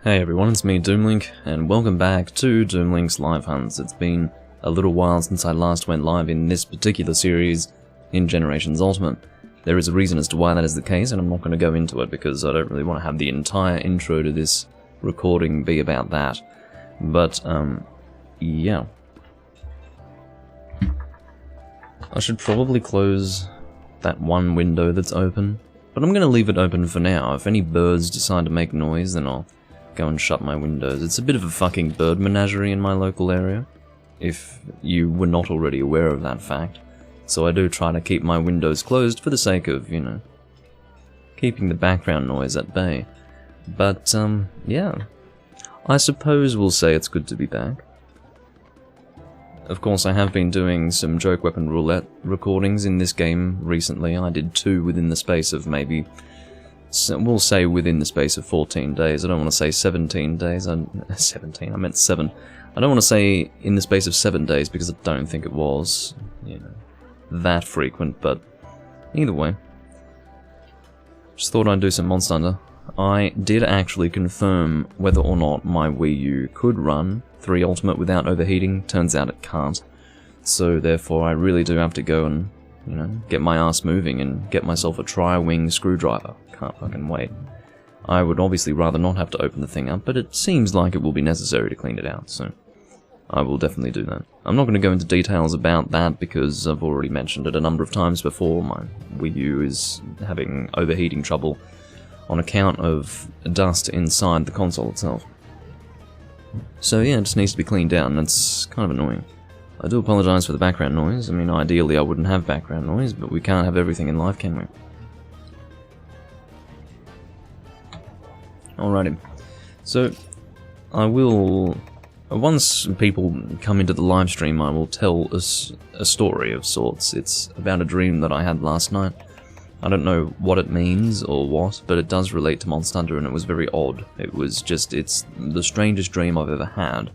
Hey everyone, it's me Doomlink, and welcome back to Doomlink's Live Hunts. It's been a little while since I last went live in this particular series in Generations Ultimate. There is a reason as to why that is the case, and I'm not going to go into it because I don't really want to have the entire intro to this recording be about that. But, yeah. I should probably close that one window that's open, but I'm going to leave it open for now. If any birds decide to make noise, then I'll go and shut my windows. It's a bit of a fucking bird menagerie in my local area, if you were not already aware of that fact. So I do try to keep my windows closed for the sake of, you know, keeping the background noise at bay. But, yeah. I suppose we'll say it's good to be back. Of course, I have been doing some Joke Weapon Roulette recordings in this game recently. I did 2 within the space of maybe... we'll say within the space of 14 days. I don't want to say 17 days. 17, I meant 7. I don't want to say in the space of 7 days because I don't think it was, you know, that frequent, but either way. Just thought I'd do some Monster Hunter. I did actually confirm whether or not my Wii U could run 3 Ultimate without overheating. Turns out it can't. So therefore I really do have to go and, you know, get my ass moving and get myself a tri-wing screwdriver. Can't fucking wait. I would obviously rather not have to open the thing up, but it seems like it will be necessary to clean it out, so I will definitely do that. I'm not going to go into details about that because I've already mentioned it a number of times before. My Wii U is having overheating trouble on account of dust inside the console itself. So yeah, it just needs to be cleaned out, and it's kind of annoying. I do apologise for the background noise. I mean, ideally I wouldn't have background noise, but we can't have everything in life, can we? Alrighty, so I will, once people come into the live stream, I will tell us a story of sorts. It's about a dream that I had last night. I don't know what it means or what, but it does relate to Monster Hunter, and it was very odd. It was just, it's the strangest dream I've ever had,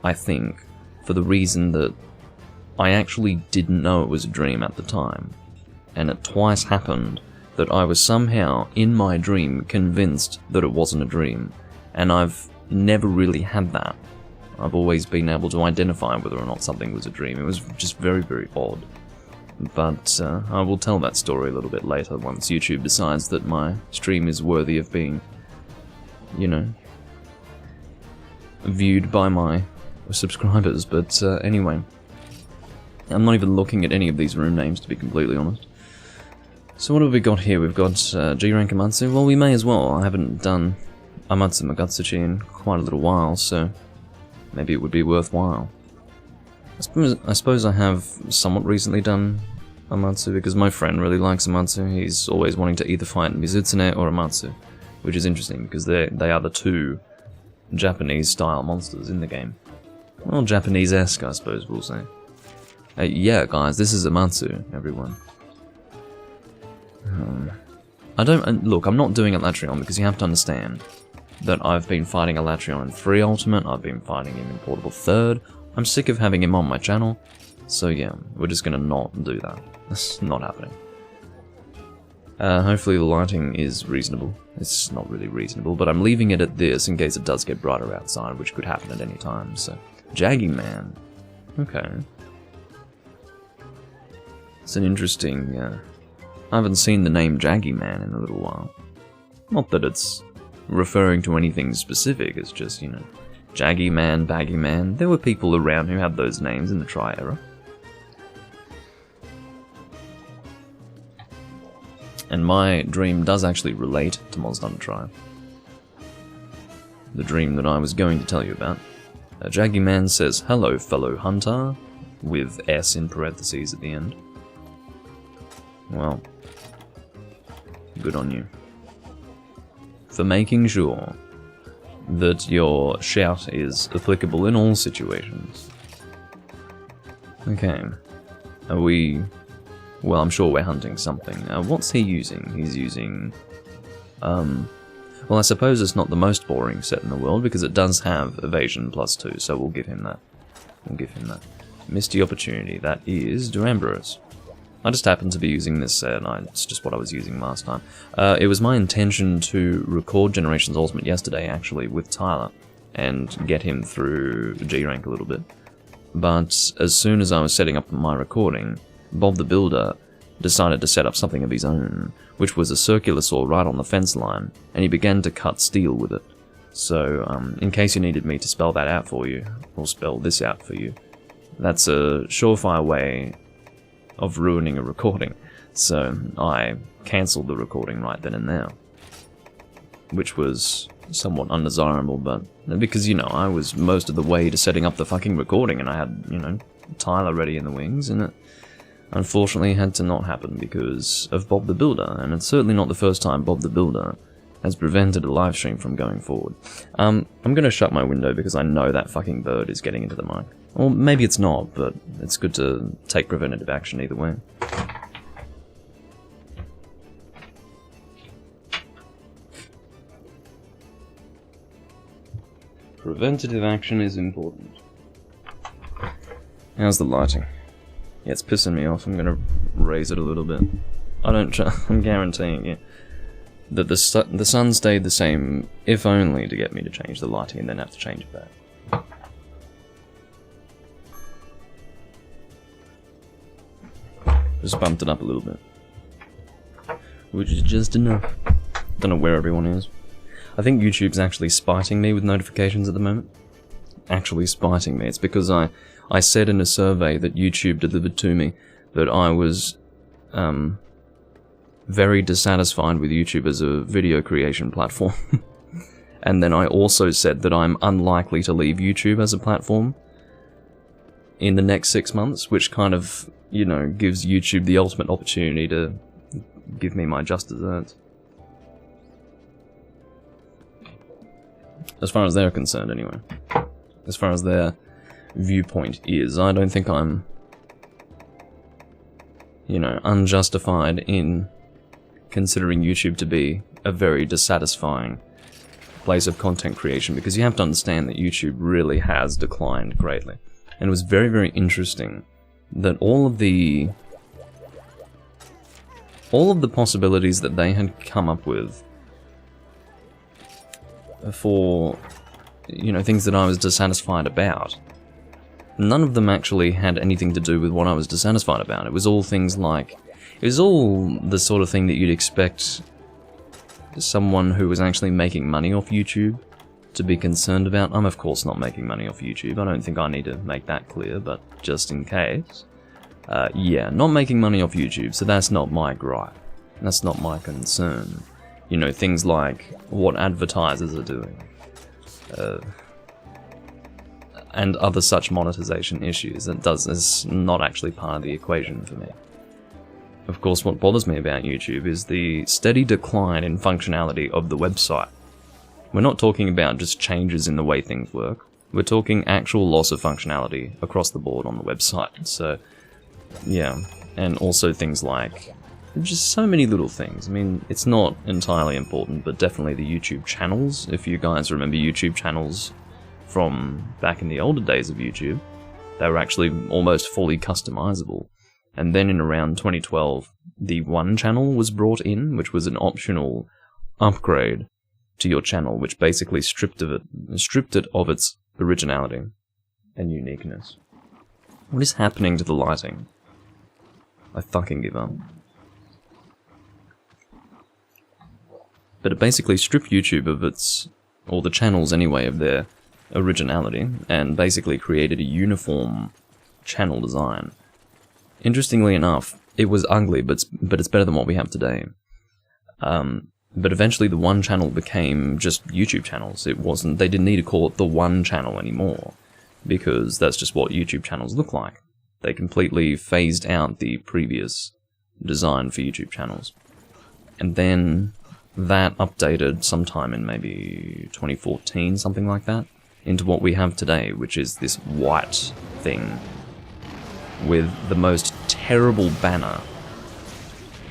I think, for the reason that I actually didn't know it was a dream at the time, and it twice happened that I was somehow, in my dream, convinced that it wasn't a dream, and I've never really had that. I've always been able to identify whether or not something was a dream. It was just very, very odd. But I will tell that story a little bit later once YouTube decides that my stream is worthy of being, you know, viewed by my subscribers. But anyway, I'm not even looking at any of these room names, to be completely honest. So what have we got here? We've got G-Rank Amatsu. Well, we may as well. I haven't done Amatsu Magatsuchi in quite a little while, so maybe it would be worthwhile. I suppose I have somewhat recently done Amatsu because my friend really likes Amatsu. He's always wanting to either fight Mizutsune or Amatsu, which is interesting because they are the 2 Japanese-style monsters in the game. Well, Japanese-esque, I suppose we'll say. Yeah, guys, this is Amatsu, everyone. Look, I'm not doing Elatrion because you have to understand that I've been fighting Elatrion in 3 Ultimate, I've been fighting him in Portable 3rd, I'm sick of having him on my channel, so yeah, we're just gonna not do that. That's not happening. Hopefully the lighting is reasonable. It's not really reasonable, but I'm leaving it at this in case it does get brighter outside, which could happen at any time, so... Jaggy Man. Okay. It's an interesting, I haven't seen the name Jaggy Man in a little while. Not that it's referring to anything specific, it's just, you know, Jaggy Man, Baggy Man. There were people around who had those names in the Tri-era. And my dream does actually relate to Monster Hunter Tri. The dream that I was going to tell you about. Jaggy Man says, "Hello, fellow hunter," with S in parentheses at the end. Well, good on you. For making sure that your shout is applicable in all situations. Okay. Are we... Well, I'm sure we're hunting something. What's he using? He's using... Well, I suppose it's not the most boring set in the world, because it does have evasion +2, so we'll give him that. We'll give him that. Misty Opportunity, that is Duramboros. I just happened to be using this set, it's just what I was using last time. It was my intention to record Generations Ultimate yesterday, actually, with Tyler, and get him through G-Rank a little bit. But as soon as I was setting up my recording, Bob the Builder decided to set up something of his own, which was a circular saw right on the fence line, and he began to cut steel with it. So, in case you needed me to spell that out for you, or spell this out for you, that's a surefire way of ruining a recording. So, I cancelled the recording right then and there, which was somewhat undesirable, but because, you know, I was most of the way to setting up the fucking recording, and I had, you know, Tyler ready in the wings, and it unfortunately had to not happen because of Bob the Builder, and it's certainly not the first time Bob the Builder has prevented a livestream from going forward. I'm gonna shut my window because I know that fucking bird is getting into the mic. Or maybe it's not, but it's good to take preventative action either way. Preventative action is important. How's the lighting? Yeah, it's pissing me off. I'm gonna raise it a little bit. I'm guaranteeing you that the sun stayed the same, if only to get me to change the lighting and then have to change it back. Just bumped it up a little bit, which is just enough. Don't know where everyone is. I think YouTube's actually spiting me with notifications at the moment. Actually spiting me. It's because I said in a survey that YouTube delivered to me that I was very dissatisfied with YouTube as a video creation platform. And then I also said that I'm unlikely to leave YouTube as a platform in the next 6 months, which kind of, you know, gives YouTube the ultimate opportunity to give me my just desserts. As far as they're concerned, anyway. As far as their viewpoint is, I don't think I'm, you know, unjustified in considering YouTube to be a very dissatisfying place of content creation, because you have to understand that YouTube really has declined greatly. And it was very, very interesting that all of the possibilities that they had come up with for, you know, things that I was dissatisfied about, none of them actually had anything to do with what I was dissatisfied about. It was all things like, it was all the sort of thing that you'd expect someone who was actually making money off YouTube to be concerned about. I'm of course not making money off YouTube. I don't think I need to make that clear, but just in case. Yeah, not making money off YouTube, so that's not my gripe. That's not my concern. You know, things like what advertisers are doing. And other such monetization issues. Is not actually part of the equation for me. Of course, what bothers me about YouTube is the steady decline in functionality of the website. We're not talking about just changes in the way things work. We're talking actual loss of functionality across the board on the website. So, yeah. And also things like, just so many little things. I mean, it's not entirely important, but definitely the YouTube channels. If you guys remember YouTube channels from back in the older days of YouTube, they were actually almost fully customizable. And then in around 2012, the One channel was brought in, which was an optional upgrade to your channel, which basically stripped it of its originality and uniqueness. What is happening to the lighting? I fucking give up. But it basically stripped YouTube of its, or the channels anyway, of their originality, and basically created a uniform channel design. Interestingly enough, it was ugly, but it's better than what we have today. But eventually the One channel became just YouTube channels. They didn't need to call it the One channel anymore, because that's just what YouTube channels look like. They completely phased out the previous design for YouTube channels. And then that updated sometime in maybe 2014, something like that, into what we have today, which is this white thing with the most terrible banner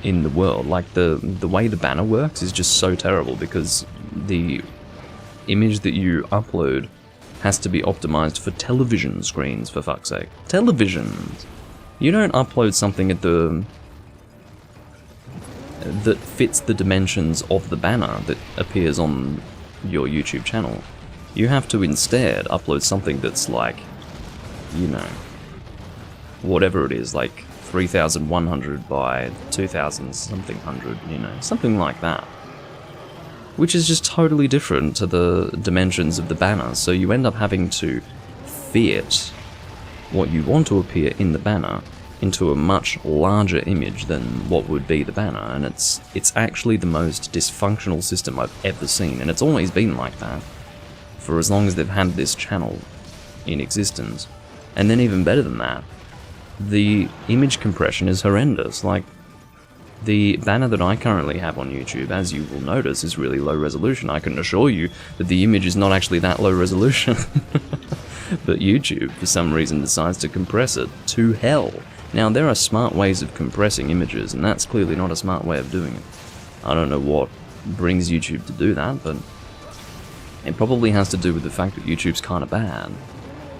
in the world. Like, the way the banner works is just so terrible, because the image that you upload has to be optimized for television screens, for fuck's sake. Televisions! You don't upload something at the that fits the dimensions of the banner that appears on your YouTube channel. You have to instead upload something that's like, you know, whatever it is, like 3,100 by 2,000 something hundred, you know, something like that. Which is just totally different to the dimensions of the banner, so you end up having to fit what you want to appear in the banner into a much larger image than what would be the banner, and it's actually the most dysfunctional system I've ever seen, and it's always been like that for as long as they've had this channel in existence. And then even better than that, the image compression is horrendous. Like, the banner that I currently have on YouTube, as you will notice, is really low resolution. I can assure you that the image is not actually that low resolution. But YouTube, for some reason, decides to compress it to hell. Now, there are smart ways of compressing images, and that's clearly not a smart way of doing it. I don't know what brings YouTube to do that, but it probably has to do with the fact that YouTube's kind of bad.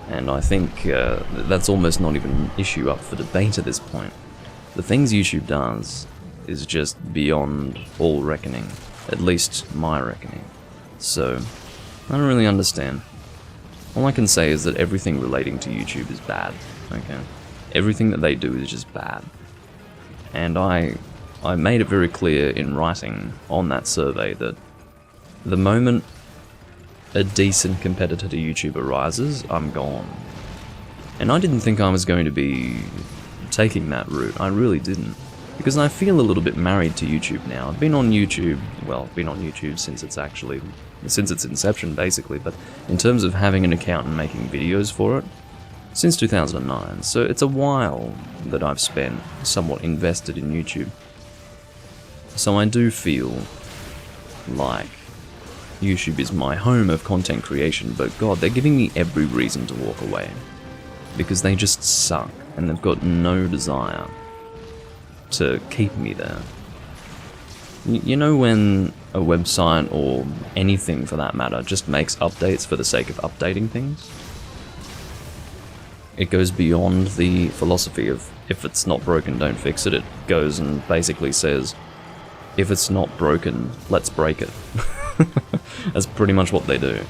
And I think that's almost not even an issue up for debate at this point. The things YouTube does is just beyond all reckoning, at least my reckoning. So, I don't really understand. All I can say is that everything relating to YouTube is bad, okay? Everything that they do is just bad. And I made it very clear in writing on that survey that the moment a decent competitor to YouTube arises, I'm gone. And I didn't think I was going to be taking that route, I really didn't. Because I feel a little bit married to YouTube now. I've been on YouTube, well, been on YouTube since its inception basically, but in terms of having an account and making videos for it, since 2009, so it's a while that I've spent somewhat invested in YouTube. So I do feel like YouTube is my home of content creation, but God, they're giving me every reason to walk away. Because they just suck, and they've got no desire to keep me there. You know when a website, or anything for that matter, just makes updates for the sake of updating things? It goes beyond the philosophy of, if it's not broken, don't fix it. It goes and basically says, if it's not broken, let's break it. That's pretty much what they do.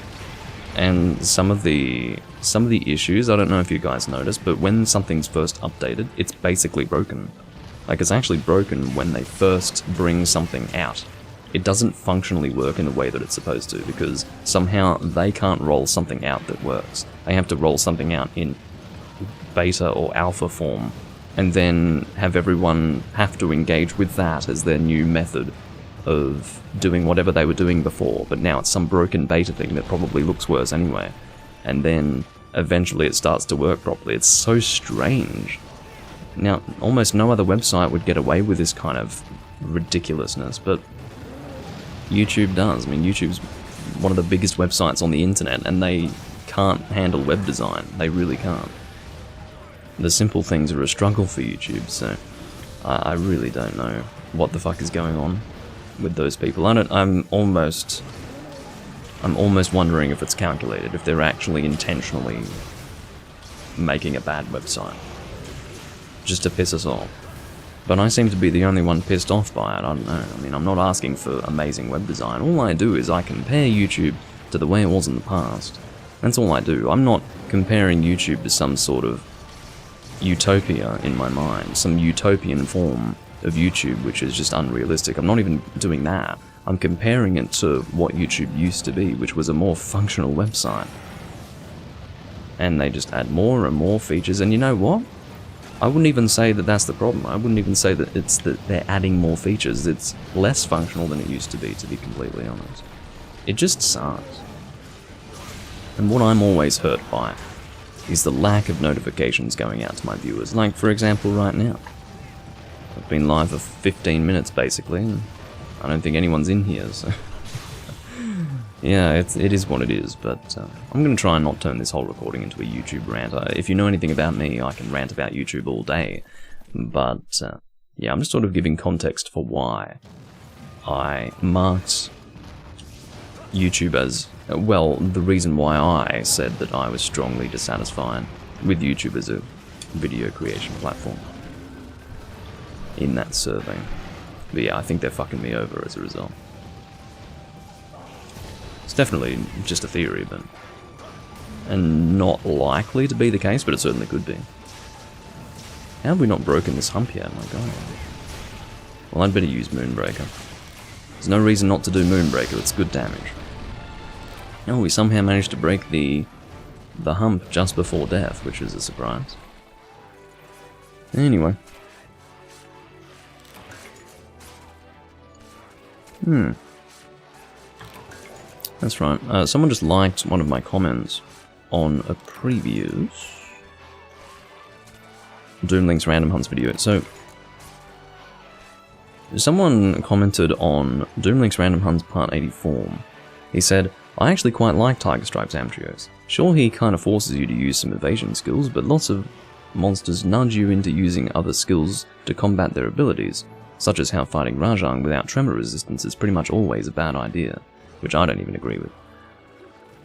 And some of the issues, I don't know if you guys noticed, but when something's first updated, it's basically broken. Like, it's actually broken when they first bring something out. It doesn't functionally work in the way that it's supposed to, because somehow they can't roll something out that works. They have to roll something out in beta or alpha form, and then have everyone have to engage with that as their new method of doing whatever they were doing before, but now it's some broken beta thing that probably looks worse anyway. And then eventually it starts to work properly. It's so strange. Now, almost no other website would get away with this kind of ridiculousness, but YouTube does. I mean, YouTube's one of the biggest websites on the internet, and they can't handle web design. They really can't. The simple things are a struggle for YouTube, so I really don't know what the fuck is going on with those people. I'm almost wondering if it's calculated, if they're actually intentionally making a bad website just to piss us off. But I seem to be the only one pissed off by it. I don't know. I mean, I'm not asking for amazing web design. All I do is I compare YouTube to the way it was in the past. That's all I do. I'm not comparing YouTube to some sort of utopia in my mind, some utopian form of YouTube which is just unrealistic. I'm not even doing that. I'm comparing it to what YouTube used to be, which was a more functional website. And they just add more and more features, and you know what? I wouldn't even say that that's the problem. I wouldn't even say that it's that they're adding more features. It's less functional than it used to be completely honest. It just sucks. And what I'm always hurt by is the lack of notifications going out to my viewers. Like, for example, right now. I've been live for 15 minutes, basically, and I don't think anyone's in here, so... Yeah, it is what it is, but I'm going to try and not turn this whole recording into a YouTube rant. If you know anything about me, I can rant about YouTube all day. But, yeah, I'm just sort of giving context for why I marked YouTube as, well, the reason why I said that I was strongly dissatisfied with YouTube as a video creation platform in that survey. But yeah, I think they're fucking me over as a result. It's definitely just a theory, but... and not likely to be the case, but it certainly could be. How have we not broken this hump yet? My god. Well, I'd better use Moonbreaker. There's no reason not to do Moonbreaker, it's good damage. Oh, we somehow managed to break the hump just before death, which is a surprise. Anyway. That's right. Someone just liked one of my comments on a previous Doomlink's Random Hunts video. So, someone commented on Doomlink's Random Hunts Part 84. He said, I actually quite like Tiger Stripes Amtrios. Sure, he kind of forces you to use some evasion skills, but lots of monsters nudge you into using other skills to combat their abilities, such as how fighting Rajang without tremor resistance is pretty much always a bad idea, which I don't even agree with.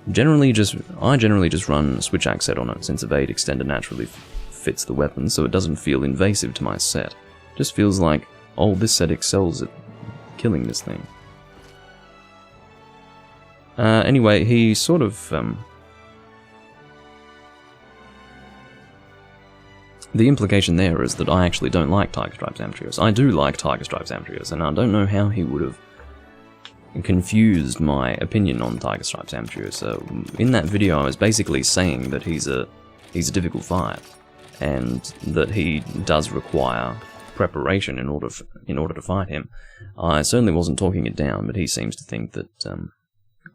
I generally just run Switch Axe set on it, since Evade Extender naturally fits the weapon, so it doesn't feel invasive to my set. Just feels like, oh, this set excels at killing this thing. Anyway, he sort of, the implication there is that I actually don't like Tiger Stripes Amtrios. I do like Tiger Stripes Amtrios, and I don't know how he would have confused my opinion on Tiger Stripes Amtrios. So in that video I was basically saying that he's a difficult fight, and that he does require preparation in order to fight him. I certainly wasn't talking it down, but he seems to think that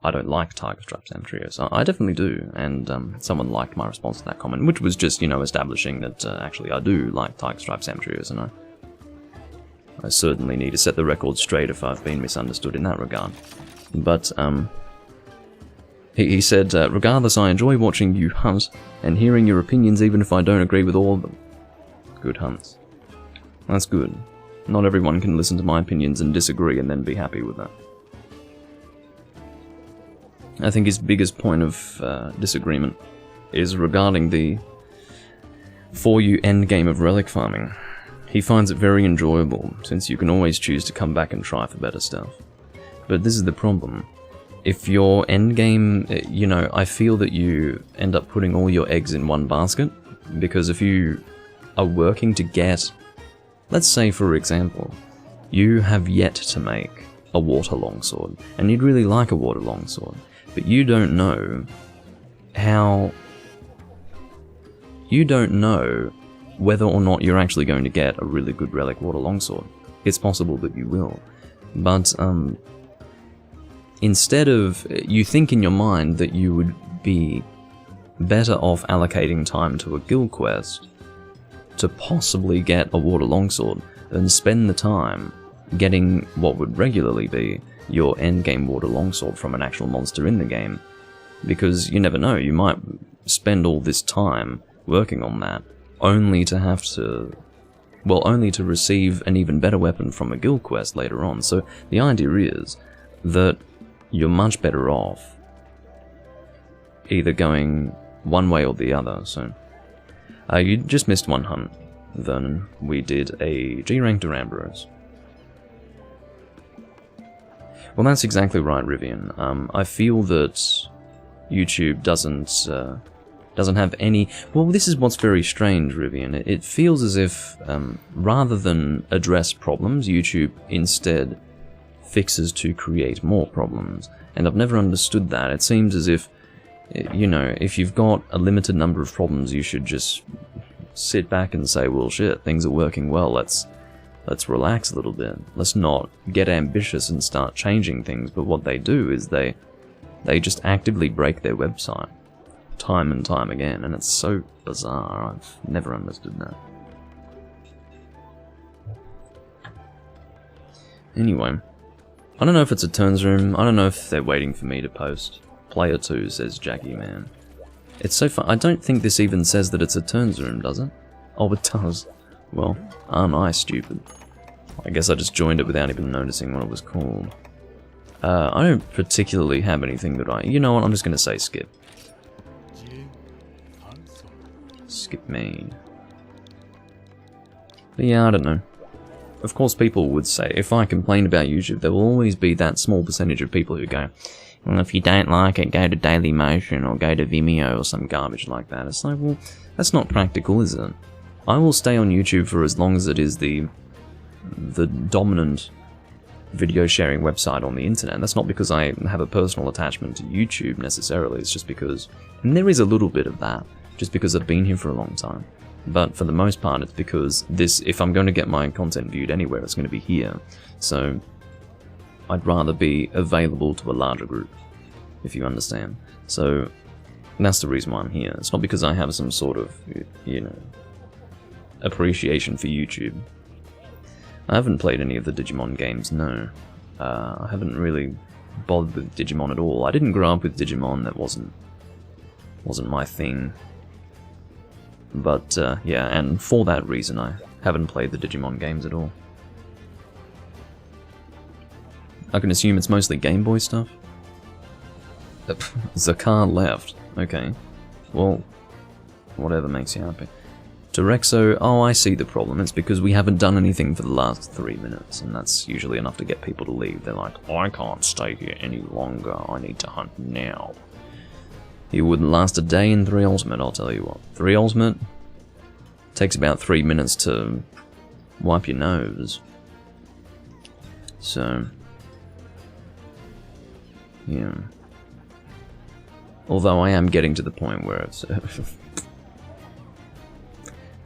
I don't like Tiger Stripes Amtrios. I definitely do, and someone liked my response to that comment, which was just, you know, establishing that actually I do like Tiger Stripes Amtrios, and I certainly need to set the record straight if I've been misunderstood in that regard. But he said, regardless, I enjoy watching you hunt and hearing your opinions even if I don't agree with all of them. Good hunts. That's good. Not everyone can listen to my opinions and disagree and then be happy with that. I think his biggest point of disagreement is regarding the 4U endgame of relic farming. He finds it very enjoyable, since you can always choose to come back and try for better stuff. But this is the problem. If your endgame, you know, I feel that you end up putting all your eggs in one basket, because if you are working to get, let's say for example, you have yet to make a water longsword, and you'd really like a water longsword, but you don't know whether or not you're actually going to get a really good relic water longsword. It's possible that you will, but instead of, you think in your mind that you would be better off allocating time to a guild quest to possibly get a water longsword than spend the time getting what would regularly be your endgame water longsword from an actual monster in the game. Because you never know, you might spend all this time working on that only to have to, well, only to receive an even better weapon from a guild quest later on. So the idea is that you're much better off either going one way or the other. So you just missed one hunt, Vernon. We did a G-rank Duramboros. Well, that's exactly right, Rivian. I feel that YouTube doesn't have any... Well, this is what's very strange, Rivian. It feels as if, rather than address problems, YouTube instead fixes to create more problems. And I've never understood that. It seems as if, you know, if you've got a limited number of problems, you should just sit back and say, well, shit, things are working well, let's relax a little bit. Let's not get ambitious and start changing things. But what they do is they just actively break their website time and time again, and it's so bizarre. I've never understood that. Anyway, I don't know if it's a turns room. I don't know if they're waiting for me to post. Player 2, says Jackie Man. It's so fun. I don't think this even says that it's a turns room, does it? Oh, it does. Well, aren't I stupid? I guess I just joined it without even noticing what it was called. I don't particularly have anything that I... You know what, I'm just going to say skip. Skip main. But yeah, I don't know. of course people would say, if I complain about YouTube, there will always be that small percentage of people who go, well, if you don't like it, go to Dailymotion or go to Vimeo or some garbage like that. It's like, well, that's not practical, is it? I will stay on YouTube for as long as it is the dominant video sharing website on the internet. And that's not because I have a personal attachment to YouTube necessarily, it's just because, and there is a little bit of that, just because I've been here for a long time. But for the most part, it's because if I'm going to get my content viewed anywhere, it's going to be here. So I'd rather be available to a larger group, if you understand. So that's the reason why I'm here. It's not because I have some sort of, you know, appreciation for YouTube. I haven't played any of the Digimon games, no. I haven't really bothered with Digimon at all. I didn't grow up with Digimon, that wasn't my thing. But, yeah, and for that reason I haven't played the Digimon games at all. I can assume it's mostly Game Boy stuff? Zakar left. Okay. Well, whatever makes you happy. Direxo, oh, I see the problem. It's because we haven't done anything for the last 3 minutes, and that's usually enough to get people to leave. They're like, I can't stay here any longer. I need to hunt now. You wouldn't last a day in 3 Ultimate, I'll tell you what. 3 Ultimate takes about 3 minutes to wipe your nose. So, yeah. Although I am getting to the point where it's...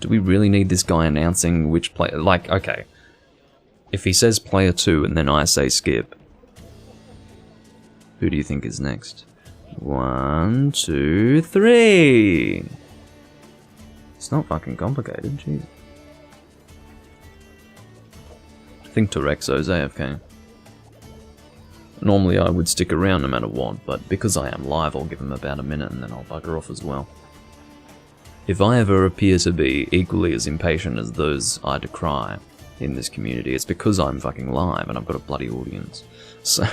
do we really need this guy announcing which player... Like, okay. If he says player 2 and then I say skip, who do you think is next? 1, 2, 3! It's not fucking complicated, jeez. I think Torexo's AFK. Normally I would stick around no matter what, but because I am live I'll give him about a minute and then I'll bugger off as well. If I ever appear to be equally as impatient as those I decry in this community, it's because I'm fucking live and I've got a bloody audience. So...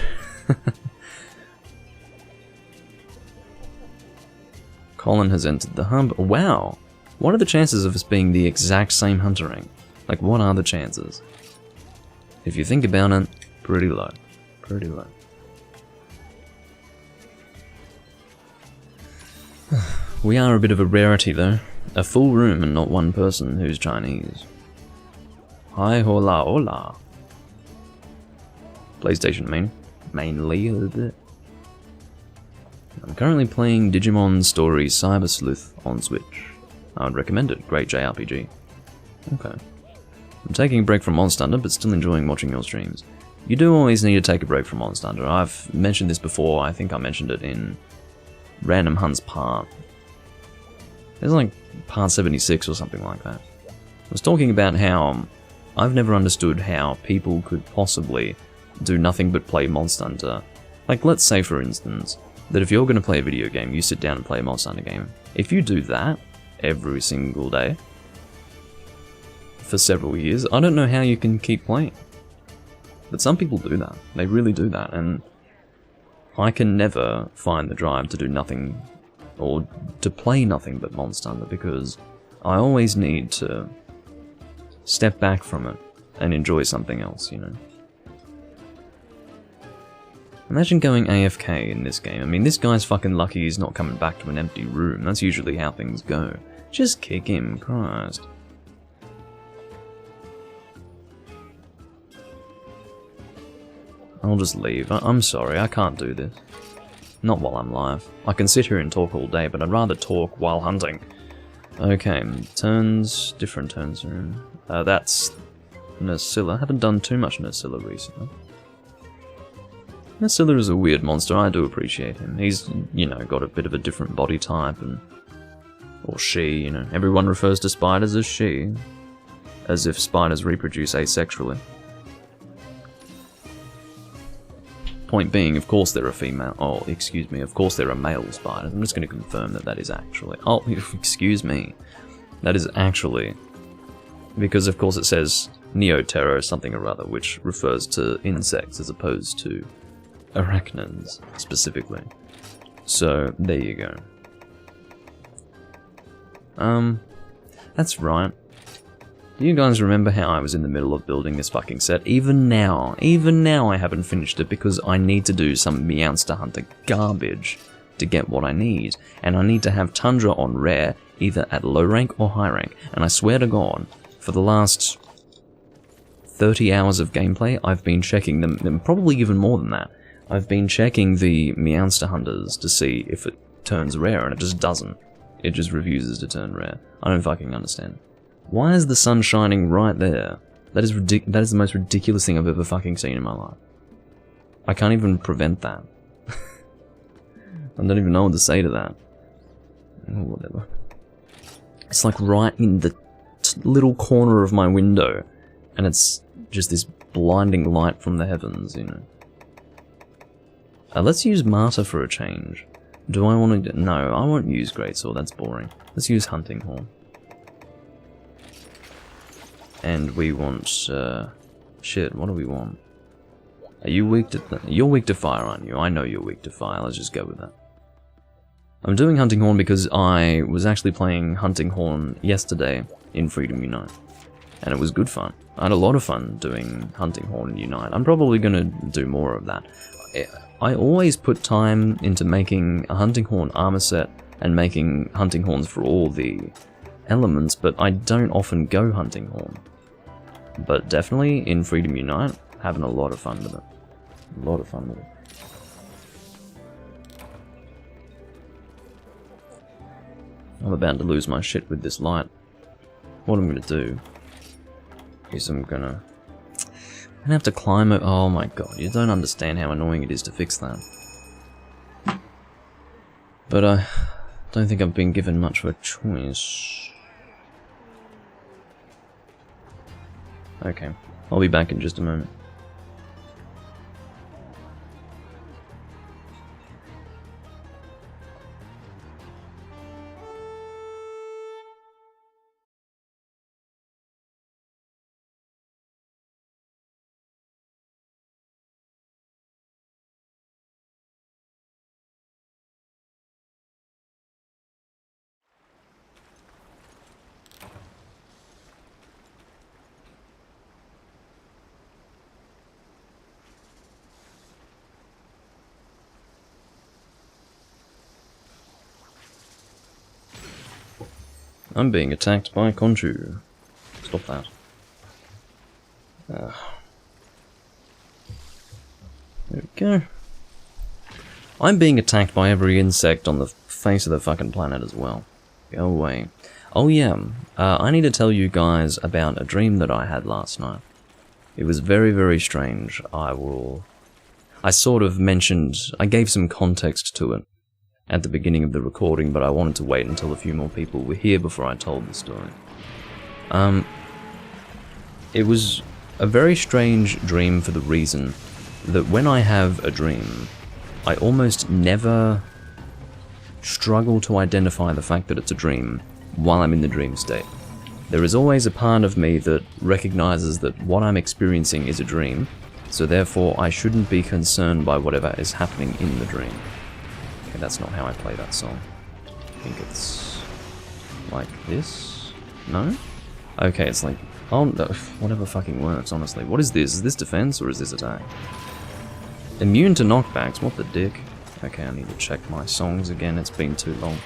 Colin has entered the hub. Wow! What are the chances of us being the exact same hunter rank? Like, what are the chances? If you think about it, pretty low. Pretty low. We are a bit of a rarity, though. A full room and not one person who's Chinese. Hi, hola, hola. PlayStation mainly a bit. I'm currently playing Digimon Story Cyber Sleuth on Switch. I would recommend it, great JRPG. Okay. I'm taking a break from Monster Hunter, but still enjoying watching your streams. You do always need to take a break from Monster Hunter. I've mentioned this before, I think I mentioned it in Random Hunt's part. There's like part 76 or something like that. I was talking about how I've never understood how people could possibly do nothing but play Monster Hunter. Like, let's say for instance, that if you're going to play a video game, you sit down and play a Monster Hunter game. If you do that every single day for several years, I don't know how you can keep playing. But some people do that. They really do that, and I can never find the drive to do nothing or to play nothing but Monster Hunter because I always need to step back from it and enjoy something else, you know. Imagine going AFK in this game. I mean, this guy's fucking lucky he's not coming back to an empty room. That's usually how things go. Just kick him, Christ. I'll just leave. I'm sorry, I can't do this. Not while I'm live. I can sit here and talk all day, but I'd rather talk while hunting. Okay, turns, different turns. That's Nursilla. I haven't done too much Nursilla recently. Nursilla is a weird monster, I do appreciate him. He's, you know, got a bit of a different body type, and... or she, you know. Everyone refers to spiders as she. As if spiders reproduce asexually. Point being, of course they're a female... oh, excuse me, of course they're a male spider. I'm just going to confirm that that is actually... oh, excuse me. That is actually... because of course it says Neotero something or other, which refers to insects as opposed to arachnids, specifically. So, there you go. That's right. Do you guys remember how I was in the middle of building this fucking set? Even now I haven't finished it because I need to do some Meowster Hunter garbage to get what I need. And I need to have Tundra on rare, either at low rank or high rank. And I swear to God, for the last 30 hours of gameplay, I've been checking them, probably even more than that. I've been checking the Meowster Hunters to see if it turns rare, and it just doesn't. It just refuses to turn rare. I don't fucking understand. Why is the sun shining right there? That is the most ridiculous thing I've ever fucking seen in my life. I can't even prevent that. I don't even know what to say to that. Oh, whatever. It's like right in the little corner of my window, and it's just this blinding light from the heavens, you know. Let's use Martyr for a change. Do I want to... No, I won't use Greatsword, that's boring. Let's use Hunting Horn. And we want... shit, what do we want? Are you weak to... You're weak to fire, aren't you? I know you're weak to fire, let's just go with that. I'm doing Hunting Horn because I was actually playing Hunting Horn yesterday in Freedom Unite. And it was good fun. I had a lot of fun doing Hunting Horn in Unite. I'm probably going to do more of that. I always put time into making a Hunting Horn armor set and making Hunting Horns for all the elements, but I don't often go Hunting Horn. But definitely in Freedom Unite, having a lot of fun with it. A lot of fun with it. I'm about to lose my shit with this light. What I'm gonna do is I'm gonna have to climb it. Oh my god, you don't understand how annoying it is to fix that. But I don't think I've been given much of a choice. Okay, I'll be back in just a moment. I'm being attacked by Conchu. Stop that. There we go. I'm being attacked by every insect on the face of the fucking planet as well. Go away. Oh yeah, I need to tell you guys about a dream that I had last night. It was very, very strange. I sort of mentioned, I gave some context to it at the beginning of the recording, but I wanted to wait until a few more people were here before I told the story. It was a very strange dream for the reason that when I have a dream, I almost never struggle to identify the fact that it's a dream while I'm in the dream state. There is always a part of me that recognizes that what I'm experiencing is a dream, so therefore I shouldn't be concerned by whatever is happening in the dream. Okay, that's not how I play that song. I think it's like this? No? Okay, it's like, oh, no, whatever fucking works, honestly. What is this? Is this defense or is this attack? Immune to knockbacks, what the dick? Okay, I need to check my songs again, it's been too long.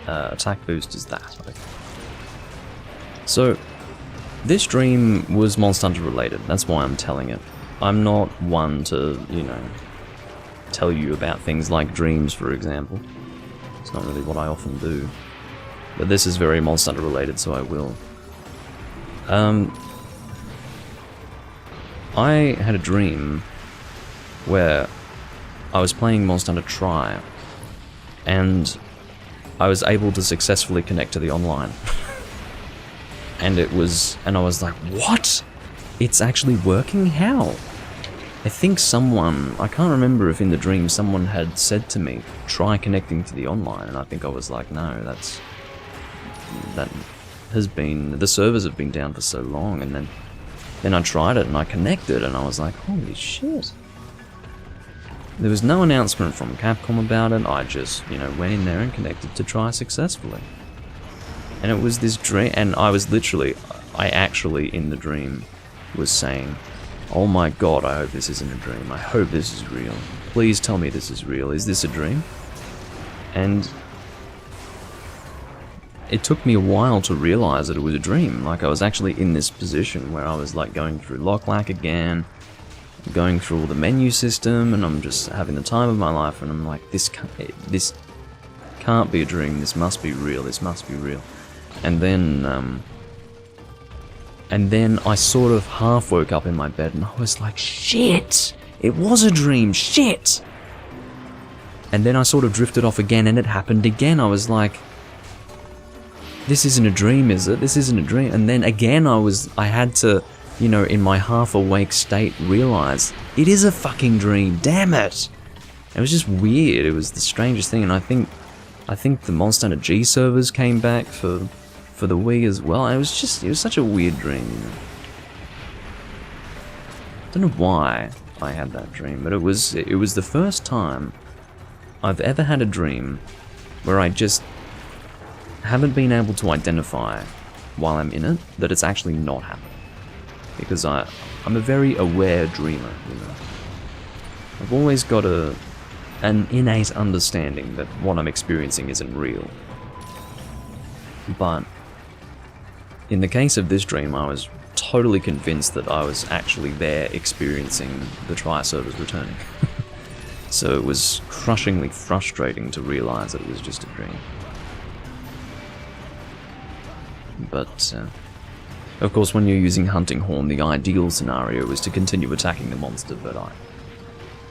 Attack boost is that, okay. So, this dream was Monster Hunter related, that's why I'm telling it. I'm not one to, you know, tell you about things like dreams, for example. It's not really what I often do. But this is very Monster Hunter related, so I will. I had a dream where I was playing Monster Hunter Tri, and I was able to successfully connect to the online. And I was like, what? It's actually working? How? I think someone, I can't remember if in the dream someone had said to me, try connecting to the online, and I think I was like, no, that has been, the servers have been down for so long, and then I tried it and I connected and I was like, holy shit. There was no announcement from Capcom about it, I just, you know, went in there and connected to try successfully. And it was this dream, and I actually in the dream was saying, oh my god, I hope this isn't a dream. I hope this is real. Please tell me this is real. Is this a dream? And it took me a while to realize that it was a dream. Like, I was actually in this position where I was like going through Locklack again, going through all the menu system, and I'm just having the time of my life, and I'm like, this can't be a dream. This must be real. This must be real. And then I sort of half woke up in my bed, and I was like, shit! It was a dream, shit! And then I sort of drifted off again, and it happened again. I was like, this isn't a dream, is it? This isn't a dream. And then again I had to, you know, in my half-awake state, realize, it is a fucking dream, damn it! It was just weird, it was the strangest thing, and I think the Monster Hunter G servers came back for the Wii as well. It was such a weird dream, you know. I don't know why I had that dream, but it was the first time I've ever had a dream where I just haven't been able to identify while I'm in it that it's actually not happening. Because I'm a very aware dreamer, you know. I've always got an innate understanding that what I'm experiencing isn't real. But in the case of this dream, I was totally convinced that I was actually there experiencing the Tri-servers returning. So it was crushingly frustrating to realize that it was just a dream. But, of course, when you're using Hunting Horn, the ideal scenario is to continue attacking the monster, but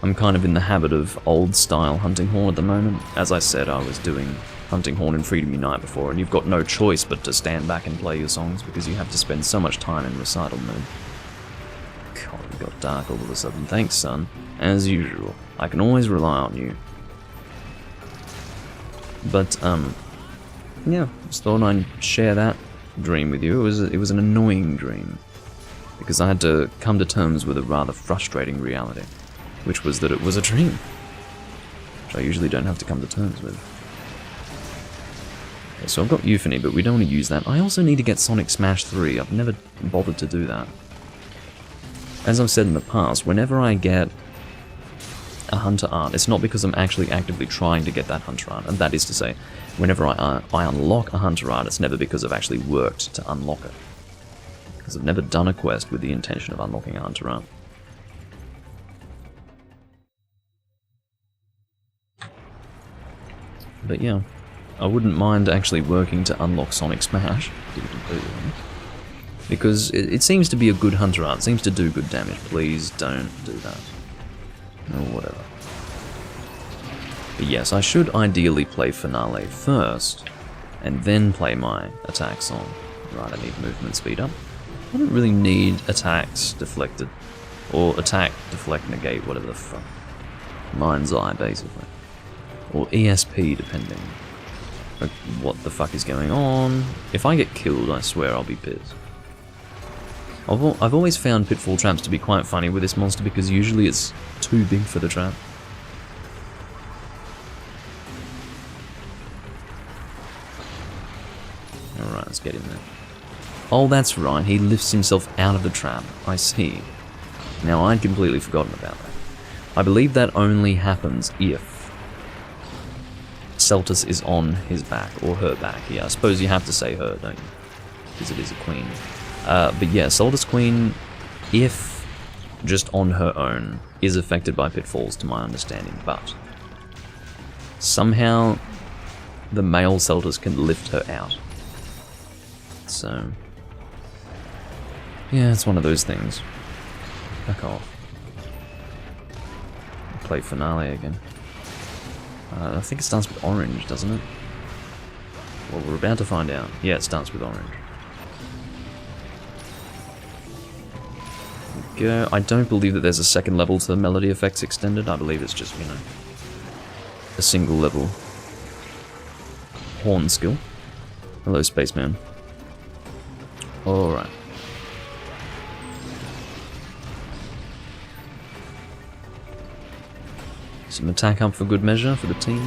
I'm kind of in the habit of old-style Hunting Horn at the moment. As I said, I was doing Hunting Horn in Freedom Unite before, and you've got no choice but to stand back and play your songs, because you have to spend so much time in recital mode. God, it got dark all of a sudden. Thanks, son. As usual. I can always rely on you. But, yeah, just thought I'd share that dream with you. It was an annoying dream, because I had to come to terms with a rather frustrating reality, which was that it was a dream, which I usually don't have to come to terms with. Okay, so I've got Euphony, but we don't want to use that. I also need to get Sonic Smash 3. I've never bothered to do that. As I've said in the past, whenever I get a Hunter art, it's not because I'm actually actively trying to get that Hunter art, and that is to say, whenever I unlock a Hunter art, it's never because I've actually worked to unlock it. Because I've never done a quest with the intention of unlocking a Hunter art. But yeah, I wouldn't mind actually working to unlock Sonic Smash, to be completely honest. Because it seems to be a good Hunter art, it seems to do good damage. Please don't do that. Or whatever. But yes, I should ideally play Finale first, and then play my attack song. Right, I need movement speed up. I don't really need attacks deflected, or attack, deflect, negate, whatever the fuck. Mind's Eye, basically. Or ESP, depending. Like, what the fuck is going on? If I get killed, I swear I'll be pissed. I've always found pitfall traps to be quite funny with this monster, because usually it's too big for the trap. Alright, let's get in there. Oh, that's right, he lifts himself out of the trap. I see. Now, I'd completely forgotten about that. I believe that only happens if Celtus is on his back, or her back. Yeah, I suppose you have to say her, don't you? Because it is a queen. But yeah, Celtus Queen, if just on her own, is affected by pitfalls to my understanding, but somehow the male Celtus can lift her out. So, yeah, it's one of those things. Back off. Play Finale again. I think it starts with orange, doesn't it? Well, we're about to find out. Yeah, it starts with orange. Go. I don't believe that there's a second level to the melody effects extended. I believe it's just, you know, a single level horn skill. Hello, Spaceman. Alright. Some attack up for good measure for the team.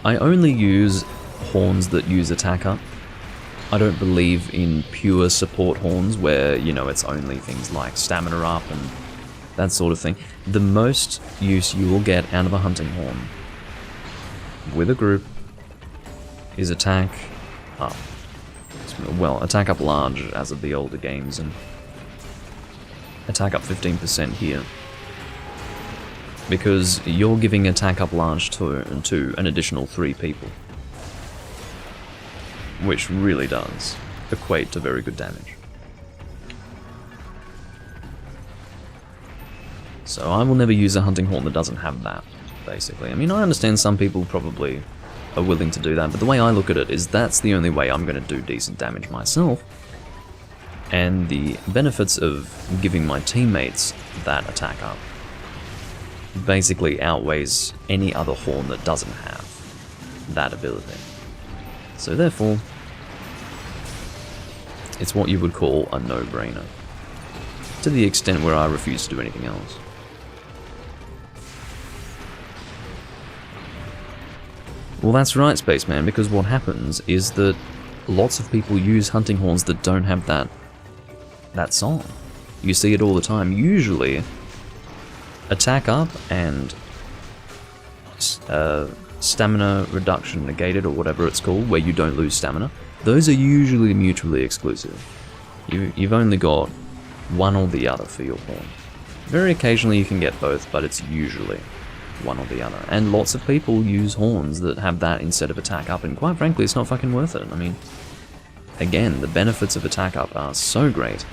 I only use horns that use attack up. I don't believe in pure support horns where, you know, it's only things like stamina up and that sort of thing. The most use you will get out of a hunting horn with a group is attack up. Well, attack up large as of the older games, and attack up 15% here. Because you're giving attack up large to an additional 3 people. Which really does equate to very good damage. So I will never use a hunting horn that doesn't have that, basically. I mean, I understand some people probably are willing to do that, but the way I look at it is that's the only way I'm going to do decent damage myself. And the benefits of giving my teammates that attack up basically outweighs any other horn that doesn't have that ability. So therefore, it's what you would call a no-brainer, to the extent where I refuse to do anything else. Well, that's right, Spaceman, because what happens is that lots of people use hunting horns that don't have that song. You see it all the time. Usually, attack up and stamina reduction negated, or whatever it's called, where you don't lose stamina, those are usually mutually exclusive. You've only got one or the other for your horn. Very occasionally you can get both, but it's usually one or the other. And lots of people use horns that have that instead of attack up, and quite frankly, it's not fucking worth it. I mean, again, the benefits of attack up are so great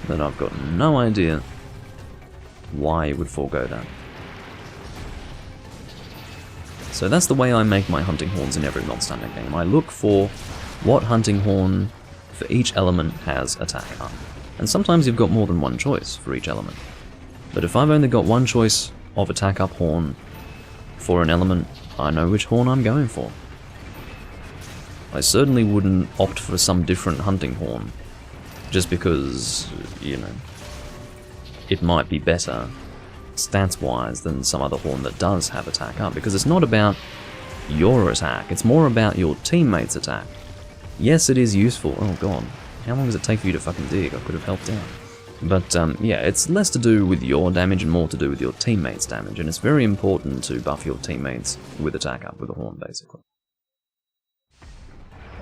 that I've got no idea why you would forego that. So that's the way I make my hunting horns in every Monster Hunter game. I look for what hunting horn for each element has attack up. And sometimes you've got more than one choice for each element. But if I've only got one choice of attack up horn for an element, I know which horn I'm going for. I certainly wouldn't opt for some different hunting horn just because, you know, it might be better stats-wise than some other horn that does have attack up, because it's not about your attack, it's more about your teammates' attack. Yes, it is useful. Oh god, how long does it take for you to fucking dig? I could have helped out. But yeah, it's less to do with your damage and more to do with your teammates' damage, and it's very important to buff your teammates with attack up with a horn, basically.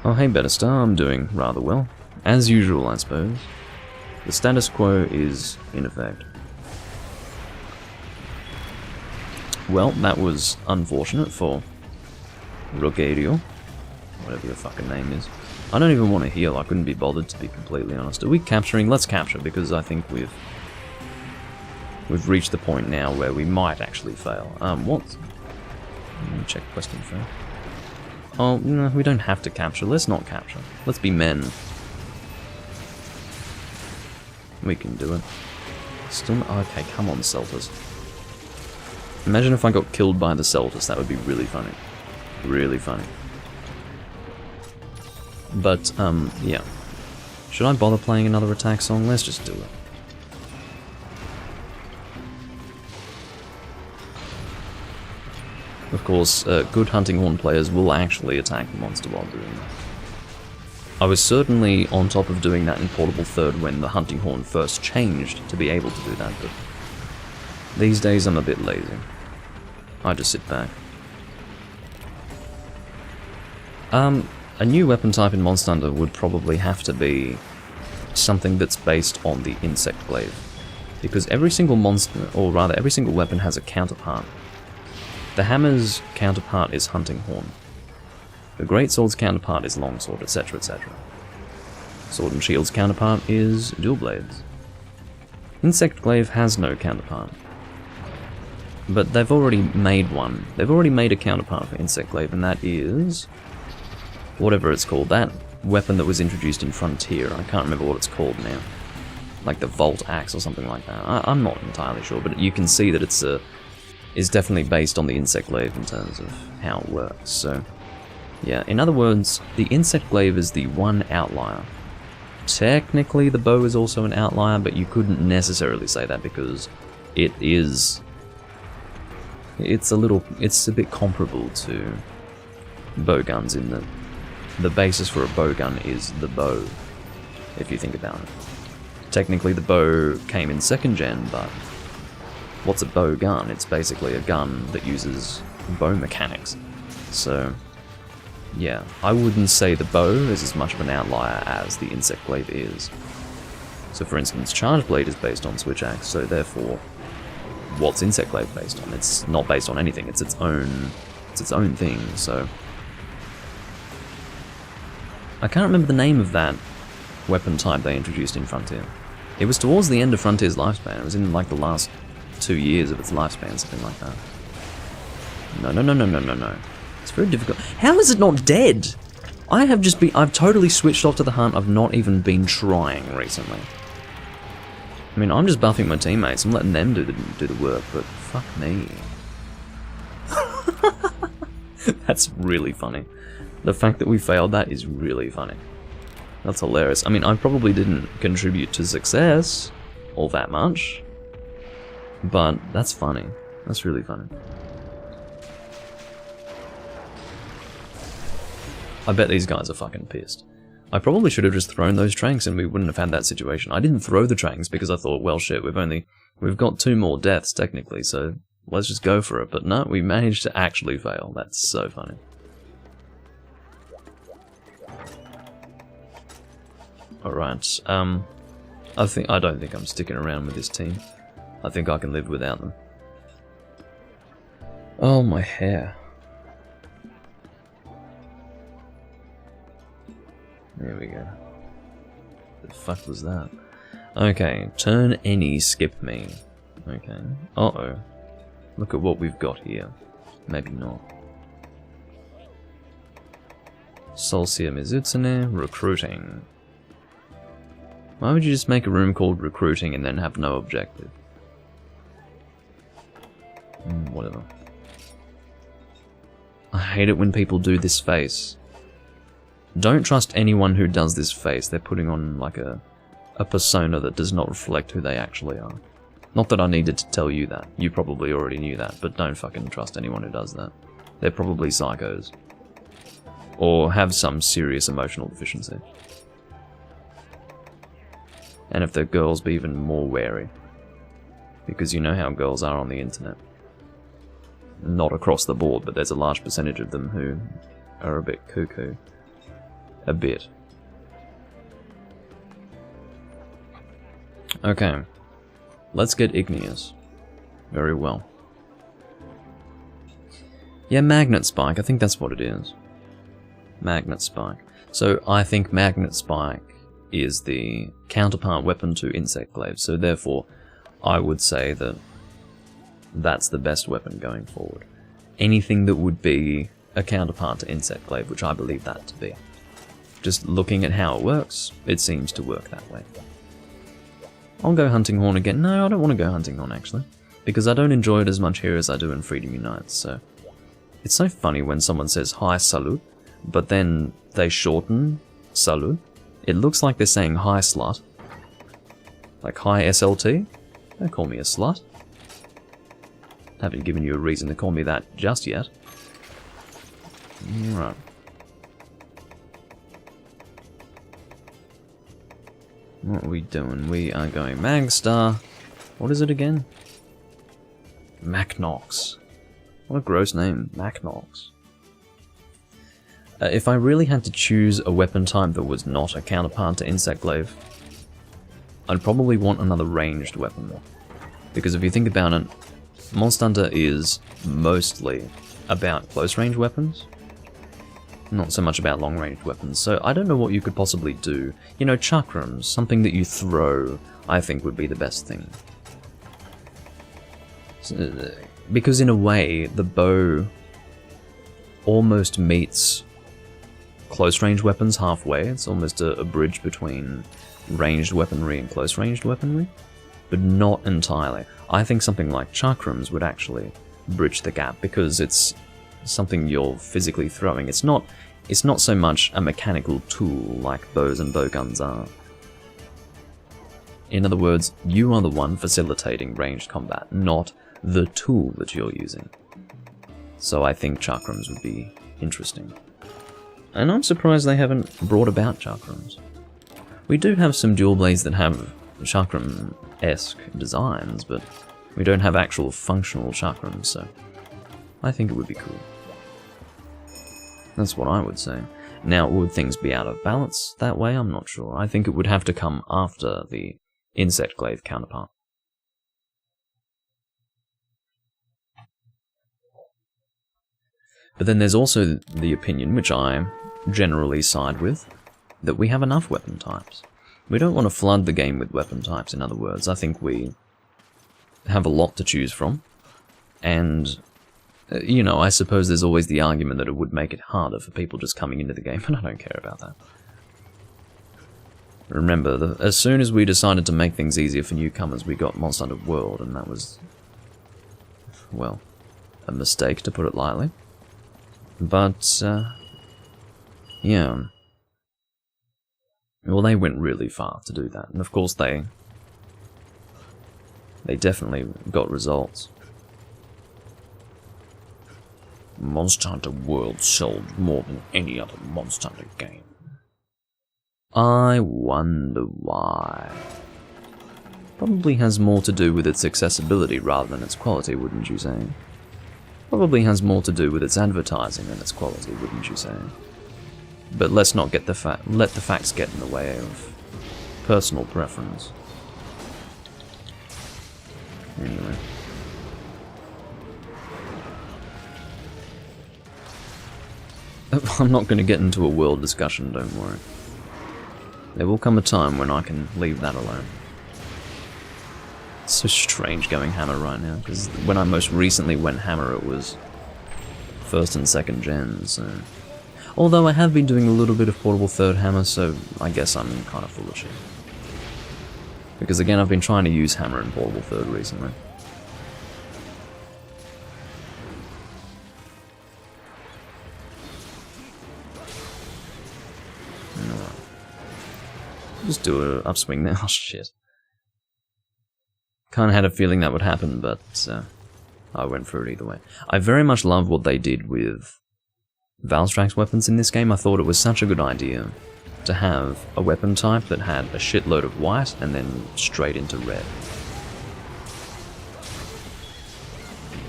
Oh hey Betterstar, I'm doing rather well. As usual, I suppose. The status quo is in effect. Well, that was unfortunate for Rogerio, whatever your fucking name is. I don't even want to heal, I couldn't be bothered, to be completely honest. Are we capturing? Let's capture, because I think we've reached the point now where we might actually fail. What? Let me check quest info. Oh, no, we don't have to capture. Let's not capture. Let's be men. We can do it. Still, okay, come on, Celtas. Imagine if I got killed by the Celtas, that would be really funny. Really funny. But, yeah. Should I bother playing another attack song? Let's just do it. Of course, good hunting horn players will actually attack the monster while doing that. I was certainly on top of doing that in Portable Third when the hunting horn first changed to be able to do that, but these days I'm a bit lazy. I just sit back. A new weapon type in Monster Hunter would probably have to be something that's based on the insect glaive, because every single monster, or rather every single weapon, has a counterpart. The hammer's counterpart is hunting horn. The greatsword's counterpart is longsword, etc., etc. Sword and shield's counterpart is dual blades. Insect glaive has no counterpart, but they've already made one. They've already made a counterpart for insect glaive, and that is whatever it's called. That weapon that was introduced in Frontier. I can't remember what it's called now. Like the Volt Axe or something like that. I'm not entirely sure, but you can see that it's definitely based on the insect glaive in terms of how it works. So, yeah, in other words, the insect glaive is the one outlier. Technically, the bow is also an outlier, but you couldn't necessarily say that because it's a bit comparable to bow guns in that the basis for a bow gun is the bow, if you think about it. Technically the bow came in 2nd gen, but what's a bow gun? It's basically a gun that uses bow mechanics. So, yeah, I wouldn't say the bow is as much of an outlier as the insect glaive is. So for instance, Charge Blade is based on Switch Axe, so therefore, what's Insect Glaive based on? It's not based on anything, it's its own thing, so... I can't remember the name of that weapon type they introduced in Frontier. It was towards the end of Frontier's lifespan, it was in like the last 2 years of its lifespan, something like that. No. It's very difficult. How is it not dead? I've totally switched off to the hunt, I've not even been trying recently. I mean, I'm just buffing my teammates, I'm letting them do the work, but fuck me. That's really funny. The fact that we failed that is really funny. That's hilarious. I mean, I probably didn't contribute to success all that much, but that's funny. That's really funny. I bet these guys are fucking pissed. I probably should have just thrown those tranks and we wouldn't have had that situation. I didn't throw the tranks because I thought, well shit, we've got 2 more deaths technically, so let's just go for it. But no, we managed to actually fail. That's so funny. Alright, I don't think I'm sticking around with this team. I think I can live without them. Oh, my hair. There we go. The fuck was that? Okay, turn any, skip me. Okay. Uh-oh. Look at what we've got here. Maybe not. Solcia Mizutsune, recruiting. Why would you just make a room called recruiting and then have no objective? Whatever. I hate it when people do this face. Don't trust anyone who does this face. They're putting on like a persona that does not reflect who they actually are. Not that I needed to tell you that. You probably already knew that, but don't fucking trust anyone who does that. They're probably psychos. Or have some serious emotional deficiency. And if they're girls, be even more wary. Because you know how girls are on the internet. Not across the board, but there's a large percentage of them who are a bit cuckoo. A bit. Okay. Let's get igneous. Very well. Yeah, Magnet Spike. I think that's what it is. Magnet Spike. So I think Magnet Spike is the counterpart weapon to Insect Glaive. So therefore, I would say that that's the best weapon going forward. Anything that would be a counterpart to Insect Glaive, which I believe that to be. Just looking at how it works, it seems to work that way. I'll go Hunting Horn again. No, I don't want to go Hunting Horn actually, because I don't enjoy it as much here as I do in Freedom Unites, so... It's so funny when someone says hi salut, but then they shorten salut. It looks like they're saying hi slut. Like hi SLT? Don't call me a slut. Haven't given you a reason to call me that just yet. Right. What are we doing? We are going Magstar. What is it again? Macnox. What a gross name, Macnox. If I really had to choose a weapon type that was not a counterpart to Insect Glaive, I'd probably want another ranged weapon. Because if you think about it, Monster Hunter is mostly about close range weapons, not so much about long range weapons, so I don't know what you could possibly do. You know, chakrams, something that you throw, I think would be the best thing. Because in a way, the bow almost meets close range weapons halfway. It's almost a bridge between ranged weaponry and close ranged weaponry, but not entirely. I think something like chakrams would actually bridge the gap because it's something you're physically throwing. It's not so much a mechanical tool like bows and bowguns are. In other words, you are the one facilitating ranged combat, not the tool that you're using. So I think chakrams would be interesting. And I'm surprised they haven't brought about chakrams. We do have some dual blades that have chakram-esque designs, but we don't have actual functional chakrams, so I think it would be cool. That's what I would say. Now, would things be out of balance that way? I'm not sure. I think it would have to come after the insect glaive counterpart. But then there's also the opinion, which I generally side with, that we have enough weapon types. We don't want to flood the game with weapon types, in other words. I think we have a lot to choose from, and, you know, I suppose there's always the argument that it would make it harder for people just coming into the game, but I don't care about that. Remember, as soon as we decided to make things easier for newcomers, we got Monster Hunter World, and that was, well, a mistake, to put it lightly. But, yeah. Well, they went really far to do that, and of course they definitely got results. Monster Hunter World sold more than any other Monster Hunter game. I wonder why. Probably has more to do with its accessibility rather than its quality, wouldn't you say? Probably has more to do with its advertising than its quality, wouldn't you say? But let's not let the facts get in the way of personal preference. Anyway. I'm not going to get into a world discussion, don't worry. There will come a time when I can leave that alone. It's so strange going Hammer right now, because when I most recently went Hammer it was 1st and 2nd gen, so... Although I have been doing a little bit of portable 3rd Hammer, so I guess I'm kind of full of shit. Because again, I've been trying to use Hammer in portable 3rd recently. Alright. Just do an upswing there. Oh shit. Kinda had a feeling that would happen, but I went for it either way. I very much love what they did with Valstrax's weapons in this game. I thought it was such a good idea to have a weapon type that had a shitload of white and then straight into red.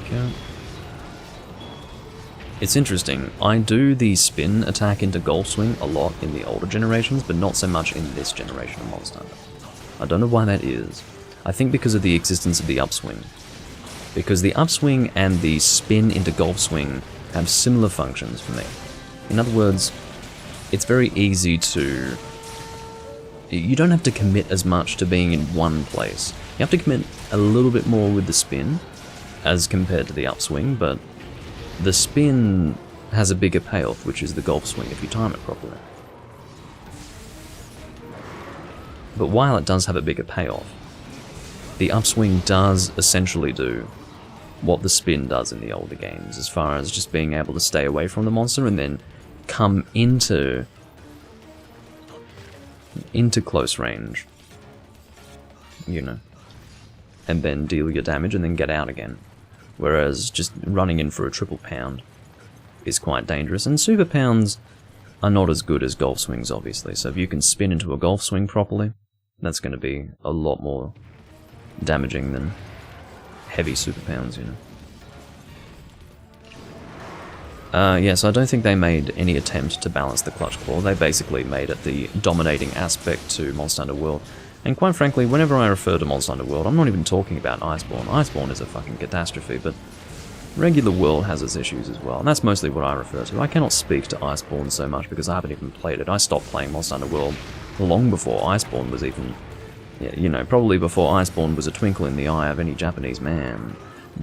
Okay. It's interesting, I do the spin attack into Golf Swing a lot in the older generations, but not so much in this generation of Monster Hunter. I don't know why that is. I think because of the existence of the upswing. Because the upswing and the spin into Golf Swing have similar functions for me. In other words, it's very easy to... You don't have to commit as much to being in one place. You have to commit a little bit more with the spin, as compared to the upswing, but the spin has a bigger payoff, which is the Golf Swing, if you time it properly. But while it does have a bigger payoff, the upswing does essentially do what the spin does in the older games, as far as just being able to stay away from the monster and then come into close range, you know, and then deal your damage and then get out again. Whereas just running in for a triple pound is quite dangerous, and super pounds are not as good as golf swings, obviously, so if you can spin into a golf swing properly, that's going to be a lot more damaging than heavy super pounds, you know. Yeah, so I don't think they made any attempt to balance the clutch claw. They basically made it the dominating aspect to Monster Hunter World. And quite frankly, whenever I refer to Monster Hunter World, I'm not even talking about Iceborne. Iceborne is a fucking catastrophe, but regular World has its issues as well. And that's mostly what I refer to. I cannot speak to Iceborne so much because I haven't even played it. I stopped playing Monster Hunter World long before Iceborne was even... Yeah, you know, probably before Iceborne was a twinkle in the eye of any Japanese man.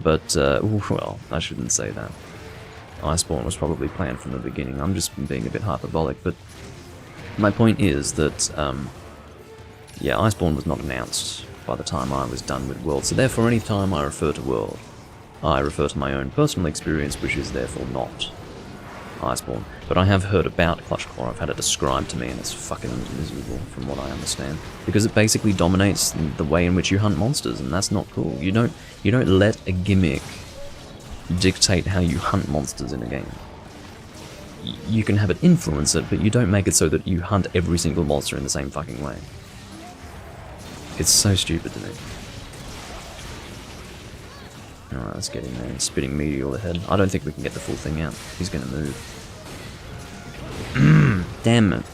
But, well, I shouldn't say that. Iceborne was probably planned from the beginning. I'm just being a bit hyperbolic, but my point is that, yeah, Iceborne was not announced by the time I was done with World, so therefore any time I refer to World, I refer to my own personal experience, which is therefore not Iceborne. But I have heard about Clutch Claw, I've had it described to me, and it's fucking miserable from what I understand. Because it basically dominates the way in which you hunt monsters, and that's not cool. You don't let a gimmick dictate how you hunt monsters in a game. you can have it influence it, but you don't make it so that you hunt every single monster in the same fucking way. It's so stupid to me. Alright, let's get in there. Spitting meteor ahead. I don't think we can get the full thing out. He's gonna move. Damn it.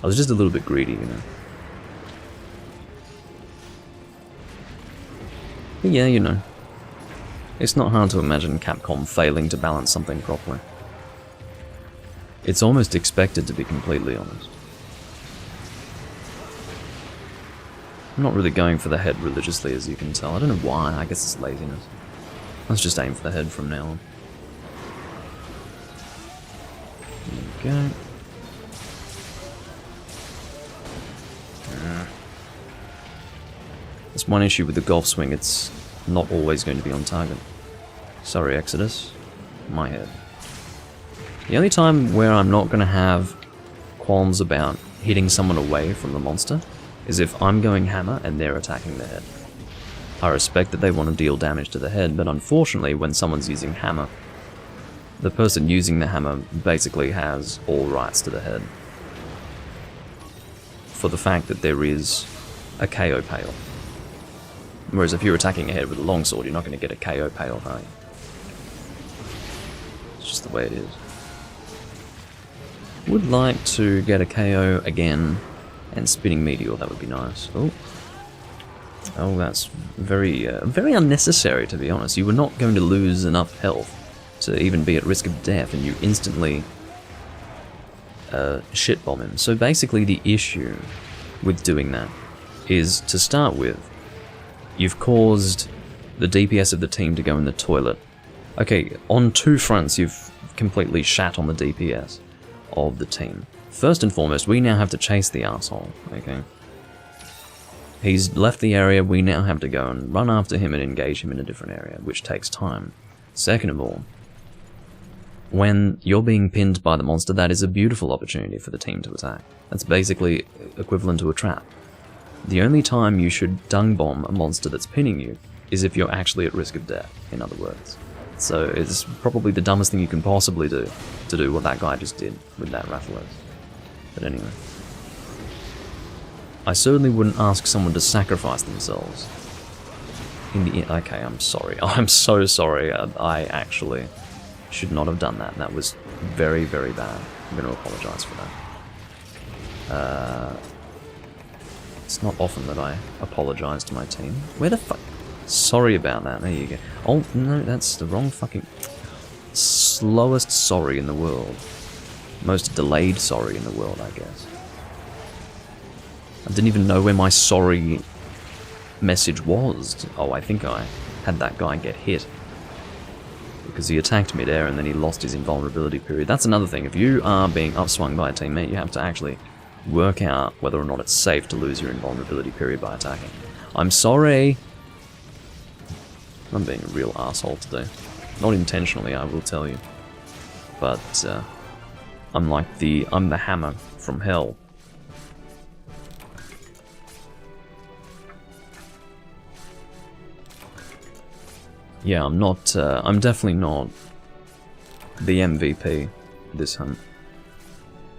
I was just a little bit greedy, you know. But yeah, you know. It's not hard to imagine Capcom failing to balance something properly. It's almost expected, to be completely honest. I'm not really going for the head religiously, as you can tell. I don't know why. I guess it's laziness. Let's just aim for the head from now on. There we go. There's one issue with the golf swing. It's not always going to be on target. Sorry, Exodus. My head. The only time where I'm not going to have qualms about hitting someone away from the monster is if I'm going hammer and they're attacking the head. I respect that they want to deal damage to the head, but unfortunately when someone's using hammer, the person using the hammer basically has all rights to the head. For the fact that there is a KO payoff. Whereas if you're attacking a head with a longsword, you're not going to get a KO payoff, are you? It's just the way it is. Would like to get a KO again, and spinning meteor, that would be nice. Oh, oh, that's very, very unnecessary, to be honest. You were not going to lose enough health to even be at risk of death, and you instantly shitbomb him. So basically the issue with doing that is, to start with, you've caused the DPS of the team to go in the toilet. Okay, on two fronts you've completely shat on the DPS of the team. First and foremost, we now have to chase the asshole, okay? He's left the area, we now have to go and run after him and engage him in a different area, which takes time. Second of all, when you're being pinned by the monster, that is a beautiful opportunity for the team to attack. That's basically equivalent to a trap. The only time you should dung bomb a monster that's pinning you is if you're actually at risk of death, in other words. So it's probably the dumbest thing you can possibly do, to do what that guy just did with that Rathalos. But anyway. I certainly wouldn't ask someone to sacrifice themselves. Okay, I'm sorry. I'm so sorry. I actually should not have done that. That was very, very bad. I'm going to apologize for that. It's not often that I apologize to my team. Where the fuck? Sorry about that. There you go. Oh, no, that's the wrong fucking... Slowest sorry in the world. Most delayed sorry in the world, I guess. I didn't even know where my sorry message was. Oh, I think I had that guy get hit. Because he attacked mid-air and then he lost his invulnerability period. That's another thing. If you are being upswung by a teammate, you have to actually work out whether or not it's safe to lose your invulnerability period by attacking. I'm sorry! I'm being a real asshole today. Not intentionally, I will tell you. But, I'm the hammer from hell. Yeah, I'm definitely not the MVP this hunt.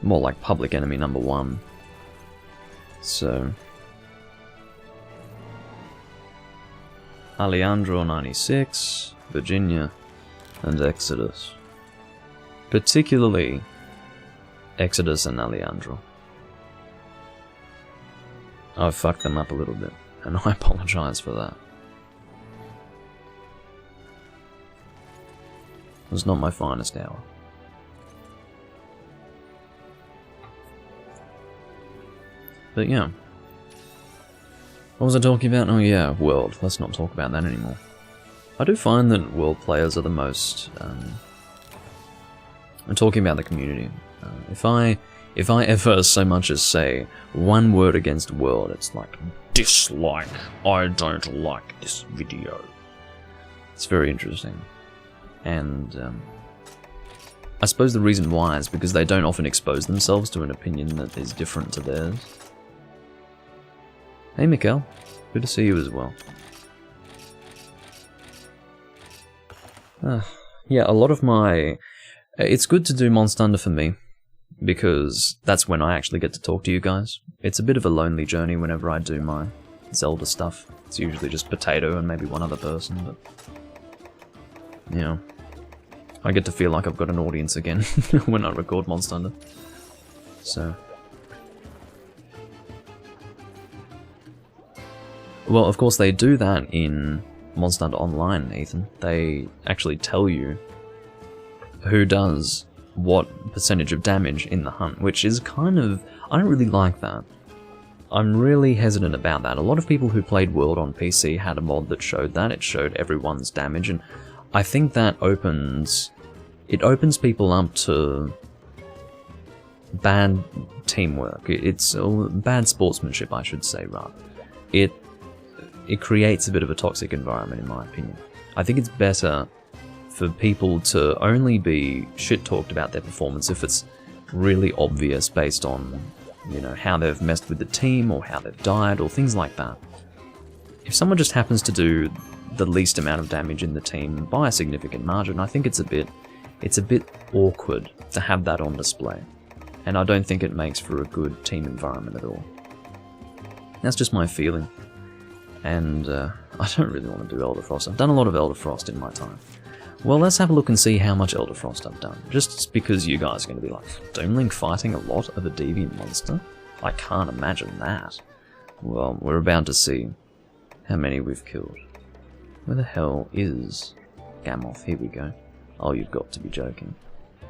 More like public enemy number 1. So... Alejandro 96, Virginia, and Exodus. Particularly Exodus and Alejandro. I've fucked them up a little bit, and I apologize for that. It was not my finest hour. But yeah. What was I talking about? Oh yeah, world. Let's not talk about that anymore. I do find that world players are the most... I'm talking about the community. If I ever so much as say one word against world, it's like, dislike. I don't like this video. It's very interesting. And I suppose the reason why is because they don't often expose themselves to an opinion that is different to theirs. Hey Mikkel, good to see you as well. Yeah, a lot of my It's good to do Monster Hunter for me, because that's when I actually get to talk to you guys. It's a bit of a lonely journey whenever I do my Zelda stuff. It's usually just Potato and maybe one other person, but... you know, I get to feel like I've got an audience again when I record Monster Hunter. So... well, of course they do that in Monster Hunter Online, Ethan. They actually tell you who does what percentage of damage in the hunt, which is kind of... I don't really like that. I'm really hesitant about that. A lot of people who played World on PC had a mod that showed that. It showed everyone's damage, and I think that opens... it opens people up to bad teamwork. It's bad sportsmanship, I should say, rather. It creates a bit of a toxic environment, in my opinion. I think it's better for people to only be shit-talked about their performance if it's really obvious based on, you know, how they've messed with the team or how they've died or things like that. If someone just happens to do the least amount of damage in the team by a significant margin, I think it's a bit awkward to have that on display. And I don't think it makes for a good team environment at all. That's just my feeling. And I don't really want to do Elder Frost. I've done a lot of Elder Frost in my time. Well, let's have a look and see how much Elder Frost I've done. Just because you guys are going to be like, Doomlink fighting a lot of a deviant monster? I can't imagine that. Well, we're about to see how many we've killed. Where the hell is Gamoth? Here we go. Oh, you've got to be joking.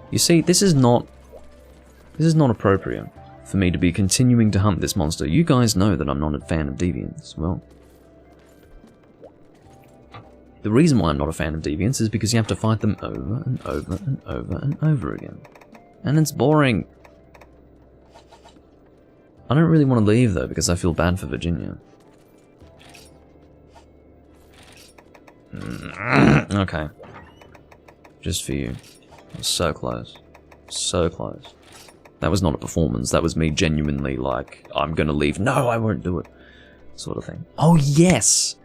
You see, this is not appropriate for me to be continuing to hunt this monster. You guys know that I'm not a fan of deviants. Well, the reason why I'm not a fan of deviants is because you have to fight them over and over and over and over again. And it's boring. I don't really want to leave though, because I feel bad for Virginia. Okay. Just for you. So close. So close. That was not a performance, that was me genuinely like, I'm gonna leave, no, I won't do it, sort of thing. Oh yes!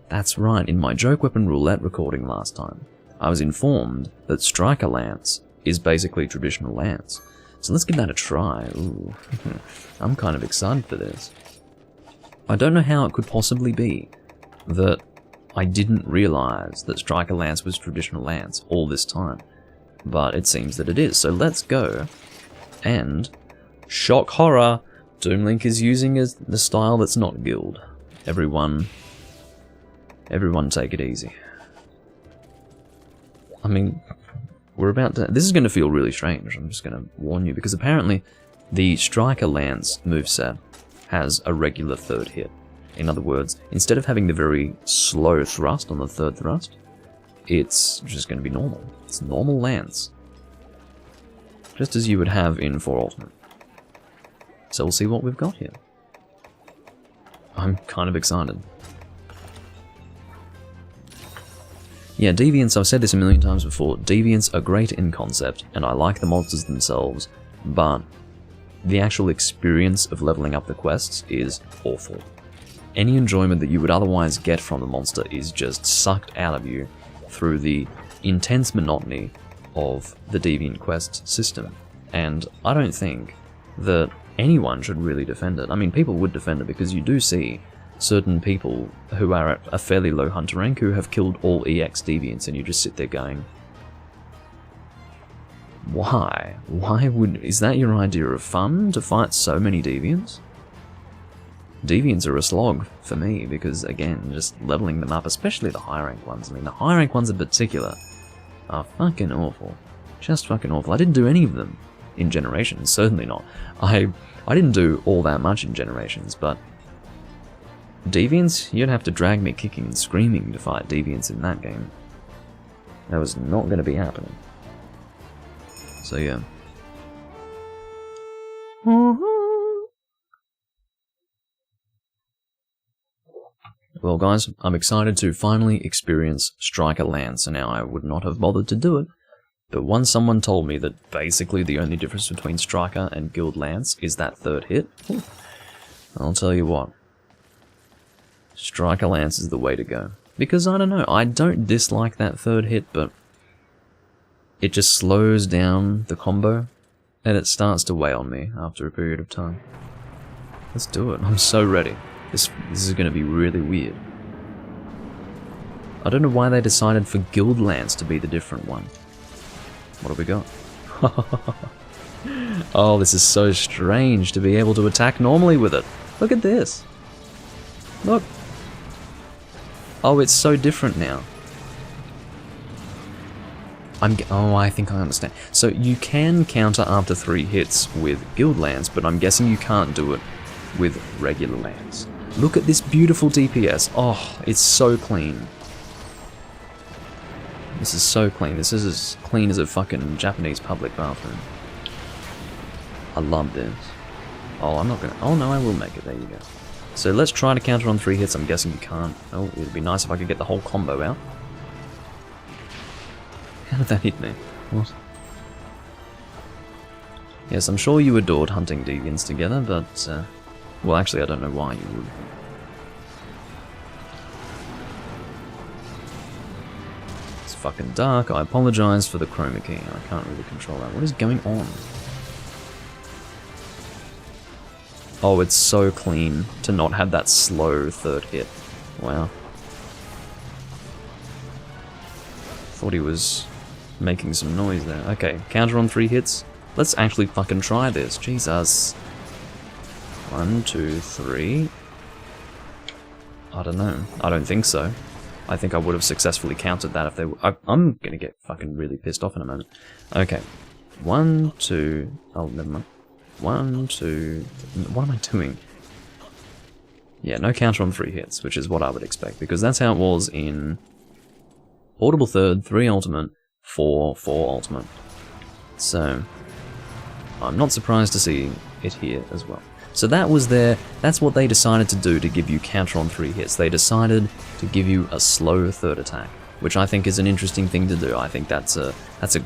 That's right, in my Joke Weapon Roulette recording last time, I was informed that Striker Lance is basically traditional Lance. So let's give that a try. Ooh. I'm kind of excited for this. I don't know how it could possibly be that I didn't realise that Striker Lance was traditional Lance all this time, but it seems that it is, so let's go. And, shock horror, Doomlink is using the style that's not guild. Everyone take it easy. I mean, we're about to... this is going to feel really strange, I'm just going to warn you, because apparently the Striker Lance moveset has a regular third hit. In other words, instead of having the very slow thrust on the third thrust, it's just going to be normal. It's normal Lance. Just as you would have in 4 Ultimate. So we'll see what we've got here. I'm kind of excited. Yeah, Deviants, I've said this a million times before, Deviants are great in concept, and I like the monsters themselves, but the actual experience of leveling up the quests is awful. Any enjoyment that you would otherwise get from the monster is just sucked out of you through the intense monotony of the Deviant Quest system, and I don't think that anyone should really defend it. I mean, people would defend it because you do see certain people who are at a fairly low hunter rank who have killed all EX Deviants, and you just sit there going, why? Is that your idea of fun, to fight so many Deviants? Deviants are a slog for me, because again, just leveling them up, especially the high rank ones, I mean the high rank ones in particular, are fucking awful. Just fucking awful. I didn't do any of them in Generations, certainly not. I didn't do all that much in Generations, but Deviants, you'd have to drag me kicking and screaming to fight Deviants in that game. That was not going to be happening. So yeah. Well guys, I'm excited to finally experience Striker Lance. Now I would not have bothered to do it, but once someone told me that basically the only difference between Striker and Guild Lance is that third hit, I'll tell you what. Striker Lance is the way to go. Because I don't know, I don't dislike that third hit, but it just slows down the combo, and it starts to weigh on me after a period of time. Let's do it. I'm so ready. This is going to be really weird. I don't know why they decided for Guild Lance to be the different one. What have we got? Oh, this is so strange to be able to attack normally with it. Look at this. Look. Oh, it's so different now. Oh, I think I understand. So you can counter after 3 hits with Guild Lance, but I'm guessing you can't do it with regular Lance. Look at this beautiful DPS. Oh, it's so clean. This is so clean. This is as clean as a fucking Japanese public bathroom. I love this. Oh, I'm not gonna... Oh, no, I will make it. There you go. So let's try to counter on 3 hits. I'm guessing you can't. Oh, it would be nice if I could get the whole combo out. How did that hit me? What? Yes, I'm sure you adored hunting deviants together, but... well, actually, I don't know why you would. It's fucking dark. I apologize for the chroma key. I can't really control that. What is going on? Oh, it's so clean to not have that slow 3rd hit. Wow. Thought he was making some noise there. Okay, counter on 3 hits. Let's actually fucking try this. Jesus. 1, 2, 3. I don't know. I don't think so. I think I would have successfully countered that if they were... I'm gonna get fucking really pissed off in a moment. Okay. 1, 2... Oh, never mind. 1, 2... What am I doing? Yeah, no counter on 3 hits, which is what I would expect, because that's how it was in Portable 3rd, 3 Ultimate, 4 Ultimate. So, I'm not surprised to see it here as well. So that was that's what they decided to do to give you counter on 3 hits. They decided to give you a slow 3rd attack, which I think is an interesting thing to do. I think that's a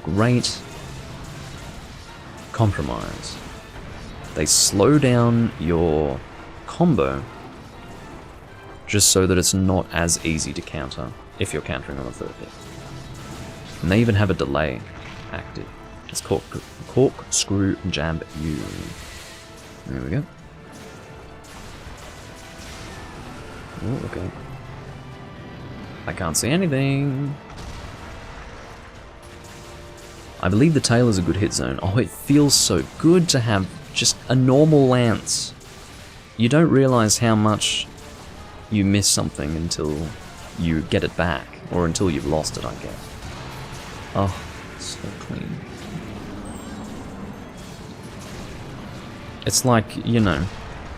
great compromise. They slow down your combo just so that it's not as easy to counter if you're countering on a 3rd hit. And they even have a delay active. It's called Corkscrew Jab U. There we go. Oh, okay. I can't see anything. I believe the tail is a good hit zone. Oh, it feels so good to have just a normal lance. You don't realize how much you miss something until you get it back, or until you've lost it, I guess. Oh, so clean. It's like, you know,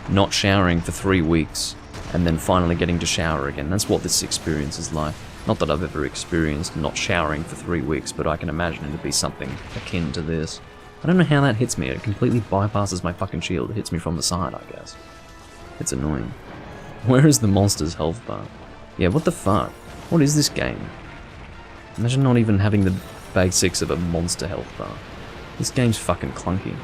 not showering for 3 weeks and then finally getting to shower again. That's what this experience is like. Not that I've ever experienced not showering for 3 weeks, but I can imagine it to be something akin to this. I don't know how that hits me. It completely bypasses my fucking shield. It hits me from the side, I guess. It's annoying. Where is the monster's health bar? Yeah, what the fuck? What is this game? Imagine not even having the basics of a monster health bar. This game's fucking clunky.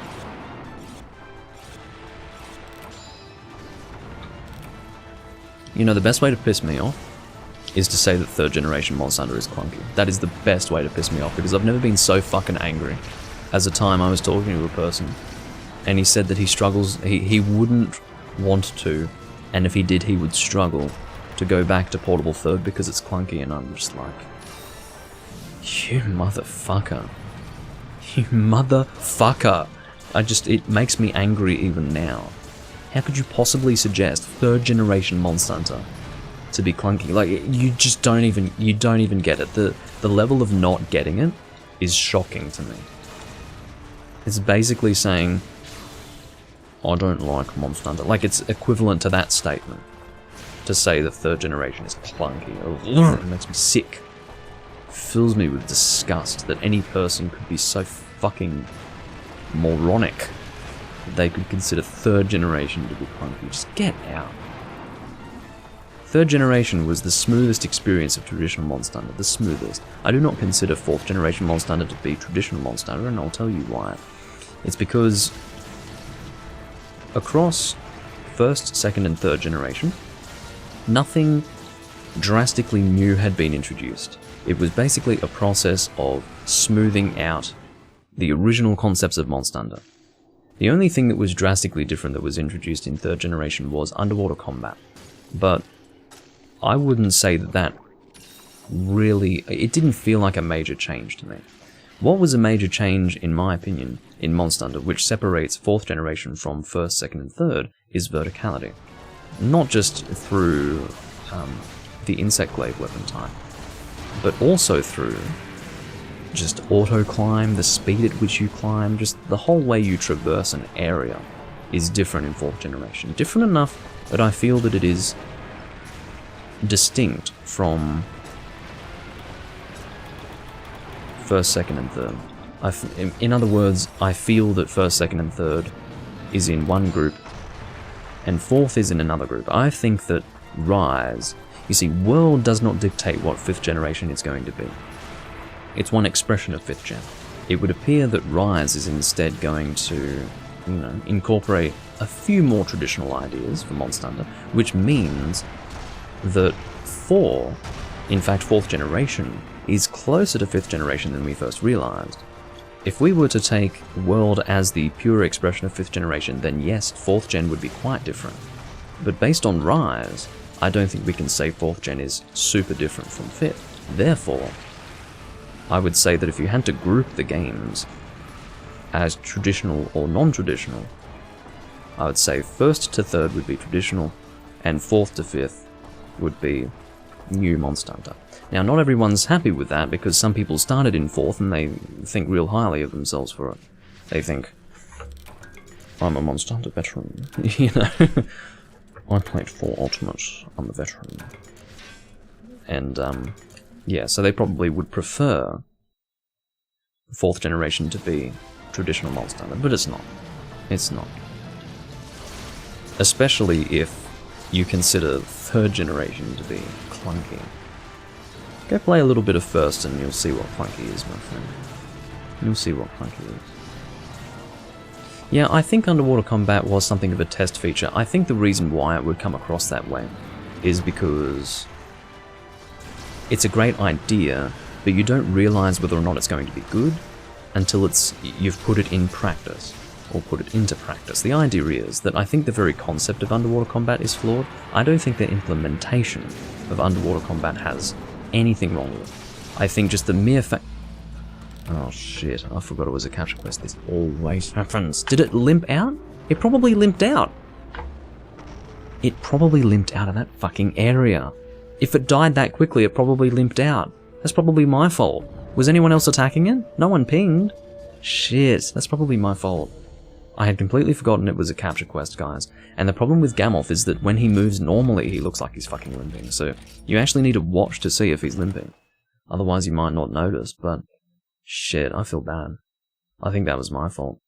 You know, the best way to piss me off is to say that 3rd generation Monster Hunter is clunky. That is the best way to piss me off, because I've never been so fucking angry as a time I was talking to a person, and he said that he struggles, he wouldn't want to, and if he did, he would struggle to go back to Portable 3rd because it's clunky, and I'm just like, you motherfucker. You motherfucker. It makes me angry even now. How could you possibly suggest 3rd generation Monster Hunter to be clunky? Like, you just don't even get it. The level of not getting it is shocking to me. It's basically saying, I don't like Monster Hunter. Like, it's equivalent to that statement. To say that 3rd generation is clunky. It makes me sick. Fills me with disgust that any person could be so fucking moronic they could consider 3rd generation to be clunky. Just get out. 3rd generation was the smoothest experience of traditional Monster Hunter, the smoothest. I do not consider 4th generation Monster Hunter to be traditional Monster Hunter, and I'll tell you why. It's because across 1st, 2nd, and 3rd generation, nothing drastically new had been introduced. It was basically a process of smoothing out the original concepts of Monster Hunter. The only thing that was drastically different that was introduced in 3rd generation was underwater combat. But I wouldn't say that really... It didn't feel like a major change to me. What was a major change, in my opinion, in Monster Hunter, which separates 4th generation from 1st, 2nd, and 3rd, is verticality. Not just through the insect glaive weapon type, but also through just auto-climb, the speed at which you climb, just the whole way you traverse an area is different in 4th generation. Different enough that I feel that it is distinct from 1st, 2nd, and 3rd. In other words, I feel that 1st, 2nd, and 3rd is in one group, and 4th is in another group. I think that Rise... You see, world does not dictate what 5th generation is going to be. It's one expression of 5th gen. It would appear that Rise is instead going to, incorporate a few more traditional ideas for Monster Hunter, which means that 4, in fact 4th generation, is closer to 5th generation than we first realized. If we were to take world as the pure expression of 5th generation, then yes, 4th gen would be quite different. But based on Rise, I don't think we can say 4th gen is super different from 5th. Therefore, I would say that if you had to group the games as traditional or non-traditional, I would say 1st to 3rd would be traditional, and 4th to 5th would be new Monster Hunter. Now, not everyone's happy with that, because some people started in 4th and they think real highly of themselves for it. They think, I'm a Monster Hunter veteran, I played 4 Ultimate, I'm a veteran. And, yeah, so they probably would prefer 4th generation to be traditional Monster Hunter, but it's not. It's not. Especially if you consider 3rd generation to be clunky. Go play a little bit of 1st and you'll see what clunky is, my friend. You'll see what clunky is. Yeah, I think underwater combat was something of a test feature. I think the reason why it would come across that way is because it's a great idea, but you don't realize whether or not it's going to be good until you've put it in practice, or put it into practice. The idea is that I think the very concept of underwater combat is flawed. I don't think the implementation of underwater combat has anything wrong with it. I think just the mere fact... Oh shit, I forgot it was a capture quest. This always happens. Did it limp out? It probably limped out. It probably limped out of that fucking area. If it died that quickly, it probably limped out. That's probably my fault. Was anyone else attacking it? No one pinged. Shit, that's probably my fault. I had completely forgotten it was a capture quest, guys. And the problem with Gamorph is that when he moves normally, he looks like he's fucking limping. So you actually need to watch to see if he's limping. Otherwise you might not notice, but... Shit, I feel bad. I think that was my fault.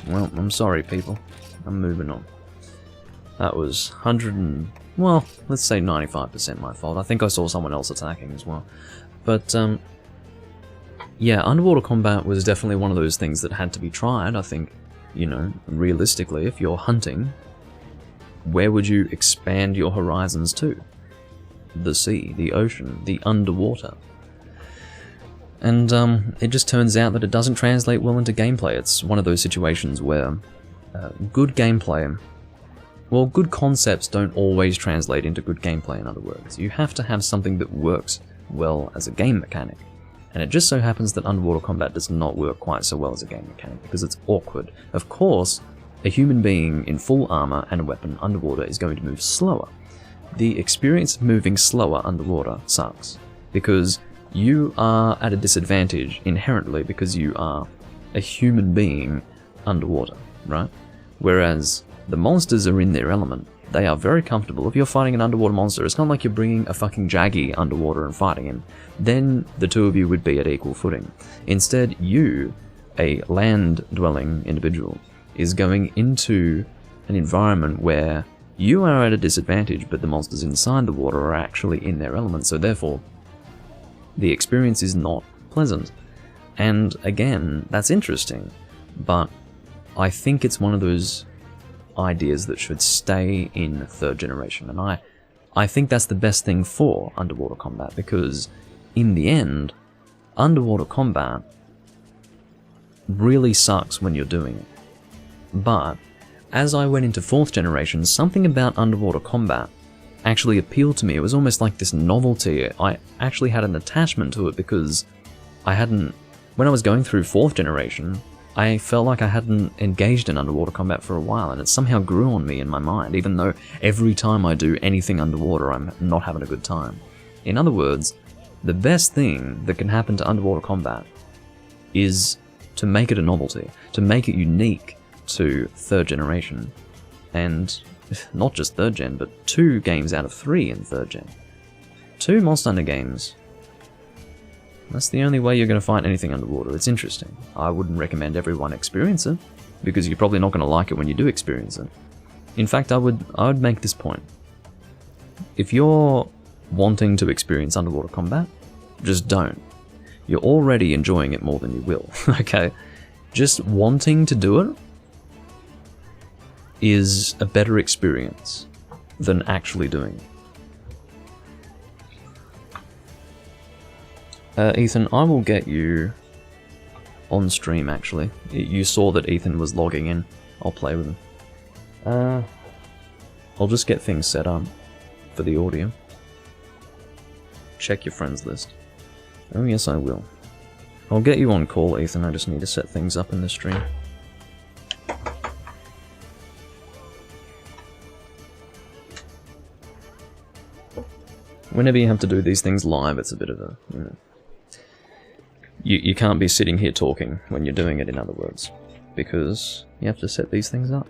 Well, I'm sorry, people. I'm moving on. That was let's say 95% my fault. I think I saw someone else attacking as well. But, yeah, underwater combat was definitely one of those things that had to be tried. I think, realistically, if you're hunting, where would you expand your horizons to? The sea, the ocean, the underwater. And it just turns out that it doesn't translate well into gameplay. It's one of those situations where good gameplay, well, good concepts don't always translate into good gameplay, in other words. You have to have something that works well as a game mechanic. And it just so happens that underwater combat does not work quite so well as a game mechanic, because it's awkward. Of course, a human being in full armor and a weapon underwater is going to move slower. The experience of moving slower underwater sucks, because you are at a disadvantage inherently because you are a human being underwater, right? Whereas the monsters are in their element. They are very comfortable. If you're fighting an underwater monster, it's not like you're bringing a fucking Jaggy underwater and fighting him. Then the two of you would be at equal footing. Instead, you, a land-dwelling individual, is going into an environment where you are at a disadvantage, but the monsters inside the water are actually in their element, so therefore, the experience is not pleasant. And again, that's interesting, but I think it's one of those ideas that should stay in 3rd generation, and I think that's the best thing for underwater combat, because in the end, underwater combat really sucks when you're doing it. But as I went into 4th generation, something about underwater combat actually appealed to me. It was almost like this novelty. I actually had an attachment to it because when I was going through 4th generation, I felt like I hadn't engaged in underwater combat for a while, and it somehow grew on me in my mind, even though every time I do anything underwater, I'm not having a good time. In other words, the best thing that can happen to underwater combat is to make it a novelty, to make it unique to 3rd generation. And not just 3rd gen, but 2 games out of 3 in 3rd gen. 2 Monster Hunter games. That's the only way you're going to fight anything underwater. It's interesting. I wouldn't recommend everyone experience it, because you're probably not going to like it when you do experience it. In fact, I would make this point. If you're wanting to experience underwater combat, just don't. You're already enjoying it more than you will, okay? Just wanting to do it is a better experience than actually doing it. Ethan, I will get you on stream, actually. You saw that Ethan was logging in. I'll play with him. I'll just get things set up for the audio. Check your friends list. Oh yes, I will. I'll get you on call, Ethan. I just need to set things up in the stream. Whenever you have to do these things live, it's a bit of a, you know... You can't be sitting here talking when you're doing it, in other words, because you have to set these things up.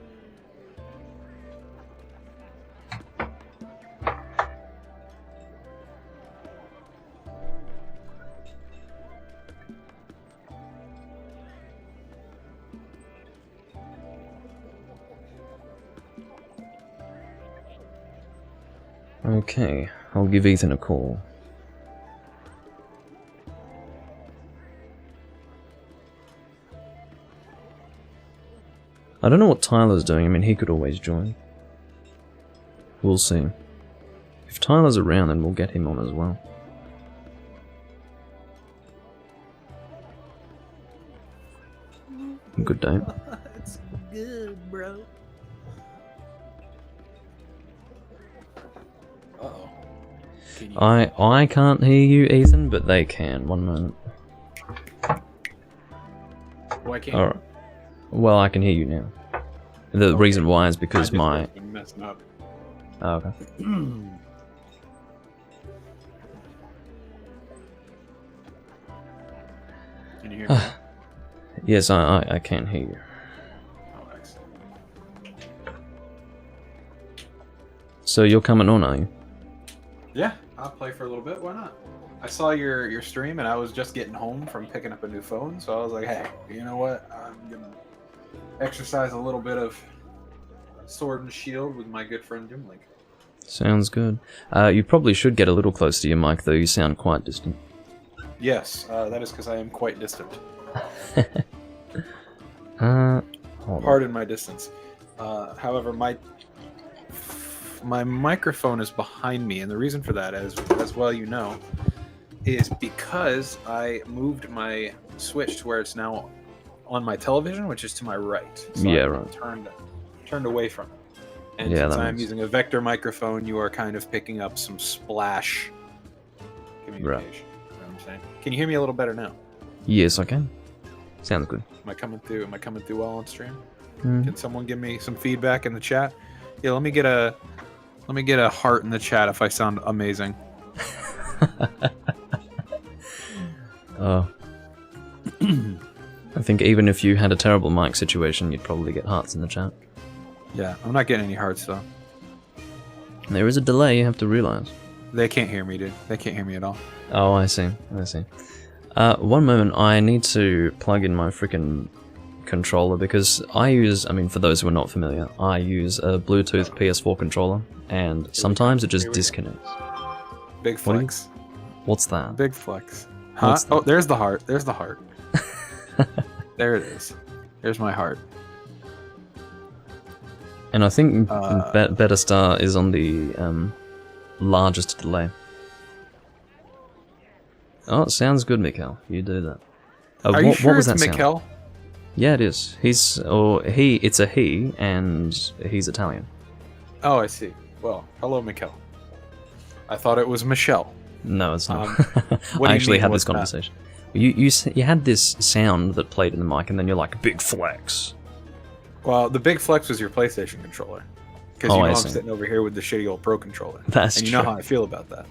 Okay, I'll give Ethan a call. I don't know what Tyler's doing. I mean, he could always join. We'll see. If Tyler's around, then we'll get him on as well. Good day. It's good, bro. Uh-oh. I can't hear you, Ethan, but they can. One moment. Why can't Alright. Well, I can hear you now. The reason why is because my... messing up. Oh, okay. Can you hear me? Yes, I can hear you. Oh, excellent. So you're coming on, are you? Yeah, I'll play for a little bit. Why not? I saw your stream and I was just getting home from picking up a new phone, so I was like, hey, you know what? I'm gonna exercise a little bit of sword and shield with my good friend Doomlink. Sounds good. You probably should get a little close to your mic, though. You sound quite distant. Yes, that is because I am quite distant. Pardon my distance. However, my microphone is behind me, and the reason for that, as well you know, is because I moved my Switch to where it's now on my television, which is to my right. So yeah, I'm right. Turned away from it. And yeah, since I'm using a vector microphone, you are kind of picking up some splash communication. Right. You know what I'm saying? Can you hear me a little better now? Yes, I can. Sounds good. Am I coming through? Am I coming through well on stream? Mm. Can someone give me some feedback in the chat? Yeah, let me get a heart in the chat if I sound amazing. Oh. I think even if you had a terrible mic situation, you'd probably get hearts in the chat. Yeah, I'm not getting any hearts though. There is a delay, you have to realize. They can't hear me, dude. They can't hear me at all. Oh, I see. I see. One moment, I need to plug in my freaking controller because I use, I mean, for those who are not familiar, I use a Bluetooth PS4 controller and sometimes it just disconnects. Big flex. What's that? Big flex. Huh? Oh, there's the heart. There's the heart. There it is. There's my heart. And I think Better Star is on the largest delay. Oh, it sounds good, Mikkel. You do that. Are you sure it's Mikkel? Yeah, it is. It's a he, and he's Italian. Oh, I see. Well, hello, Mikkel. I thought it was Michelle. No, it's not. I actually had this conversation. You had this sound that played in the mic, and then you're like, big flex. Well, the big flex was your PlayStation controller. Because I'm sitting over here with the shitty old Pro controller. That's and you know how I feel about that.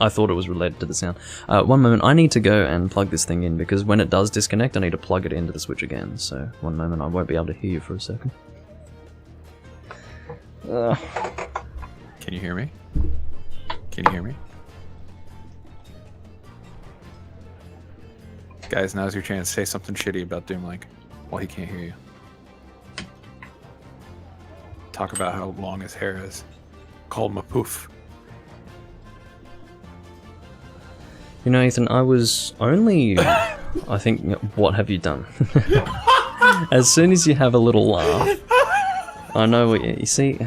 I thought it was related to the sound. One moment, I need to go and plug this thing in, because when it does disconnect, I need to plug it into the Switch again. So, one moment, I won't be able to hear you for a second. Can you hear me? Can you hear me? Guys, now's your chance. Say something shitty about Doomlink while he can't hear you. Talk about how long his hair is. Call him a poof. You know, Ethan, I was only... I think, what have you done? As soon as you have a little laugh, I know what you see.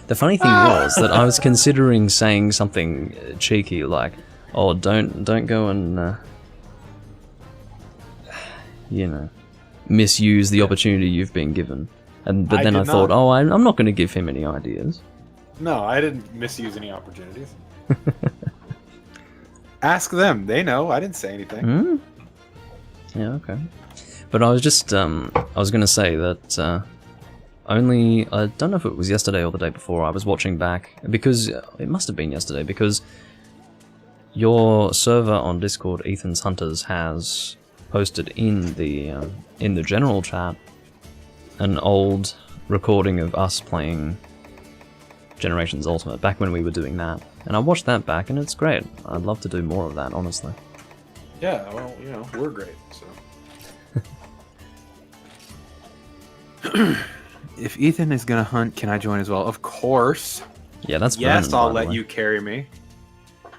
The funny thing was that I was considering saying something cheeky like, "Oh, don't go and you know, misuse the opportunity you've been given." But then I thought, "Oh, I'm not going to give him any ideas." No, I didn't misuse any opportunities. Ask them; they know. I didn't say anything. Mm? Yeah, okay. But I was just, I was going to say that. I don't know if it was yesterday or the day before, I was watching back, because it must have been yesterday, because your server on Discord, Ethan's Hunters, has posted in the general chat an old recording of us playing Generations Ultimate, back when we were doing that. And I watched that back, and it's great. I'd love to do more of that, honestly. Yeah, well, you know, we're great, so... If Ethan is gonna hunt, can I join as well? Of course. Yeah, that's yes. Vernon, I'll let you carry me.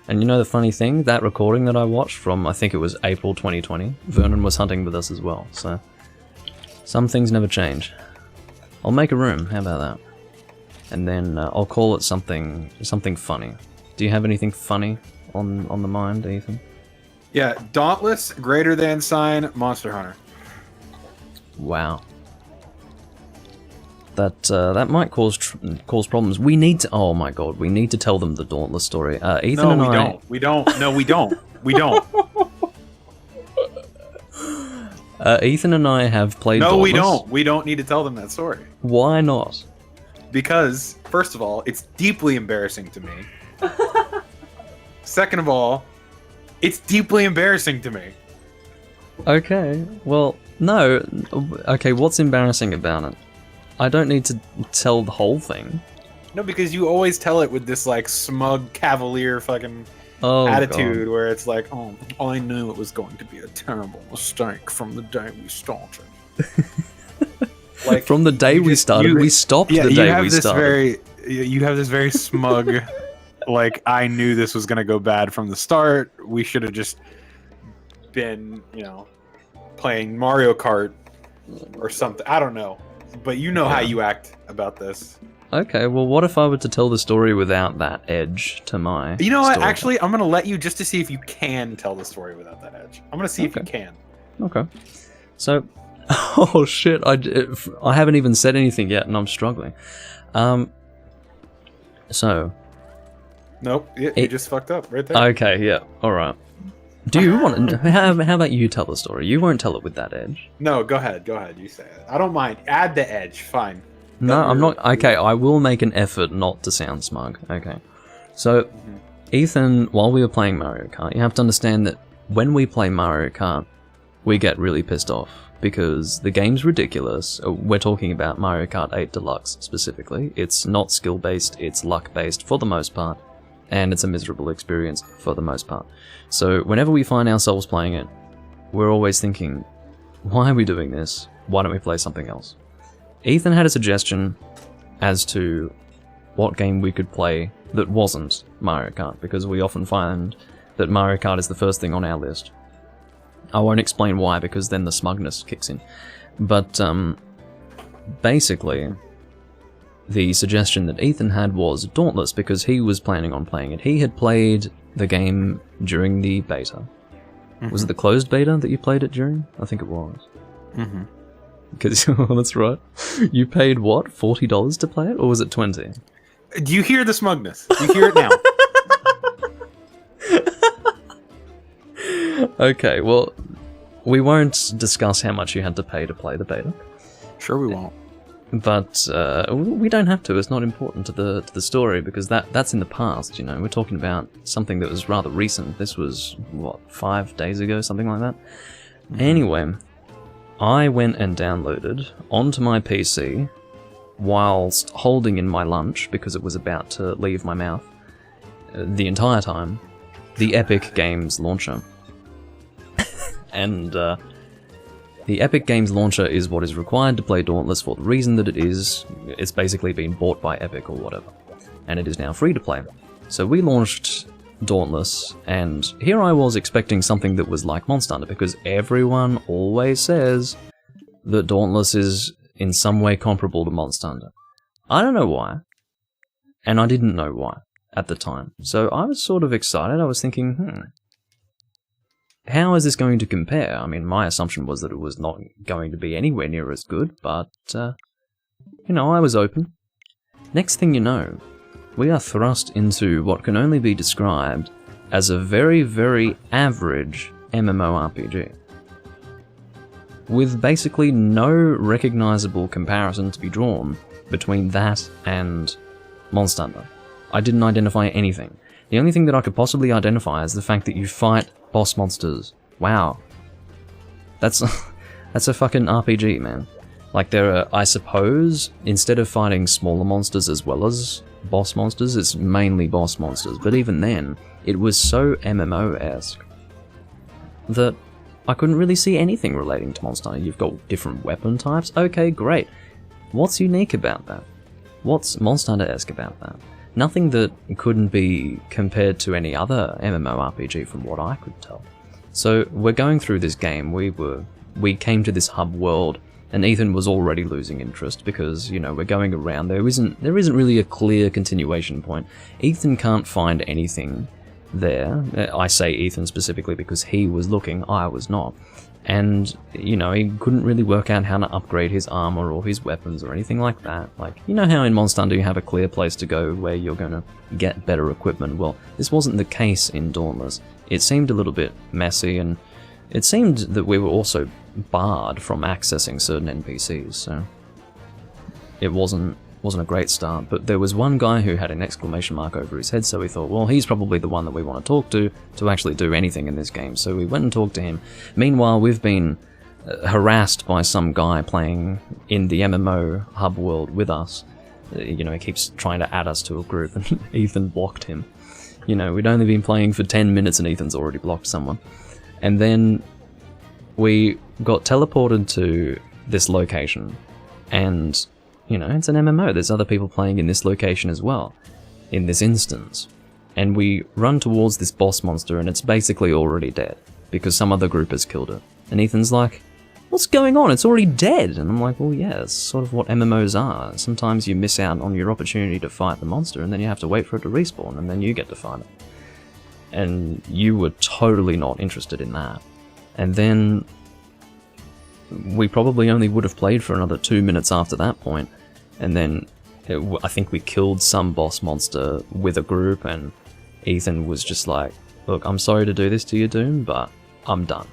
And you know the funny thing, that recording that I watched from, I think it was April 2020, Vernon was hunting with us as well. So some things never change. I'll make a room. How about that? And then I'll call it something funny. Do you have anything funny on the mind, Ethan? Yeah, Dauntless, greater than sign, Monster Hunter. Wow. That might cause problems. We need to. Oh my god, we need to tell them the Dauntless story. Ethan and I. We don't. No, we don't. We don't. Ethan and I have played. No, Dauntless. we don't. We don't need to tell them that story. Why not? Because first of all, it's deeply embarrassing to me. Second of all, it's deeply embarrassing to me. Okay. Well, no. Okay, what's embarrassing about it? I don't need to tell the whole thing. No, because you always tell it with this like smug cavalier fucking attitude where it's like, oh, I knew it was going to be a terrible mistake from the day we started. Like from the day we started, we stopped the day we started. You have this very smug, like, I knew this was going to go bad from the start. We should have just been, you know, playing Mario Kart or something. I don't know. But you know how you act about this. Okay, well, what if I were to tell the story without that edge to my You know what? story? Actually, I'm going to let you just to see if you can tell the story without that edge. I'm going to see if you can. Okay. So, oh shit, I haven't even said anything yet, and I'm struggling. So. Nope, you just fucked up right there. Okay, yeah, alright. Do you want to... How about you tell the story? You won't tell it with that edge. No, go ahead, you say it. I don't mind. Add the edge, fine. No, I'm not... Okay, I will make an effort not to sound smug. Okay. So, Ethan, while we were playing Mario Kart, you have to understand that when we play Mario Kart, we get really pissed off. Because the game's ridiculous. We're talking about Mario Kart 8 Deluxe, specifically. It's not skill-based, it's luck-based for the most part. And it's a miserable experience for the most part. So whenever we find ourselves playing it, we're always thinking, why are we doing this? Why don't we play something else? Ethan had a suggestion as to what game we could play that wasn't Mario Kart, because we often find that Mario Kart is the first thing on our list. I won't explain why, because then the smugness kicks in. But basically, the suggestion that Ethan had was Dauntless, because he was planning on playing it. He had played the game during the beta. Mm-hmm. Was it the closed beta that you played it during? I think it was. Mm-hmm. Because, oh, that's right. You paid, what, $40 to play it? Or was it 20? Do you hear the smugness? You hear it now. Okay, well, we won't discuss how much you had to pay to play the beta. Sure we won't. But we don't have to. It's not important to the story, because that's in the past, you know. We're talking about something that was rather recent. This was, what, 5 days ago, something like that? Mm-hmm. Anyway, I went and downloaded onto my PC whilst holding in my lunch, because it was about to leave my mouth the entire time, the Epic Games launcher. And the Epic Games launcher is what is required to play Dauntless for the reason that it's basically been bought by Epic or whatever, and it is now free to play. So we launched Dauntless, and here I was expecting something that was like Monster Hunter, because everyone always says that Dauntless is in some way comparable to Monster Hunter. I don't know why, and I didn't know why at the time. So I was sort of excited. I was thinking, how is this going to compare? I mean, my assumption was that it was not going to be anywhere near as good, but, you know, I was open. Next thing you know, we are thrust into what can only be described as a very, very average MMORPG, with basically no recognizable comparison to be drawn between that and Monster Hunter. I didn't identify anything. The only thing that I could possibly identify is the fact that you fight boss monsters. Wow. That's a fucking RPG, man. Like, there are, I suppose, instead of fighting smaller monsters as well as boss monsters, it's mainly boss monsters. But even then, it was so MMO-esque that I couldn't really see anything relating to Monster Hunter. You've got different weapon types. Okay, great. What's unique about that? What's Monster Hunter-esque about that? Nothing that couldn't be compared to any other MMORPG from what I could tell. So we're going through this game, we came to this hub world, and Ethan was already losing interest because, you know, we're going around, there isn't really a clear continuation point. Ethan can't find anything there. I say Ethan specifically because he was looking, I was not. And, you know, he couldn't really work out how to upgrade his armor or his weapons or anything like that. Like, you know how in Monster Hunter you have a clear place to go where you're gonna get better equipment? Well, this wasn't the case in Dauntless. It seemed a little bit messy, and it seemed that we were also barred from accessing certain NPCs, so it wasn't a great start. But there was one guy who had an exclamation mark over his head, so we thought, well, he's probably the one that we want to talk to actually do anything in this game. So we went and talked to him. Meanwhile, we've been harassed by some guy playing in the MMO hub world with us. You know, he keeps trying to add us to a group, and Ethan blocked him. You know, we'd only been playing for 10 minutes and Ethan's already blocked someone. And then we got teleported to this location, and you know, it's an MMO, there's other people playing in this location as well, in this instance. And we run towards this boss monster, and it's basically already dead, because some other group has killed it. And Ethan's like, what's going on? It's already dead! And I'm like, well, yeah, it's sort of what MMOs are. Sometimes you miss out on your opportunity to fight the monster, and then you have to wait for it to respawn, and then you get to fight it. And you were totally not interested in that. And then we probably only would have played for another 2 minutes after that point, and then I think we killed some boss monster with a group, and Ethan was just like, look, I'm sorry to do this to you, Doom, but I'm done.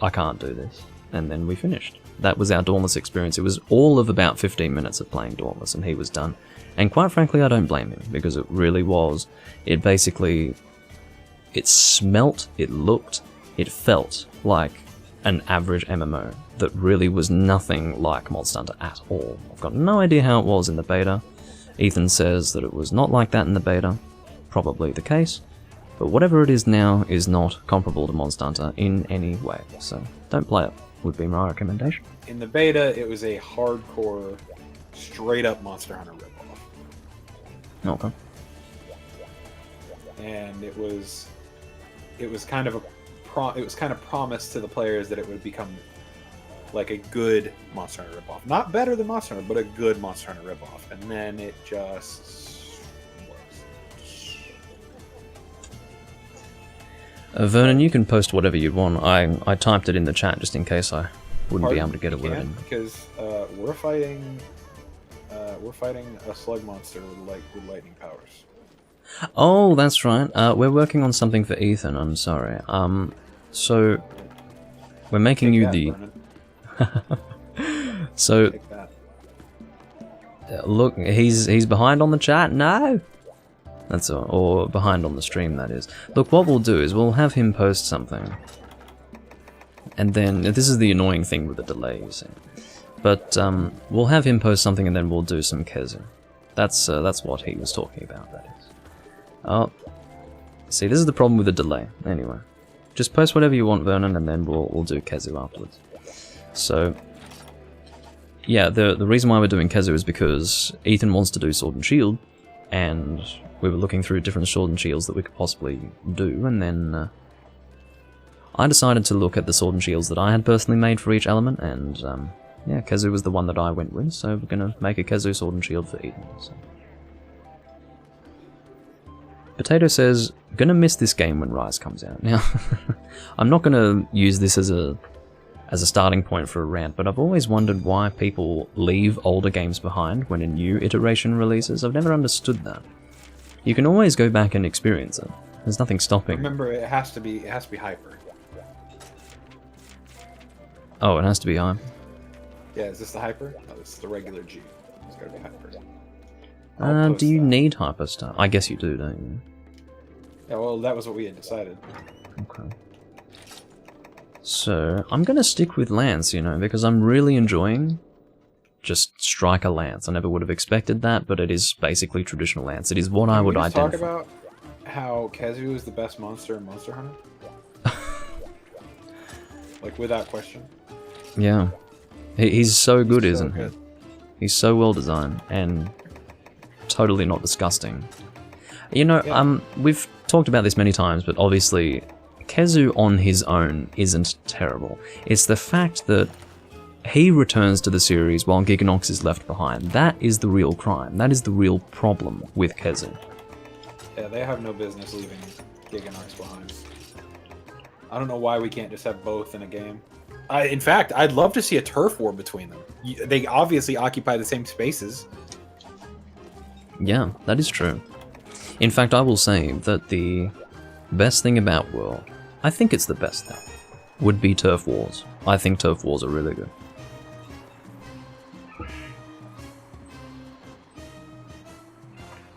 I can't do this. And then we finished. That was our Dauntless experience. It was all of about 15 minutes of playing Dauntless, and he was done. And quite frankly, I don't blame him, because it really was. It basically, it smelt, it looked, it felt like an average MMO that really was nothing like Monster Hunter at all. I've got no idea how it was in the beta. Ethan says that it was not like that in the beta. Probably the case. But whatever it is now is not comparable to Monster Hunter in any way. So don't play it, would be my recommendation. In the beta, it was a hardcore, straight-up Monster Hunter ripoff. Okay. And it was kind of promised to the players that it would become like a good Monster Hunter ripoff. Not better than Monster Hunter, but a good Monster Hunter ripoff. And then it just was. Vernon, you can post whatever you want. I typed it in the chat just in case I wouldn't be able to get a word in. Because we're fighting a slug monster with lightning powers. Oh, that's right. We're working on something for Ethan. I'm sorry. So we're making you the. So look, he's behind on the chat. No, that's all, or behind on the stream. That is. Look, what we'll do is we'll have him post something, and then this is the annoying thing with the delay, you see. But we'll have him post something, and then we'll do some Kezu. That's what he was talking about. That is. Oh, see, this is the problem with the delay. Anyway, just post whatever you want, Vernon, and then we'll do Kezu afterwards. So, yeah, the reason why we're doing Kezu is because Ethan wants to do Sword and Shield, and we were looking through different Sword and Shields that we could possibly do, and then I decided to look at the Sword and Shields that I had personally made for each element, and yeah, Kezu was the one that I went with, so we're gonna make a Kezu Sword and Shield for Ethan. So. Potato says, gonna miss this game when Rise comes out. Now, I'm not gonna use this as a starting point for a rant, but I've always wondered why people leave older games behind when a new iteration releases. I've never understood that. You can always go back and experience it. There's nothing stopping. Remember, it has to be hyper. Oh, it has to be hyper. Yeah, is this the hyper? No, this is the regular G. It's gotta be hyper. Do you need hyper stuff? I guess you do, don't you? Yeah, well, that was what we had decided. Okay. So, I'm gonna stick with Lance, you know, because I'm really enjoying just Striker Lance. I never would have expected that, but it is basically traditional Lance. It is what I would identify. Talk about how Kezu is the best monster in Monster Hunter? Like, without question. Yeah. He's so good, isn't he? He's so well designed, and totally not disgusting. You know, yeah. We've talked about this many times, but obviously Kezu on his own isn't terrible. It's the fact that he returns to the series while Giganox is left behind. That is the real crime. That is the real problem with Kezu. Yeah, they have no business leaving Giganox behind. I don't know why we can't just have both in a game. In fact, I'd love to see a turf war between them. They obviously occupy the same spaces. Yeah, that is true. In fact, I will say that the best thing about World, I think it's the best thing, would be turf wars. I think turf wars are really good.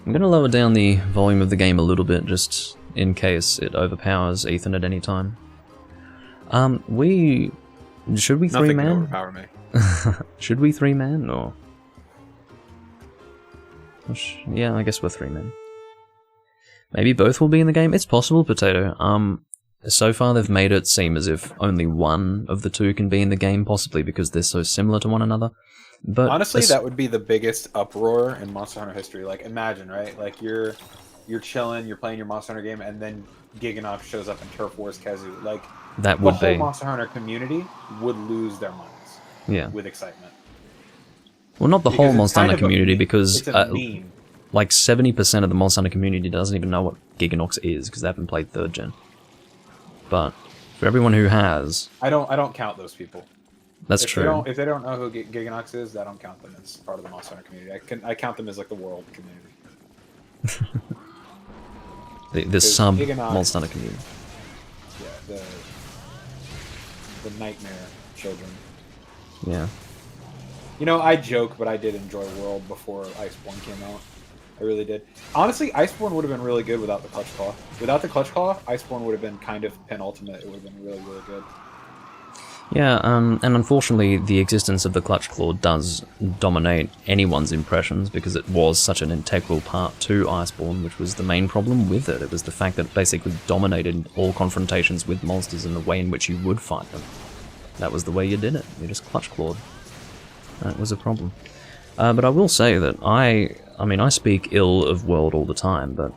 I'm going to lower down the volume of the game a little bit, just in case it overpowers Ethan at any time. Should we Nothing three-man? can overpower me. Should we three-man, or...? Yeah, I guess we're three-man. Maybe both will be in the game? It's possible, Potato. So far they've made it seem as if only one of the two can be in the game, possibly because they're so similar to one another. But honestly, that would be the biggest uproar in Monster Hunter history. Like, imagine, right? Like, you're chilling, you're playing your Monster Hunter game, and then Giganox shows up in Turf Wars Kezu. Like, that would the whole be... Monster Hunter community would lose their minds. Yeah. With excitement. Well, not the whole Monster Hunter community, because meme. Like 70% of the Monster Hunter community doesn't even know what Giganox is, because they haven't played 3rd gen. But for everyone who has... I don't count those people. That's true. If they don't know who Giganox is, I don't count them as part of the Monster Hunter community. I count them as like the world community. the sub-Monster Hunter community. Yeah, the nightmare children. Yeah. You know, I joke, but I did enjoy World before Iceborne came out. I really did. Honestly, Iceborne would have been really good without the Clutch Claw. Without the Clutch Claw, Iceborne would have been kind of penultimate. It would have been really, really good. Yeah, and unfortunately, the existence of the Clutch Claw does dominate anyone's impressions, because it was such an integral part to Iceborne, which was the main problem with it. It was the fact that it basically dominated all confrontations with monsters in the way in which you would fight them. That was the way you did it. You just Clutch Clawed. That was a problem. But I will say that I mean, I speak ill of World all the time, but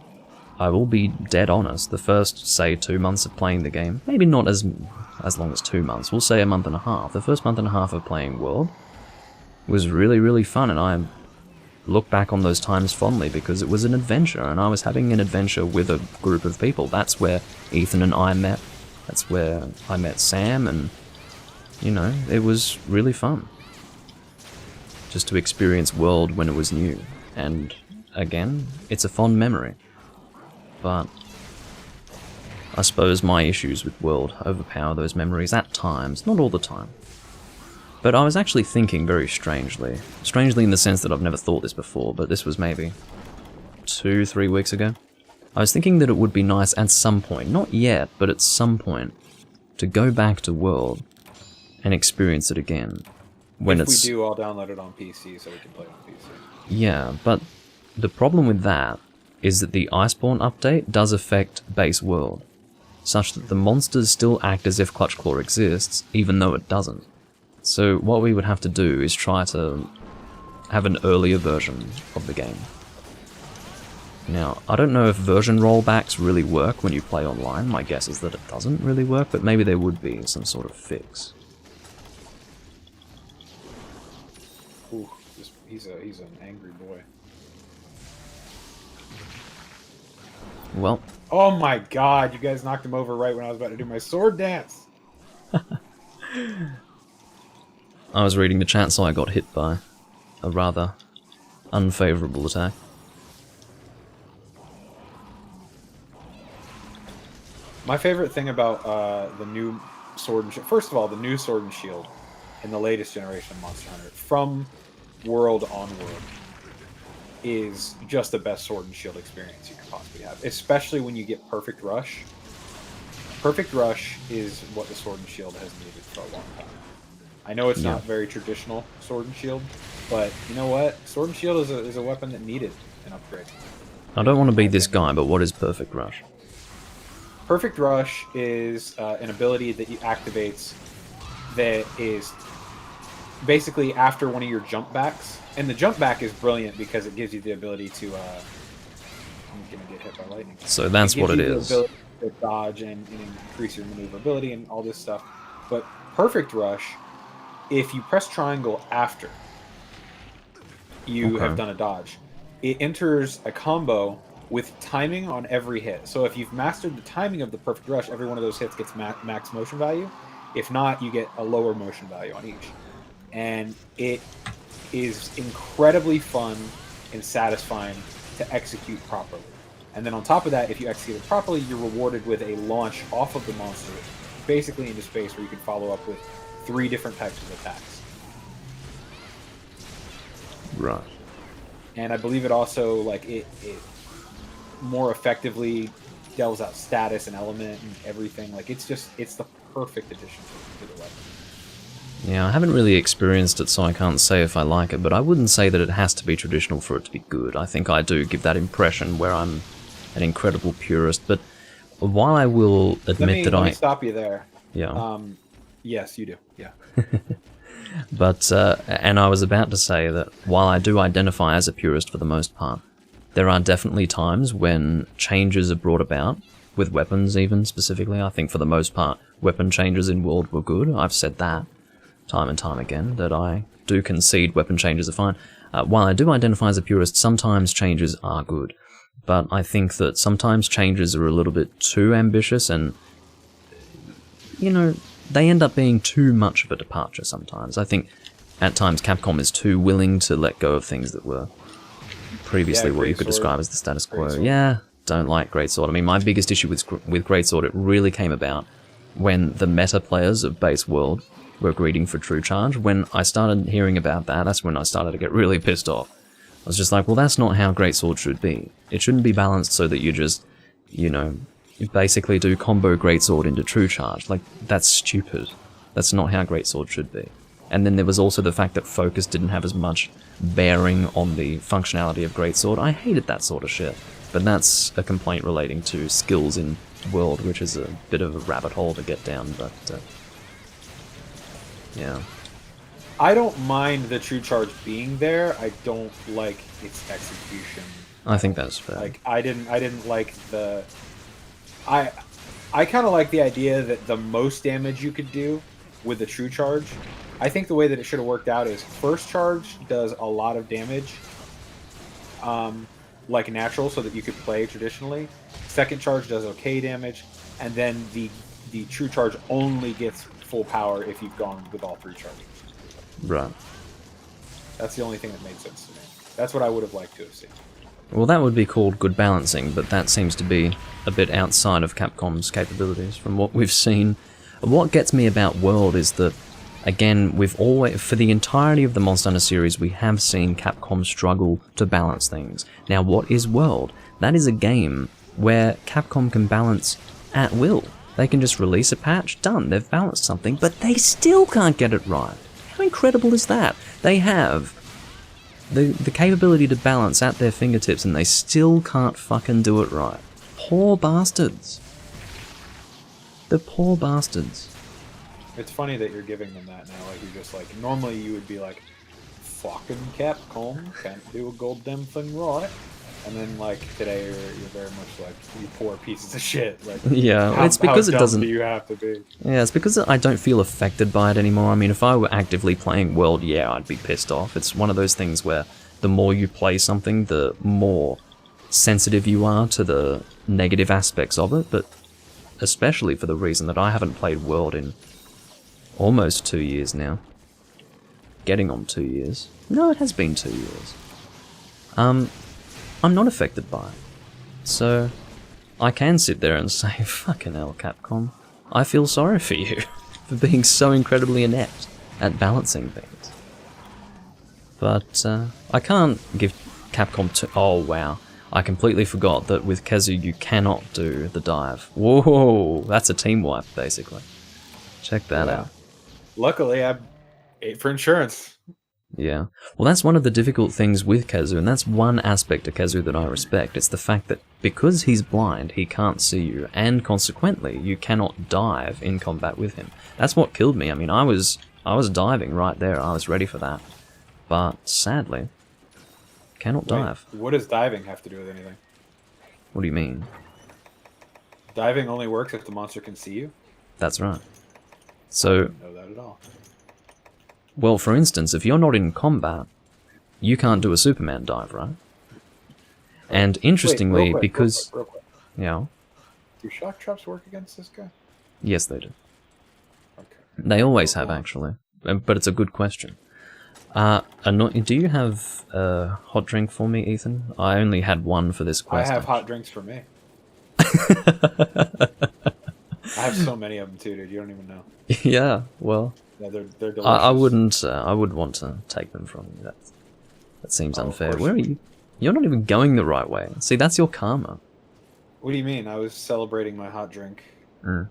I will be dead honest, the first, say, 2 months of playing the game, maybe not as long as 2 months, we'll say a month and a half, the first month and a half of playing World was really, really fun, and I look back on those times fondly because it was an adventure, and I was having an adventure with a group of people. That's where Ethan and I met, that's where I met Sam, and, you know, it was really fun. Just to experience World when it was new, and again, it's a fond memory. But I suppose my issues with World overpower those memories at times, not all the time. But I was actually thinking very strangely. Strangely in the sense that I've never thought this before, but this was maybe 2-3 weeks ago. I was thinking that it would be nice at some point, not yet, but at some point, to go back to World and experience it again. When if we do, I'll download it on PC so we can play on PC. Yeah, but the problem with that is that the Iceborne update does affect base World, such that the monsters still act as if Clutch Claw exists, even though it doesn't. So what we would have to do is try to have an earlier version of the game. Now, I don't know if version rollbacks really work when you play online. My guess is that it doesn't really work, but maybe there would be some sort of fix. Ooh, he's an angry boy. Well. Oh my god, you guys knocked him over right when I was about to do my sword dance! I was reading the chat, so I got hit by a rather unfavourable attack. My favorite thing about the new Sword and Shield... First of all, the new Sword and Shield in the latest generation of Monster Hunter, from World onward, is just the best Sword and Shield experience you can possibly have. Especially when you get Perfect Rush. Perfect Rush is what the Sword and Shield has needed for a long time. I know it's not very traditional Sword and Shield, but you know what? Sword and Shield is a weapon that needed an upgrade. I don't want to be this guy, but what is Perfect Rush? Perfect Rush is an ability that you activates that is basically after one of your jump backs. And the jump back is brilliant because it gives you the ability to... I'm going to get hit by lightning. So that's what it is. The ability to dodge and increase your maneuverability and all this stuff. But Perfect Rush, if you press triangle after you have done a dodge, it enters a combo with timing on every hit. So if you've mastered the timing of the Perfect Rush, every one of those hits gets max motion value. If not, you get a lower motion value on each. And it is incredibly fun and satisfying to execute properly. And then on top of that, if you execute it properly, you're rewarded with a launch off of the monster, basically into space, where you can follow up with 3 different types of attacks. Right. And I believe it also, like, it more effectively delves out status and element and everything. Like, it's the perfect addition to the weapon. Yeah, I haven't really experienced it, so I can't say if I like it, but I wouldn't say that it has to be traditional for it to be good. I think I do give that impression where I'm an incredible purist, but while I will admit let me stop you there. Yeah. Yes, you do. Yeah. But, and I was about to say that while I do identify as a purist for the most part, there are definitely times when changes are brought about, with weapons even specifically. I think for the most part, weapon changes in World were good. I've said that time and time again, that I do concede weapon changes are fine. While I do identify as a purist, sometimes changes are good. But I think that sometimes changes are a little bit too ambitious and, you know, they end up being too much of a departure sometimes. I think at times Capcom is too willing to let go of things that were previously what you could describe as the status quo. Yeah, don't like Greatsword. I mean, my biggest issue with Greatsword, it really came about when the meta players of base World were greeting for True Charge. When I started hearing about that, that's when I started to get really pissed off. I was just like, well, that's not how Greatsword should be. It shouldn't be balanced so that you just, you know, you basically do combo Greatsword into True Charge. Like, that's stupid. That's not how Greatsword should be. And then there was also the fact that focus didn't have as much bearing on the functionality of Greatsword. I hated that sort of shit. But that's a complaint relating to skills in World, which is a bit of a rabbit hole to get down, but yeah. I don't mind the True Charge being there. I don't like its execution I think that's fair. Like I didn't like the I kind of like the idea that the most damage you could do with the true charge. I think the way that it should have worked out is first charge does a lot of damage, like natural, so that you could play traditionally. Second charge does okay damage, and then the true charge only gets full power if you've gone with all 3 charges. Right. That's the only thing that made sense to me. That's what I would have liked to have seen. Well, that would be called good balancing, but that seems to be a bit outside of Capcom's capabilities from what we've seen. What gets me about World is that, again, we've always, for the entirety of the Monster Hunter series, we have seen Capcom struggle to balance things. Now, what is World? That is a game where Capcom can balance at will. They can just release a patch, done, they've balanced something, but they still can't get it right. How incredible is that? They have the capability to balance at their fingertips and they still can't fucking do it right. Poor bastards. The poor bastards. It's funny that you're giving them that now. Like, you're just like, normally you would be like, fucking Capcom, can't do a goddamn thing right. And then, like, today you're very much like, you poor pieces of shit. Like, yeah, it's because it doesn't. Do you have to be? Yeah, it's because I don't feel affected by it anymore. I mean, if I were actively playing World, yeah, I'd be pissed off. It's one of those things where the more you play something, the more sensitive you are to the negative aspects of it, but especially for the reason that I haven't played World in almost 2 years now. Getting on 2 years. No, it has been 2 years. I'm not affected by it. So, I can sit there and say, fucking hell, Capcom. I feel sorry for you for being so incredibly inept at balancing things. But, I can't give Capcom to... Oh, wow. I completely forgot that with Kezu you cannot do the dive. Whoa, that's a team wipe, basically. Check that out. Luckily, I ate for insurance. Yeah. Well, that's one of the difficult things with Kezu, and that's one aspect of Kezu that I respect. It's the fact that because he's blind, he can't see you, and consequently, you cannot dive in combat with him. That's what killed me. I mean, I was diving right there. I was ready for that. But, sadly, cannot dive. What does diving have to do with anything? What do you mean? Diving only works if the monster can see you? That's right. So... I didn't know that at all. Well, for instance, if you're not in combat, you can't do a Superman dive, right? And interestingly, real quick, because... Real quick. Yeah. Do shock traps work against this guy? Yes, they do. Okay. They always have, actually. But it's a good question. Do you have a hot drink for me, Ethan? I only had one for this quest. I have hot drinks for me. I have so many of them too, dude. You don't even know. Yeah, well... Yeah, they're delicious. I wouldn't want to take them from you. That seems unfair. Where are you? You're not even going the right way. See, that's your karma. What do you mean? I was celebrating my hot drink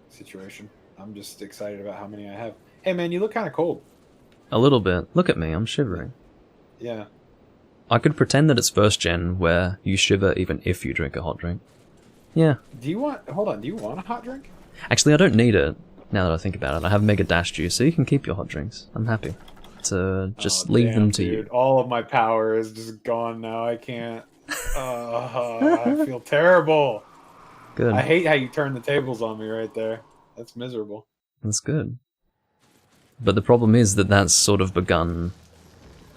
situation. I'm just excited about how many I have. Hey, man, you look kind of cold. A little bit. Look at me, I'm shivering. Yeah. I could pretend that it's first gen, where you shiver even if you drink a hot drink. Yeah. Hold on, do you want a hot drink? Actually, I don't need it. Now that I think about it, I have Mega Dash Juice, so you can keep your hot drinks. I'm happy to just leave them to you. All of my power is just gone now. I can't. I feel terrible. Good. I hate how you turn the tables on me right there. That's miserable. That's good. But the problem is that that's sort of begun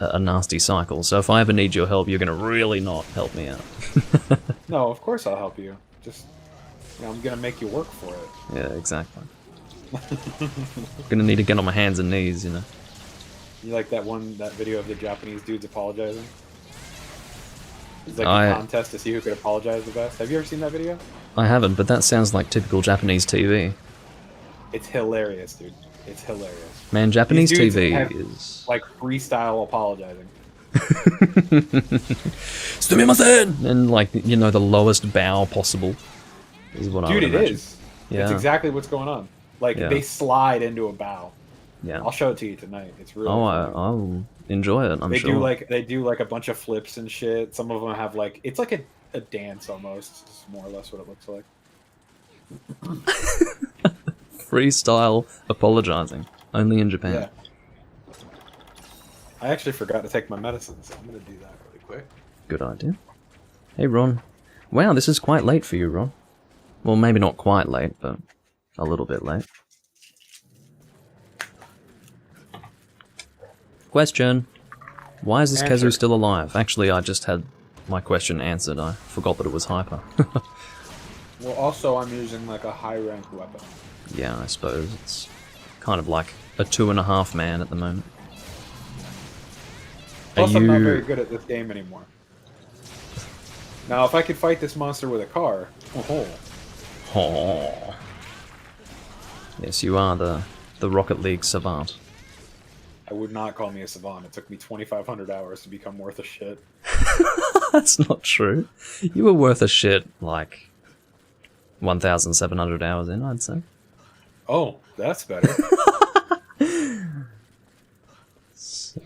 a nasty cycle. So if I ever need your help, you're going to really not help me out. No, of course I'll help you. Just, I'm going to make you work for it. Yeah, exactly. Gonna need to get on my hands and knees, you know. You like that video of the Japanese dudes apologizing? It's like a contest to see who could apologize the best. Have you ever seen that video? I haven't, but that sounds like typical Japanese TV. It's hilarious, dude. It's hilarious. Man, Japanese TV is... like freestyle apologizing. Sumimasen! And like, you know, the lowest bow possible is what I would imagine. Dude, it is. Yeah. It's exactly what's going on. Like, they slide into a bow. Yeah. I'll show it to you tonight. It's really I'll enjoy it, I'm sure. They do like a bunch of flips and shit. Some of them have like, it's like a dance almost. It's more or less what it looks like. Freestyle apologizing. Only in Japan. Yeah. I actually forgot to take my medicine, so I'm going to do that really quick. Good idea. Hey, Ron. Wow, this is quite late for you, Ron. Well, maybe not quite late, but a little bit late. Question. Why is this Kezu still alive? Actually, I just had my question answered. I forgot that it was Hyper. Well, also, I'm using like a high-rank weapon. Yeah, I suppose. It's kind of like a 2.5 man at the moment. Plus, I'm not very good at this game anymore. Now, if I could fight this monster with a car... Oh. Yes, you are the Rocket League savant. I would not call me a savant. It took me 2,500 hours to become worth a shit. That's not true. You were worth a shit, like, 1,700 hours in, I'd say. Oh, that's better.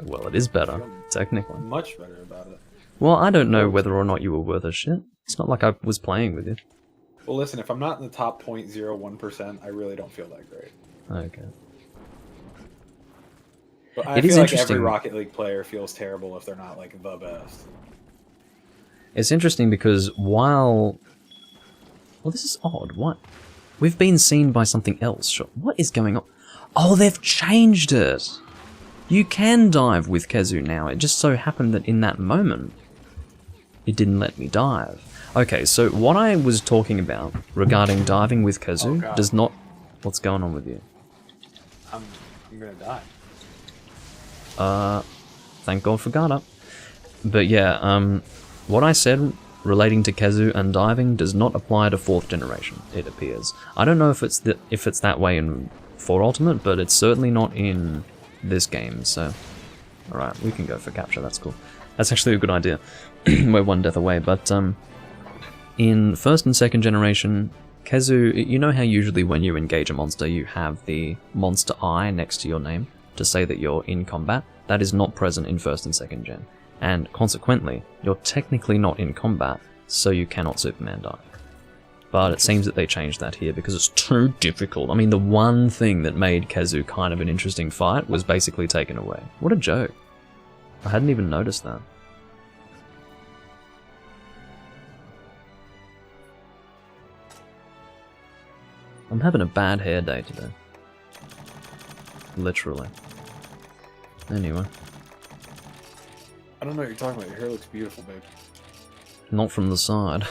Well, it is better, technically. Much better about it. Well, I don't know whether or not you were worth a shit. It's not like I was playing with you. Well, listen, if I'm not in the top 0.01%, I really don't feel that great. Okay. But I feel like every Rocket League player feels terrible if they're not, like, the best. It's interesting because while... Well, this is odd. What? We've been seen by something else. What is going on? Oh, they've changed it! You can dive with Kezu now. It just so happened that in that moment, it didn't let me dive. Okay, so what I was talking about regarding diving with Kezu does not... What's going on with you? I'm gonna die. Thank God for Garda. But yeah, what I said relating to Kezu and diving does not apply to 4th generation, it appears. I don't know if it's that way in 4 Ultimate, but it's certainly not in this game, so... Alright, we can go for capture, that's cool. That's actually a good idea. We're one death away, but in 1st and 2nd generation, Kezu, you know how usually when you engage a monster you have the monster eye next to your name to say that you're in combat? That is not present in 1st and 2nd gen. And consequently, you're technically not in combat, so you cannot Superman dive. But it seems that they changed that here because it's too difficult. I mean, the one thing that made Kezu kind of an interesting fight was basically taken away. What a joke. I hadn't even noticed that. I'm having a bad hair day today. Literally. Anyway. I don't know what you're talking about. Your hair looks beautiful, babe. Not from the side.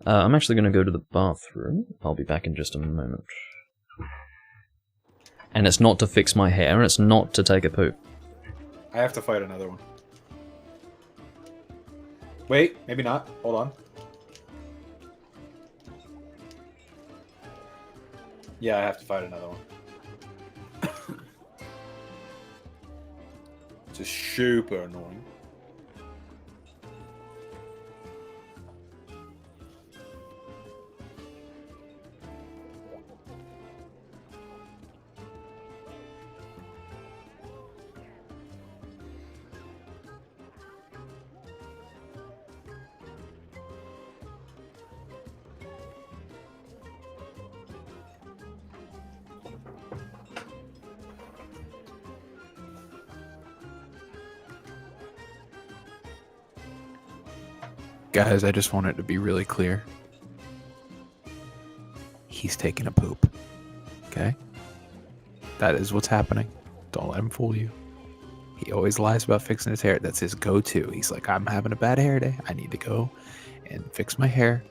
I'm actually going to go to the bathroom. I'll be back in just a moment. And it's not to fix my hair, it's not to take a poop. I have to fight another one. Wait, maybe not. Hold on. Yeah, I have to fight another one. It's just super annoying. Guys, I just want it to be really clear. He's taking a poop. Okay? That is what's happening. Don't let him fool you. He always lies about fixing his hair. That's his go-to. He's like, I'm having a bad hair day. I need to go and fix my hair.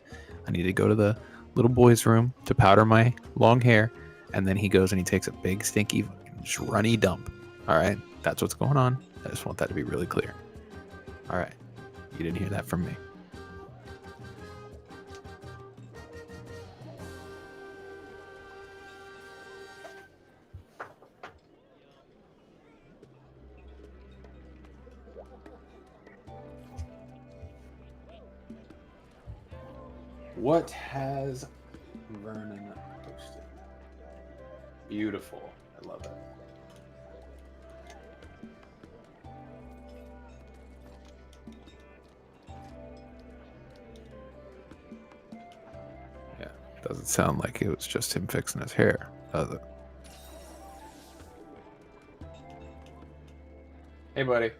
I need to go to the little boy's room to powder my long hair. And then he goes and he takes a big, stinky, just runny dump. All right? That's what's going on. I just want that to be really clear. All right. You didn't hear that from me. What has Vernon posted? Beautiful. I love it. Yeah, doesn't sound like it was just him fixing his hair, does it? Hey, buddy.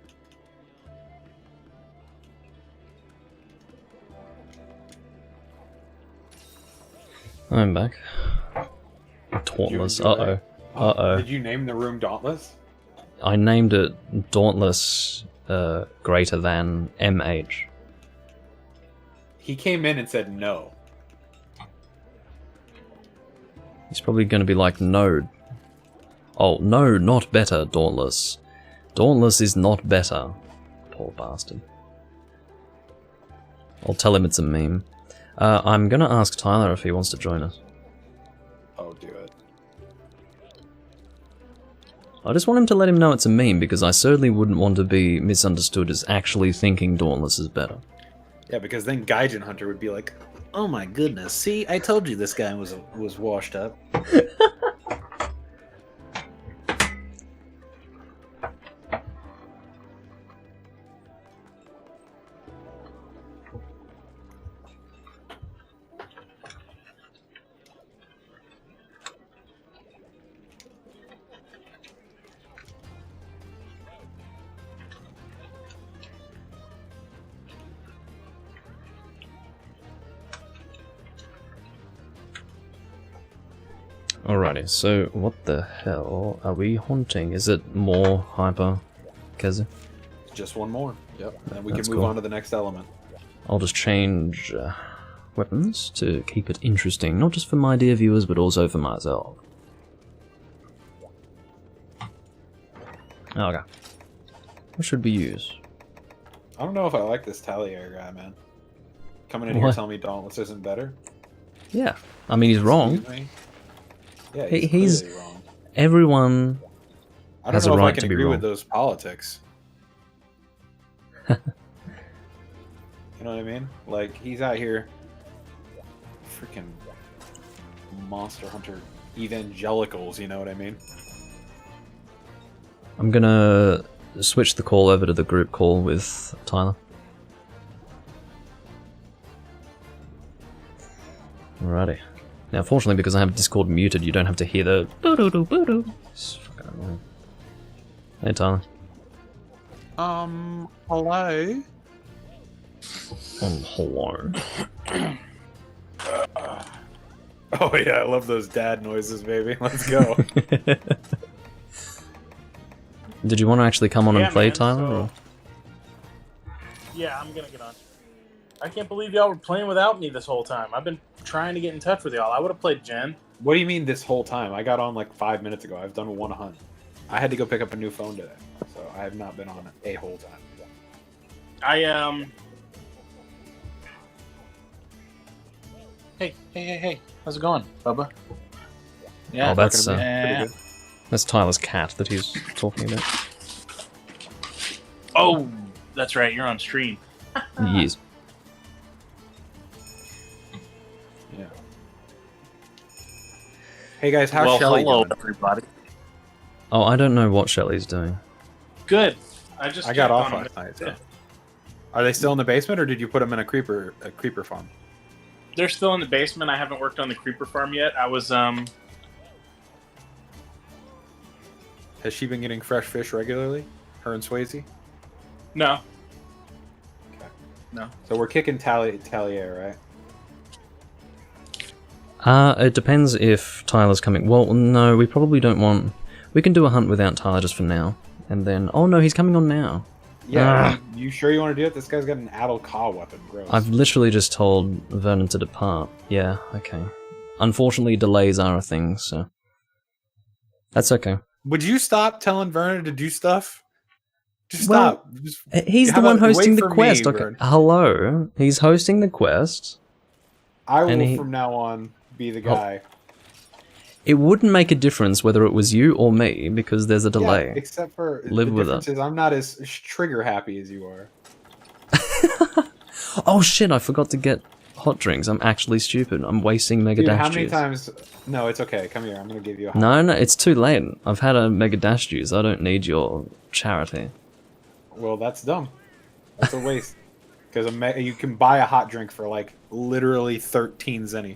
I'm back. Dauntless. Uh-oh. Uh-oh. Did you name the room Dauntless? I named it Dauntless greater than MH. He came in and said no. He's probably going to be like, no. Oh, no, not better, Dauntless. Dauntless is not better. Poor bastard. I'll tell him it's a meme. I'm going to ask Tyler if he wants to join us. Oh, do it. I just want him to let him know it's a meme, because I certainly wouldn't want to be misunderstood as actually thinking Dauntless is better. Yeah, because then Gaijin Hunter would be like, "Oh my goodness! See, I told you this guy was washed up." Alrighty, so what the hell are we haunting? Is it more hyper, Kezu? Just one more. Yep. Then we That's can move cool. on to the next element. I'll just change weapons to keep it interesting, not just for my dear viewers, but also for myself. Okay. What should we use? I don't know if I like this Talier guy, man. Coming in here What? telling me Dauntless isn't better. Yeah, I mean, he's wrong. Excuse me? Yeah, He's clearly wrong. Everyone I don't has know a if I right can to be agree wrong. with those politics. You know what I mean? Like, he's out here freaking Monster Hunter evangelicals, you know what I mean? I'm gonna switch the call over to the group call with Tyler. Alrighty. Now, fortunately, because I have Discord muted, you don't have to hear the boo-doo-doo, boo-doo. It's fucking annoying. Hey, Tyler. Hello? Hello. Oh yeah, I love those dad noises, baby. Let's go. Did you want to actually come on and play, man, Tyler? so- Or? Yeah, I'm gonna get on. I can't believe y'all were playing without me this whole time. I've been trying to get in touch with y'all. I would have played Gen. What do you mean this whole time? I got on like 5 minutes ago. I've done one hunt. I had to go pick up a new phone today, so I have not been on it a whole time. Hey, how's it going, Bubba? Oh, that's Pretty good. that's Tyler's cat that he's talking about. Oh, that's right. You're on stream. Yes. Yeah. Hey guys, how's well, Shelly hello, doing? everybody. Oh, I don't know what Shelly's doing. Good. I got checked off on last them. night. So. Yeah. Are they still in the basement, or did you put them in a creeper farm? They're still in the basement. I haven't worked on the creeper farm yet. I was Has she been getting fresh fish regularly? Her and Swayze? no. Okay. No. So we're kicking Talier, right? It depends if Tyler's coming. Well, no, we probably don't want... We can do a hunt without Tyler just for now. And then... Oh no, he's coming on now. Yeah. You sure you want to do it? This guy's got an Adel Ka weapon. Gross. I've literally just told Vernon to depart. Yeah, okay. Unfortunately, delays are a thing, so... That's okay. Would you stop telling Vernon to do stuff? Just Well, stop. Just, He's how the one about hosting wait the for quest. me, Okay. Vern? Hello? He's hosting the quest. I will, and he- from now on, be the guy. It wouldn't make a difference whether it was you or me, because there's a delay. Yeah, except for Live the with difference it. is I'm not as trigger happy as you are. Oh shit, I forgot to get hot drinks. I'm actually stupid. I'm wasting Mega Dude, Dash how many juice. times? No, it's okay. Come here. I'm gonna give you a. hot- No, it's too late. I've had a Mega Dash juice. I don't need your charity. Well, that's dumb. That's a waste. Because you can buy a hot drink for like literally 13 zenny.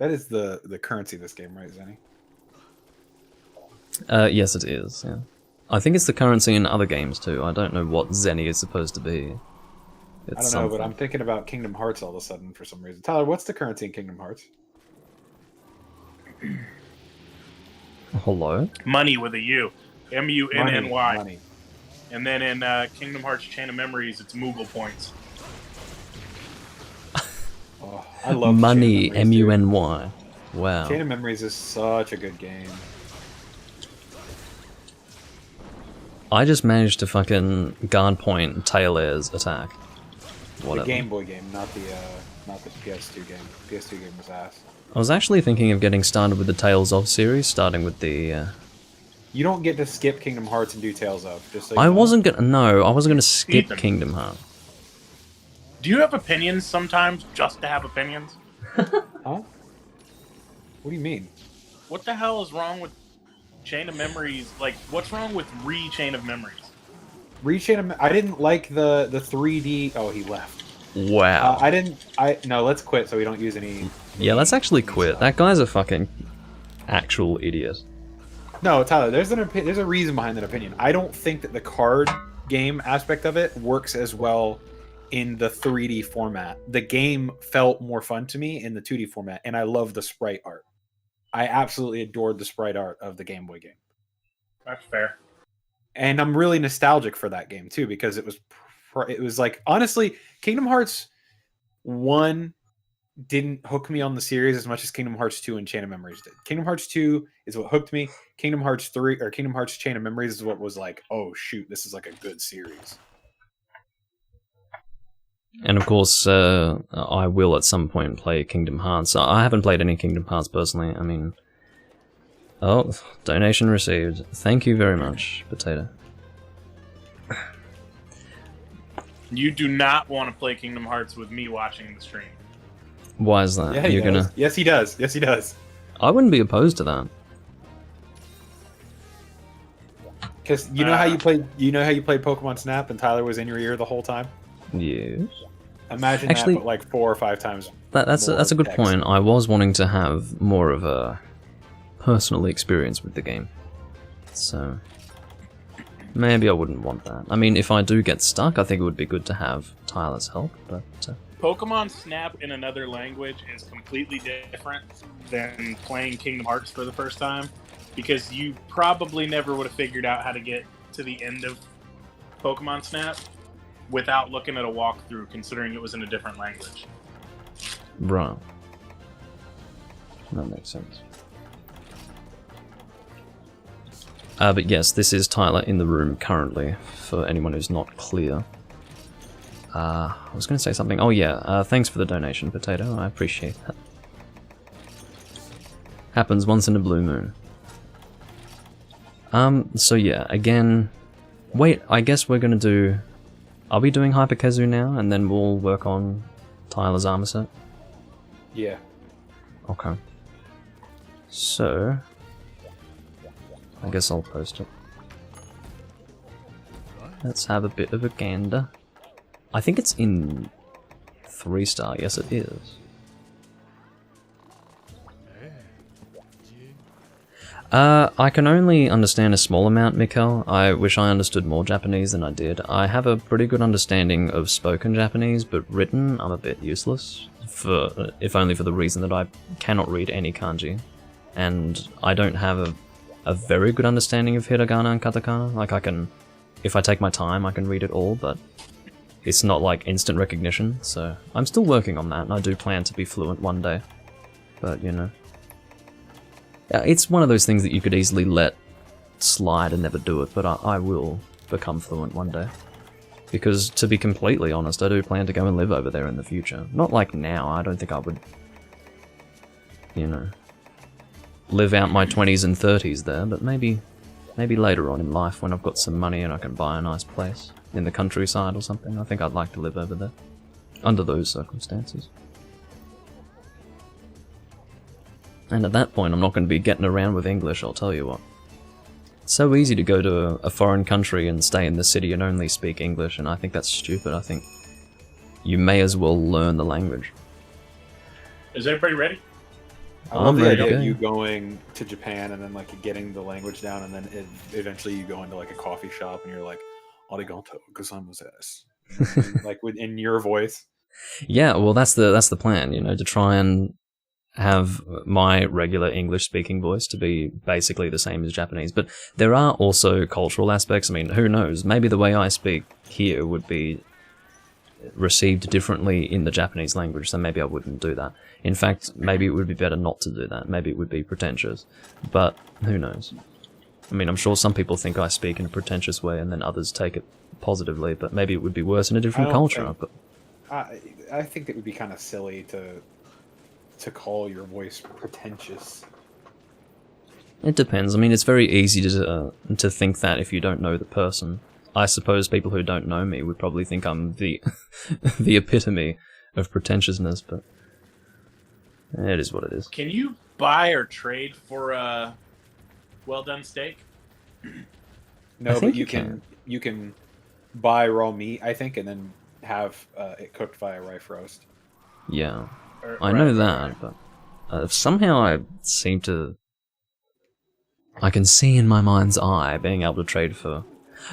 That is the currency of this game, right, Zenny? Yes, it is. Yeah, I think it's the currency in other games too. I don't know what Zenny is supposed to be. I don't know, but I'm thinking about Kingdom Hearts all of a sudden for some reason. Tyler, what's the currency in Kingdom Hearts? Hello? Money with a U. M-U-N-N-Y. Money. And then in Kingdom Hearts Chain of Memories, it's Moogle points. Oh, I love Money, Chain of Memories, M-U-N-Y. Wow. Chain of Memories is such a good game. I just managed to fucking guard point Tail Air's attack. Whatever. The Game Boy game, not the PS2 game. PS2 game was ass. I was actually thinking of getting started with the Tales of series, starting with the... You don't get to skip Kingdom Hearts and do Tales of. Just so I you know. wasn't gonna skip Ethan. Kingdom Hearts. Do you have opinions sometimes just to have opinions? Huh? What do you mean? What the hell is wrong with Chain of Memories? Like, what's wrong with Chain of Memories? I didn't like the 3D. Oh, he left. Wow. No, let's quit so we don't use any. Yeah, let's actually quit. That guy's a fucking actual idiot. No, Tyler, there's a reason behind that opinion. I don't think that the card game aspect of it works as well in the 3D format. The game felt more fun to me in the 2D format, and I love the sprite art. I absolutely adored the sprite art of the Game Boy game. That's fair. And I'm really nostalgic for that game too, because it was like, honestly, Kingdom Hearts 1 didn't hook me on the series as much as Kingdom Hearts 2 and Chain of Memories did. Kingdom Hearts 2 is what hooked me. Kingdom Hearts 3 or Kingdom Hearts Chain of Memories is what was like, oh shoot, this is like a good series. And of course, I will at some point play Kingdom Hearts. I haven't played any Kingdom Hearts personally. I mean... Oh, donation received. Thank you very much, Potato. You do not want to play Kingdom Hearts with me watching the stream. Why is that? Yeah, You're gonna... Yes, he does. Yes, he does. I wouldn't be opposed to that. Because you know how you played. You know how you played Pokemon Snap, and Tyler was in your ear the whole time. Yes. Imagine Actually, that, but like 4 or 5 times. That's a good text. point. I was wanting to have more of a personal experience with the game, so maybe I wouldn't want that. I mean, if I do get stuck, I think it would be good to have Tyler's help. But Pokemon Snap in another language is completely different than playing Kingdom Hearts for the first time, because you probably never would have figured out how to get to the end of Pokemon Snap without looking at a walkthrough, considering it was in a different language. right, that makes sense. But yes, this is Tyler in the room currently, for anyone who's not clear. I was going to say something. Oh yeah, thanks for the donation, Potato. I appreciate that. Happens once in a blue moon. So yeah, again... Wait, I guess we're going to do... Are we doing Hyperkazu now, and then we'll work on Tyler's armor set? Yeah. Okay. So... I guess I'll post it. Let's have a bit of a gander. I think it's in 3-star. Yes, it is. I can only understand a small amount, Mikkel. I wish I understood more Japanese than I did. I have a pretty good understanding of spoken Japanese, but written, I'm a bit useless. If only for the reason that I cannot read any kanji. And I don't have a very good understanding of hiragana and katakana. Like, I can, if I take my time, I can read it all, but it's not like instant recognition, so I'm still working on that, and I do plan to be fluent one day. But, you know. It's one of those things that you could easily let slide and never do it, but I will become fluent one day. Because, to be completely honest, I do plan to go and live over there in the future. Not like now, I don't think I would, you know, live out my 20s and 30s there, but maybe later on in life when I've got some money and I can buy a nice place in the countryside or something. I think I'd like to live over there, under those circumstances. And at that point, I'm not going to be getting around with English, I'll tell you what. It's so easy to go to a foreign country and stay in the city and only speak English, and I think that's stupid. I think you may as well learn the language. Is everybody ready? I love I'm the ready to idea go. of you going to Japan and then like getting the language down, and then eventually you go into like a coffee shop and you're like, "Arigato gozaimasu." like in your voice. Yeah, well, that's the plan, you know, to try and have my regular English-speaking voice to be basically the same as Japanese. But there are also cultural aspects. I mean, who knows? Maybe the way I speak here would be received differently in the Japanese language, so maybe I wouldn't do that. In fact, maybe it would be better not to do that. Maybe it would be pretentious. But who knows? I mean, I'm sure some people think I speak in a pretentious way and then others take it positively, but maybe it would be worse in a different culture. I think it would be kind of silly to call your voice pretentious. It depends. I mean, it's very easy to think that if you don't know the person. I suppose people who don't know me would probably think I'm the the epitome of pretentiousness, but it is what it is. Can you buy or trade for a well-done steak? No, but you can buy raw meat, I think, and then have it cooked via rice roast. Yeah, I know that, but somehow I seem to... I can see in my mind's eye being able to trade for...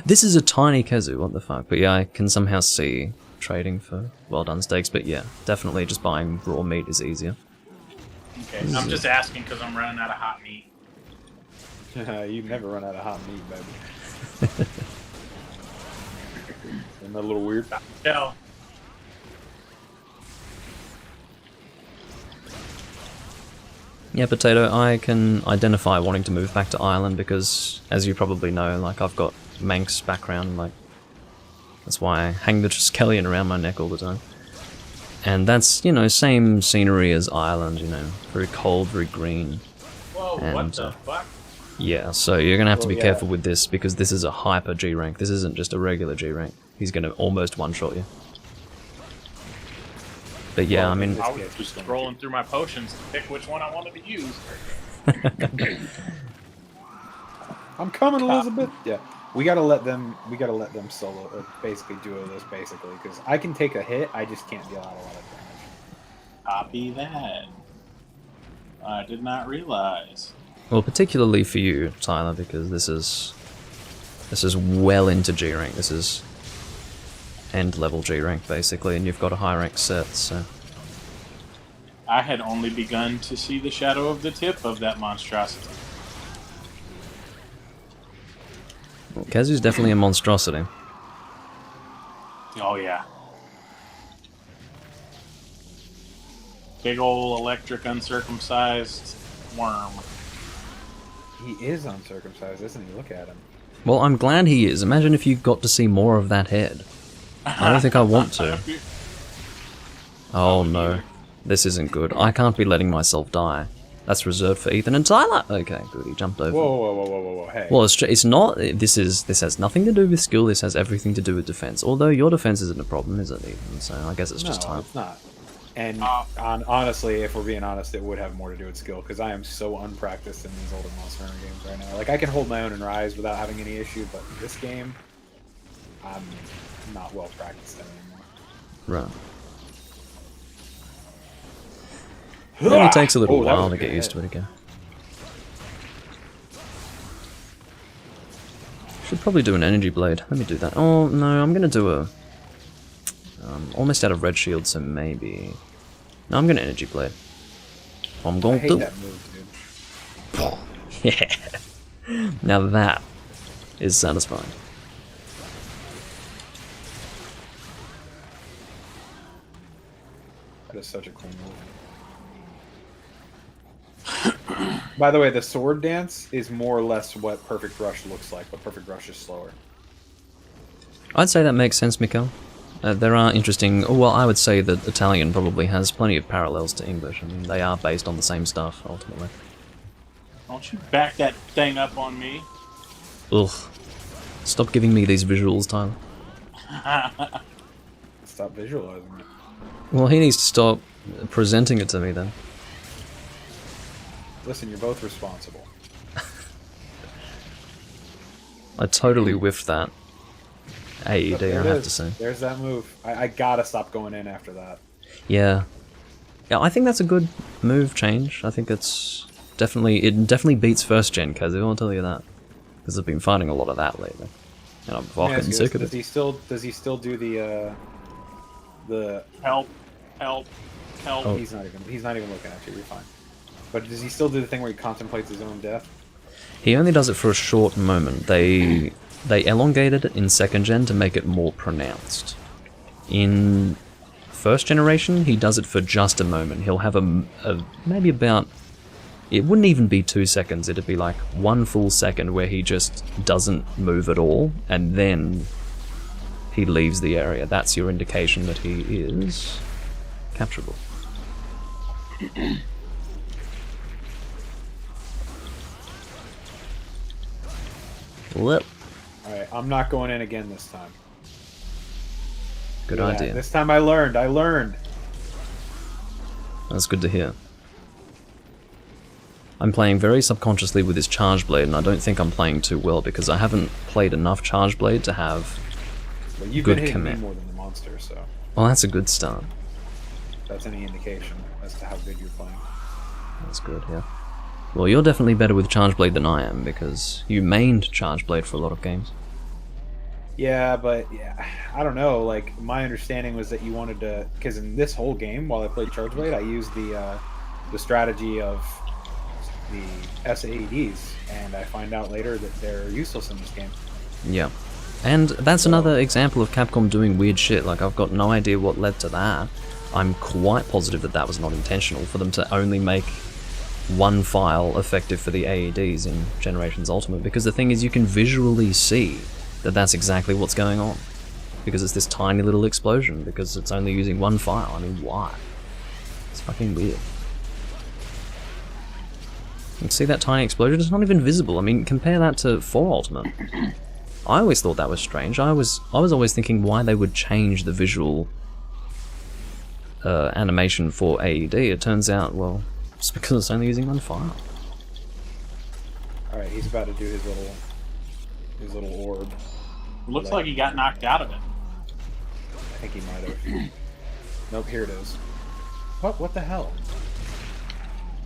This is a tiny Kezu, what the fuck? But yeah, I can somehow see trading for well-done steaks, but yeah, definitely just buying raw meat is easier. Okay, I'm just asking because I'm running out of hot meat. You never run out of hot meat, baby. Isn't that a little weird? No. Yeah, Potato, I can identify wanting to move back to Ireland because, as you probably know, like, I've got Manx background, like, that's why I hang the Triskelion around my neck all the time. And that's, you know, same scenery as Ireland, you know, very cold, very green. Whoa, and, what the fuck? Yeah, so you're gonna have to be careful with this because this is a hyper G rank. This isn't just a regular G rank. He's gonna almost one-shot you. But yeah, I mean... I was just scrolling through my potions to pick which one I wanted to use. I'm coming, Elizabeth. Yeah, we gotta let them solo, or basically duo this, basically, because I can take a hit, I just can't deal out a lot of damage. Copy that. I did not realize. Well, particularly for you, Tyler, because this is well into G rank. This is end level G rank basically, and you've got a high rank set. So I had only begun to see the shadow of the tip of that monstrosity. well, Kazu's definitely a monstrosity. Oh yeah. Big ol' electric uncircumcised worm. He is uncircumcised, isn't he? Look at him. Well, I'm glad he is. Imagine if you got to see more of that head. I don't think I want to. Oh no, this isn't good. I can't be letting myself die. That's reserved for Ethan and Tyler. Okay, good. He jumped over. Whoa! Hey. Well, it's not. This has nothing to do with skill. This has everything to do with defense. Although your defense isn't a problem, is it, Ethan? So I guess it's just time. No, it's not. And honestly, if we're being honest, it would have more to do with skill, because I am so unpracticed in these older Monster Hunter games right now. Like, I can hold my own in Rise without having any issue, but in this game, I'm not well practiced anymore. Right. It only takes a little while to get used to it again. Should probably do an energy blade. Let me do that. Oh no, I'm gonna do a... almost out of red shield, so maybe... No, I'm gonna energy blade. I'm going to... that move, dude. Yeah. Now that is satisfying. That is such a cool move. By the way, the sword dance is more or less what Perfect Rush looks like, but Perfect Rush is slower. I'd say that makes sense, Mikkel. There are interesting... well, I would say that Italian probably has plenty of parallels to English. I mean, they are based on the same stuff, ultimately. Don't you back that thing up on me. Ugh. Stop giving me these visuals, Tyler. Stop visualizing it. Well, he needs to stop presenting it to me, then. Listen, you're both responsible. I totally whiffed that. AED, I have to say. There's that move. I gotta stop going in after that. Yeah. Yeah, I think that's a good move change. I think it's definitely... it definitely beats first gen, Kazu, I'll tell you that. Because I've been finding a lot of that lately. And I'm Let me fucking ask you sick of this, it. Does he still do the? Help. Oh. He's not even looking at you. You're fine. But does he still do the thing where he contemplates his own death? He only does it for a short moment. They elongated it in 2nd gen to make it more pronounced. In 1st generation, he does it for just a moment. He'll have a maybe about, it wouldn't even be 2 seconds, it'd be like 1 full second where he just doesn't move at all, and then he leaves the area. That's your indication that he is capturable. Well, Alright, I'm not going in again this time. good Yeah, idea. This time I learned. That's good to hear. I'm playing very subconsciously with this Charge Blade, and I don't think I'm playing too well because I haven't played enough Charge Blade to have Well, you've good been hitting me command. more than the monster, so Well, that's a good start. that's any indication as to how good you're playing. That's good, yeah. Well, you're definitely better with Charge Blade than I am because you mained Charge Blade for a lot of games. Yeah, but yeah, I don't know. Like my understanding was that you wanted to, because in this whole game, while I played Charge Blade, I used the strategy of the SAEDs, and I find out later that they're useless in this game. Yeah. And that's another example of Capcom doing weird shit. Like, I've got no idea what led to that. I'm quite positive that that was not intentional, for them to only make one file effective for the AEDs in Generations Ultimate, because the thing is, you can visually see that that's exactly what's going on. Because it's this tiny little explosion, because it's only using one file. I mean, why? It's fucking weird. You can see that tiny explosion, it's not even visible. I mean, compare that to 4 Ultimate. I always thought that was strange. I was always thinking why they would change the visual animation for AED. It turns out, well, it's because it's only using one file. All right, he's about to do his little orb. Looks like he got knocked out of it. I think he might have. Nope, here it is. What the hell?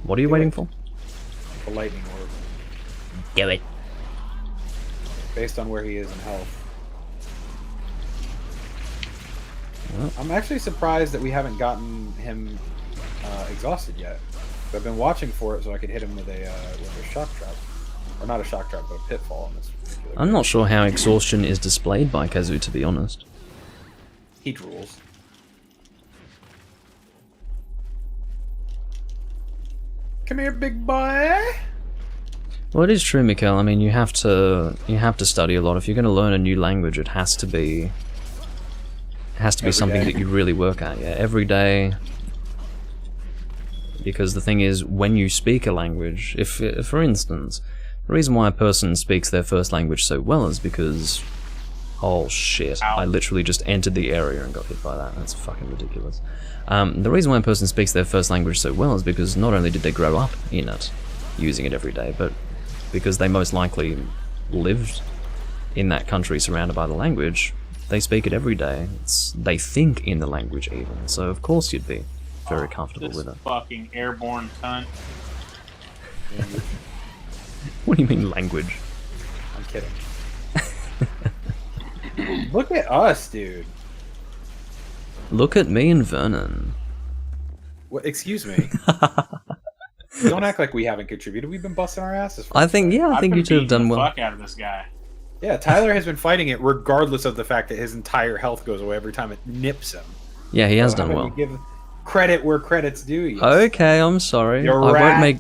What are you waiting for? The lightning orb. Do it. Based on where he is in health. Well. I'm actually surprised that we haven't gotten him exhausted yet. I've been watching for it so I could hit him with a shock trap. Or not a shock trap, but a pitfall in this particular I'm not sure how exhaustion is displayed by Kazu, to be honest. He drools. Come here, big boy! Well, it is true, Mikhail. I mean, you have to study a lot. If you're going to learn a new language, it has to be something that you really work at. Yeah, every day. Because the thing is, when you speak a language, if for instance, the reason why a person speaks their first language so well is because, oh shit, Ow. I literally just entered the area and got hit by that. That's fucking ridiculous. The reason why a person speaks their first language so well is because not only did they grow up in it, using it every day, but because they most likely lived in that country surrounded by the language, they speak it every day. They think in the language even, so of course you'd be very comfortable This with it. fucking airborne cunt. What do you mean language? I'm kidding. Look at us, dude. Look at me and Vernon. What? Excuse me. Don't act like we haven't contributed. We've been busting our asses. For I think I've you been two have beating done the well. fuck out of this guy. Yeah, Tyler has been fighting it regardless of the fact that his entire health goes away every time it nips him. Yeah, he has So how done about well. you give credit where credit's due. You Okay, I'm sorry. You're I rat. won't make.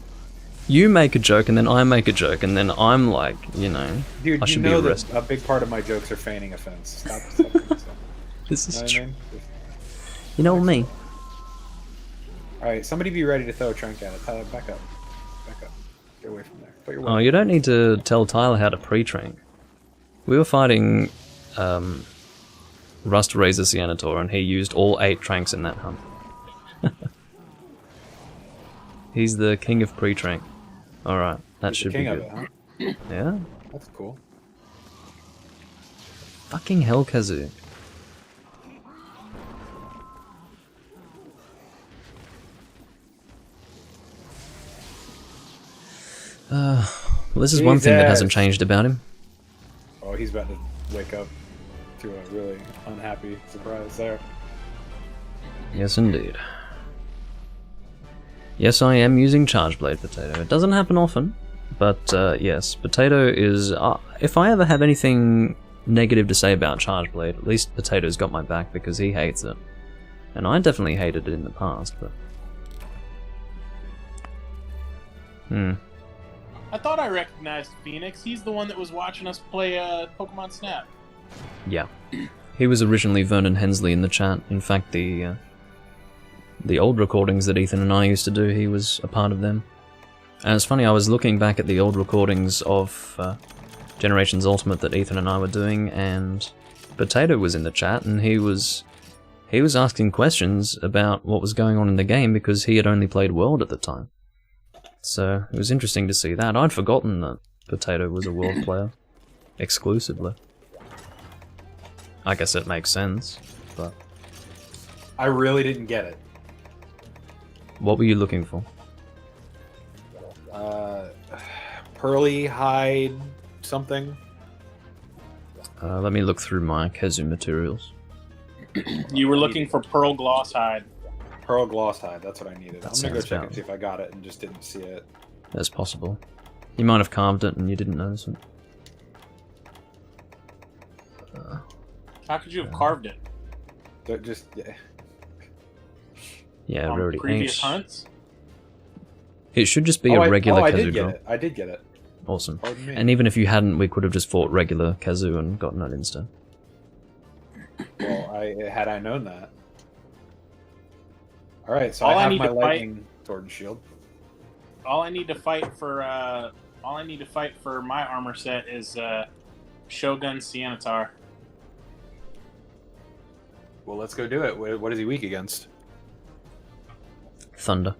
You make a joke and then I make a joke and then I'm like, you know, Dude, I you should be know that arrested. a big part of my jokes are feigning offense. Stop doing so. This You is know what I true. mean? You know me. Alright, somebody be ready to throw a trunk at it. Tyler, back up. Back up. Get away from there. Put your Oh, weapon. you don't need to tell Tyler how to pre-trank. We were fighting Rust Razor Cianator and he used all 8 tranks in that hunt. He's the king of pre-trank. Alright, that He's the should be king good. of it, huh? Yeah? That's cool. Fucking hell, Kazu. Well, this is one thing that hasn't Jesus. changed about him. Oh, he's about to wake up to a really unhappy surprise there. Yes, indeed. Yes, I am using Charge Blade Potato. It doesn't happen often, but yes, Potato is... if I ever have anything negative to say about Charge Blade, at least Potato's got my back because he hates it. And I definitely hated it in the past, but... I thought I recognized Phoenix. He's the one that was watching us play Pokemon Snap. Yeah. He was originally Vernon Hensley in the chat. In fact, the old recordings that Ethan and I used to do, he was a part of them. And it's funny, I was looking back at the old recordings of Generations Ultimate that Ethan and I were doing, and Potato was in the chat, and he was asking questions about what was going on in the game because he had only played World at the time. So it was interesting to see that. I'd forgotten that Potato was a World player exclusively. I guess it makes sense, but... I really didn't get it. What were you looking for? Pearly hide something. Let me look through my Kezu materials. You were looking for Pearl Gloss Hide. Pearl gloss hide, that's what I needed. That I'm gonna go sounds check about and see if I got it and just didn't see it. That's possible. You might have carved it and you didn't notice it. How could you have carved it? Just, yeah. Yeah, On rarity previous H. hunts? It should just be a regular I Kazoo did get drop. it. I did get it. Awesome. Pardon me. And even if you hadn't, we could have just fought regular Kazoo and gotten it instead. Well, had I known that. Alright, so All I I have need my to fight- lightning sword and shield. All I need to fight for my armor set is Shogun Sianatar. Well, let's go do it. What is he weak against? Thunder.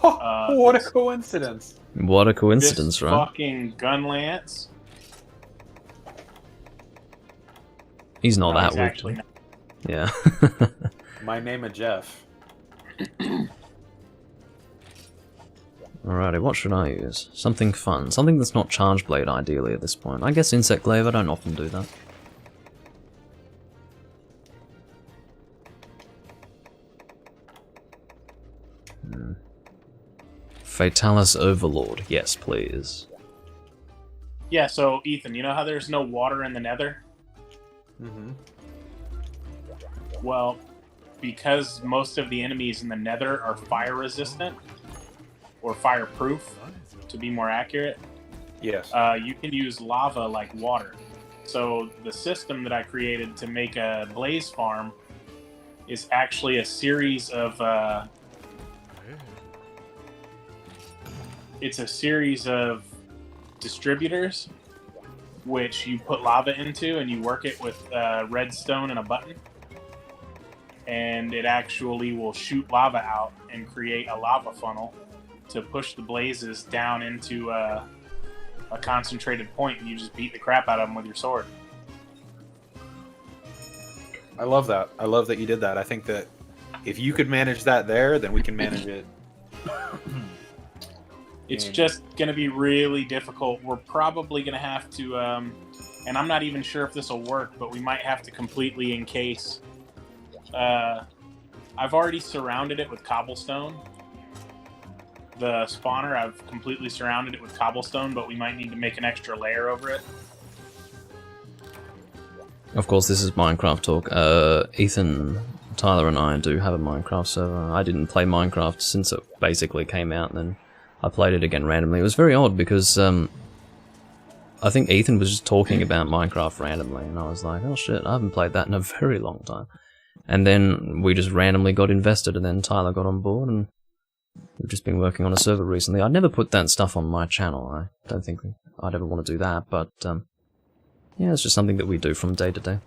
What a coincidence! What a coincidence, This right? fucking gun lance. He's not No, that he's weak. actually not. Yeah. My name is Jeff. Alrighty, what should I use? Something fun. Something that's not Charge Blade, ideally, at this point. I guess Insect Glaive, I don't often do that. Fatalis Overlord. Yes, please. Yeah, so Ethan, you know how there's no water in the Nether? Mm-hmm. Well, because most of the enemies in the Nether are fire resistant, or fireproof, to be more accurate, Yes. you can use lava like water. So the system that I created to make a blaze farm is actually a series of distributors which you put lava into and you work it with redstone and a button, and it actually will shoot lava out and create a lava funnel to push the blazes down into a concentrated point, and you just beat the crap out of them with your sword. I love that. I love that you did that. I think that if you could manage that there, then we can manage it. It's just going to be really difficult. We're probably going to have to, and I'm not even sure if this will work, but we might have to completely encase. I've already surrounded it with cobblestone. The spawner, I've completely surrounded it with cobblestone, but we might need to make an extra layer over it. Of course, this is Minecraft talk. Ethan, Tyler and I do have a Minecraft server. I didn't play Minecraft since it basically came out, and then I played it again randomly. It was very odd because I think Ethan was just talking about Minecraft randomly, and I was like, oh shit, I haven't played that in a very long time. And then we just randomly got invested, and then Tyler got on board, and we've just been working on a server recently. I'd never put that stuff on my channel. I don't think I'd ever want to do that, but yeah, it's just something that we do from day to day.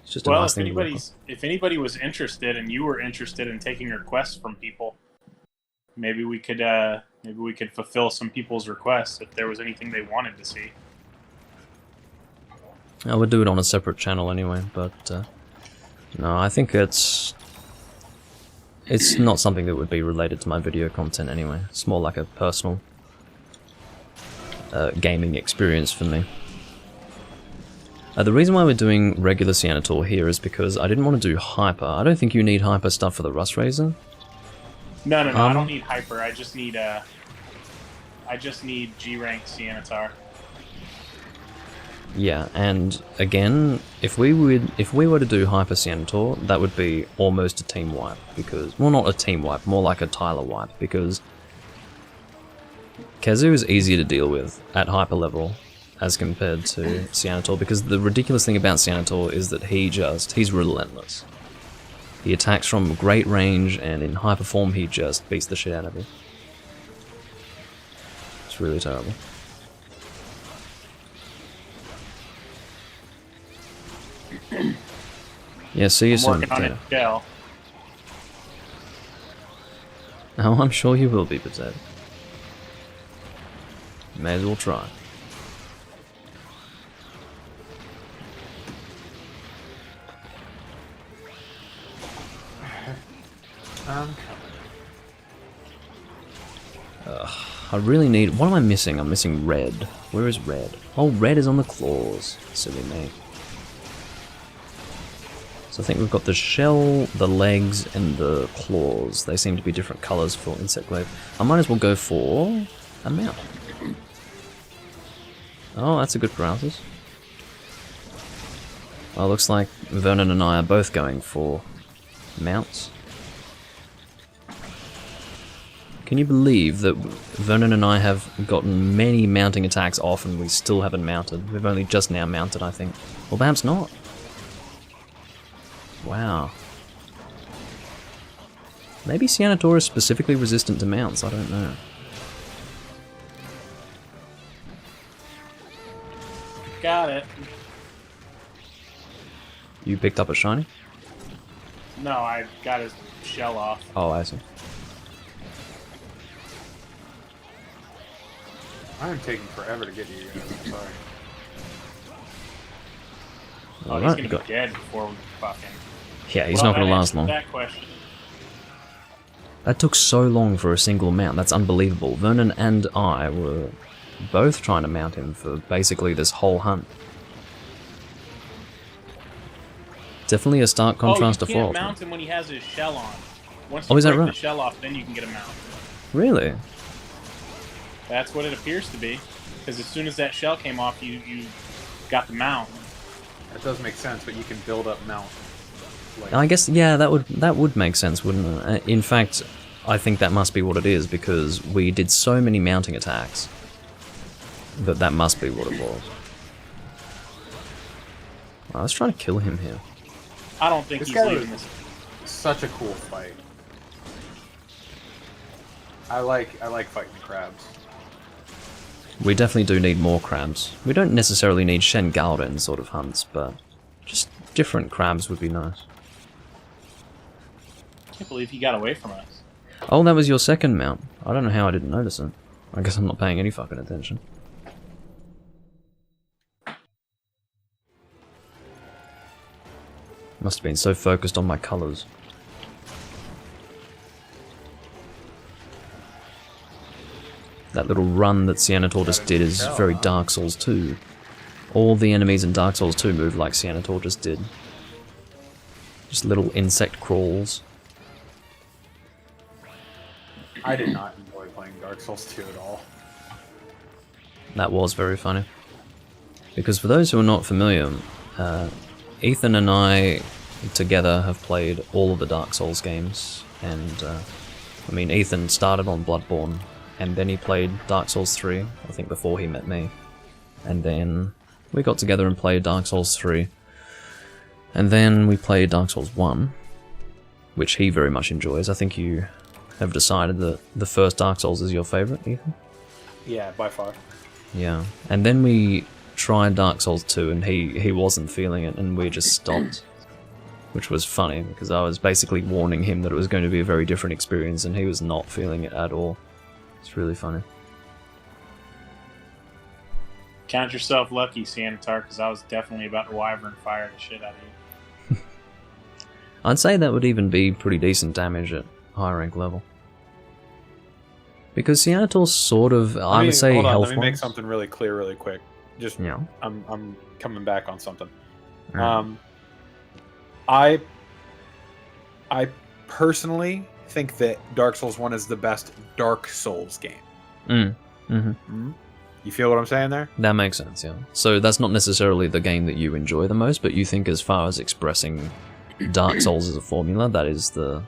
It's just a nice thing to work on. If anybody was interested and you were interested in taking requests from people, maybe we could fulfill some people's requests if there was anything they wanted to see. I would do it on a separate channel anyway, but no, I think it's not something that would be related to my video content anyway. It's more like a personal gaming experience for me. The reason why we're doing regular Seanator here is because I didn't want to do Hyper. I don't think you need Hyper stuff for the Rust Razor. No, I don't need Hyper. I just need G rank Seanator. Yeah, and again, if we were to do Hyper Seanator, that would be almost a team wipe, because, well, not a team wipe, more like a Tyler wipe, because Kezu is easier to deal with at Hyper level as compared to Seanator, because the ridiculous thing about Seanator is that he's relentless. He attacks from great range, and in Hyper form he just beats the shit out of you. It's really terrible. Yeah, see you soon. Working on it, Shell. Oh, I'm sure you will be, Potato. May as well try. I really need... What am I missing? I'm missing red. Where is red? Oh, red is on the claws. Silly me. So I think we've got the shell, the legs, and the claws. They seem to be different colours for Insect Glaive. I might as well go for a mount. Oh, that's a good paralysis. Well, looks like Vernon and I are both going for mounts. Can you believe that Vernon and I have gotten many mounting attacks off and we still haven't mounted? We've only just now mounted, I think. Well, perhaps not. Wow. Maybe Seanator is specifically resistant to mounts, I don't know. Got it. You picked up a shiny? No, I got his shell off. Oh, I see. I'm taking forever to get you guys, I'm sorry. Oh, he's gonna be dead before we fucking... Yeah, he's not gonna last long. That question. That took so long for a single mount, that's unbelievable. Vernon and I were both trying to mount him for basically this whole hunt. Definitely a stark contrast to you can't Fall. mount him when he has his shell on. Once Oh, you is that break right? the shell off, then you can get a mount. Really? That's what it appears to be. Because as soon as that shell came off, you got the mount. That does make sense, but you can build up mount. Like, I guess, yeah, that would make sense, wouldn't it? In fact, I think that must be what it is, because we did so many mounting attacks that must be what it was. I was trying to kill him here. I don't think this he's guy leaving was this. such a cool fight. I like fighting the crabs. We definitely do need more crabs. We don't necessarily need Shen Galden sort of hunts, but just different crabs would be nice. I can't believe he got away from us. Oh, that was your second mount. I don't know how I didn't notice it. I guess I'm not paying any fucking attention. Must have been so focused on my colours. That little run that Seanator just did is very Dark Souls 2. All the enemies in Dark Souls 2 move like Seanator just did. Just little insect crawls. I did not enjoy playing Dark Souls 2 at all. That was very funny. Because for those who are not familiar, Ethan and I together have played all of the Dark Souls games, and I mean, Ethan started on Bloodborne, and then he played Dark Souls 3, I think before he met me, and then we got together and played Dark Souls 3, and then we played Dark Souls 1, which he very much enjoys. I think you have decided that the first Dark Souls is your favourite, Ethan? Yeah, by far. Yeah, and then we tried Dark Souls 2 and he wasn't feeling it and we just stopped. Which was funny, because I was basically warning him that it was going to be a very different experience and he was not feeling it at all. It's really funny. Count yourself lucky, Seanator, because I was definitely about to wyvern fire the shit out of you. I'd say that would even be pretty decent damage at high rank level. Because Seanator's sort of, I would say, hold on, health let me make wise. something really clear really quick. Just Yeah. I'm coming back on something. Mm. I personally think that Dark Souls 1 is the best Dark Souls game. Mm-hmm. You feel what I'm saying there? That makes sense, yeah. So that's not necessarily the game that you enjoy the most, but you think as far as expressing Dark Souls as a formula, that is the...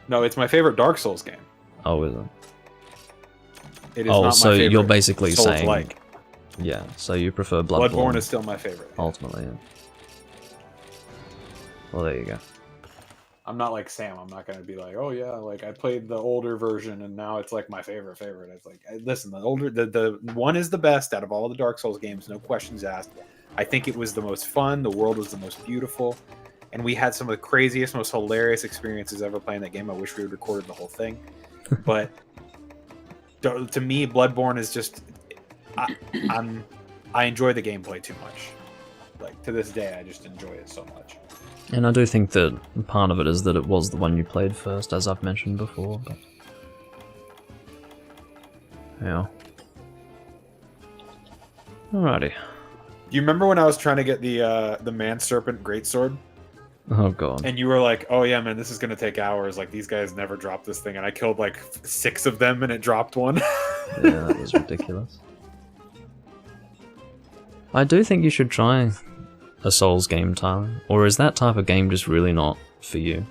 No, it's my favorite Dark Souls game. Oh, is it? It is Oh, not my so favorite you're basically saying... Souls-like. Yeah, so you prefer Bloodborne. Bloodborne is still my favorite. Ultimately, yeah. Well, there you go. I'm not like Sam. I'm not going to be like, oh yeah, like I played the older version and now it's like my favorite. It's like, listen, the one is the best out of all the Dark Souls games, no questions asked. I think it was the most fun. The world was the most beautiful, and we had some of the craziest, most hilarious experiences ever playing that game. I wish we had recorded the whole thing, but to me, Bloodborne is just, I enjoy the gameplay too much. Like to this day, I just enjoy it so much. And I do think that part of it is that it was the one you played first, as I've mentioned before, but... Yeah. Alrighty. Do you remember when I was trying to get the Man Serpent Greatsword? Oh god. And you were like, oh yeah, man, this is gonna take hours. Like, these guys never drop this thing. And I killed like 6 of them and it dropped one. Yeah, that was ridiculous. I do think you should try a Souls game, Tyler. Or is that type of game just really not for you?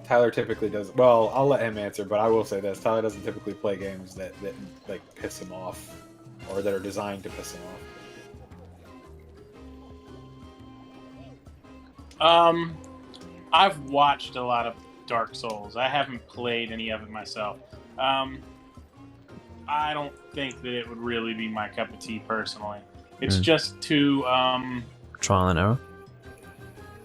Tyler typically does. Well, I'll let him answer, but I will say this: Tyler doesn't typically play games that like piss him off, or that are designed to piss him off. I've watched a lot of Dark Souls. I haven't played any of it myself. I don't think that it would really be my cup of tea personally. It's just too Trial and error?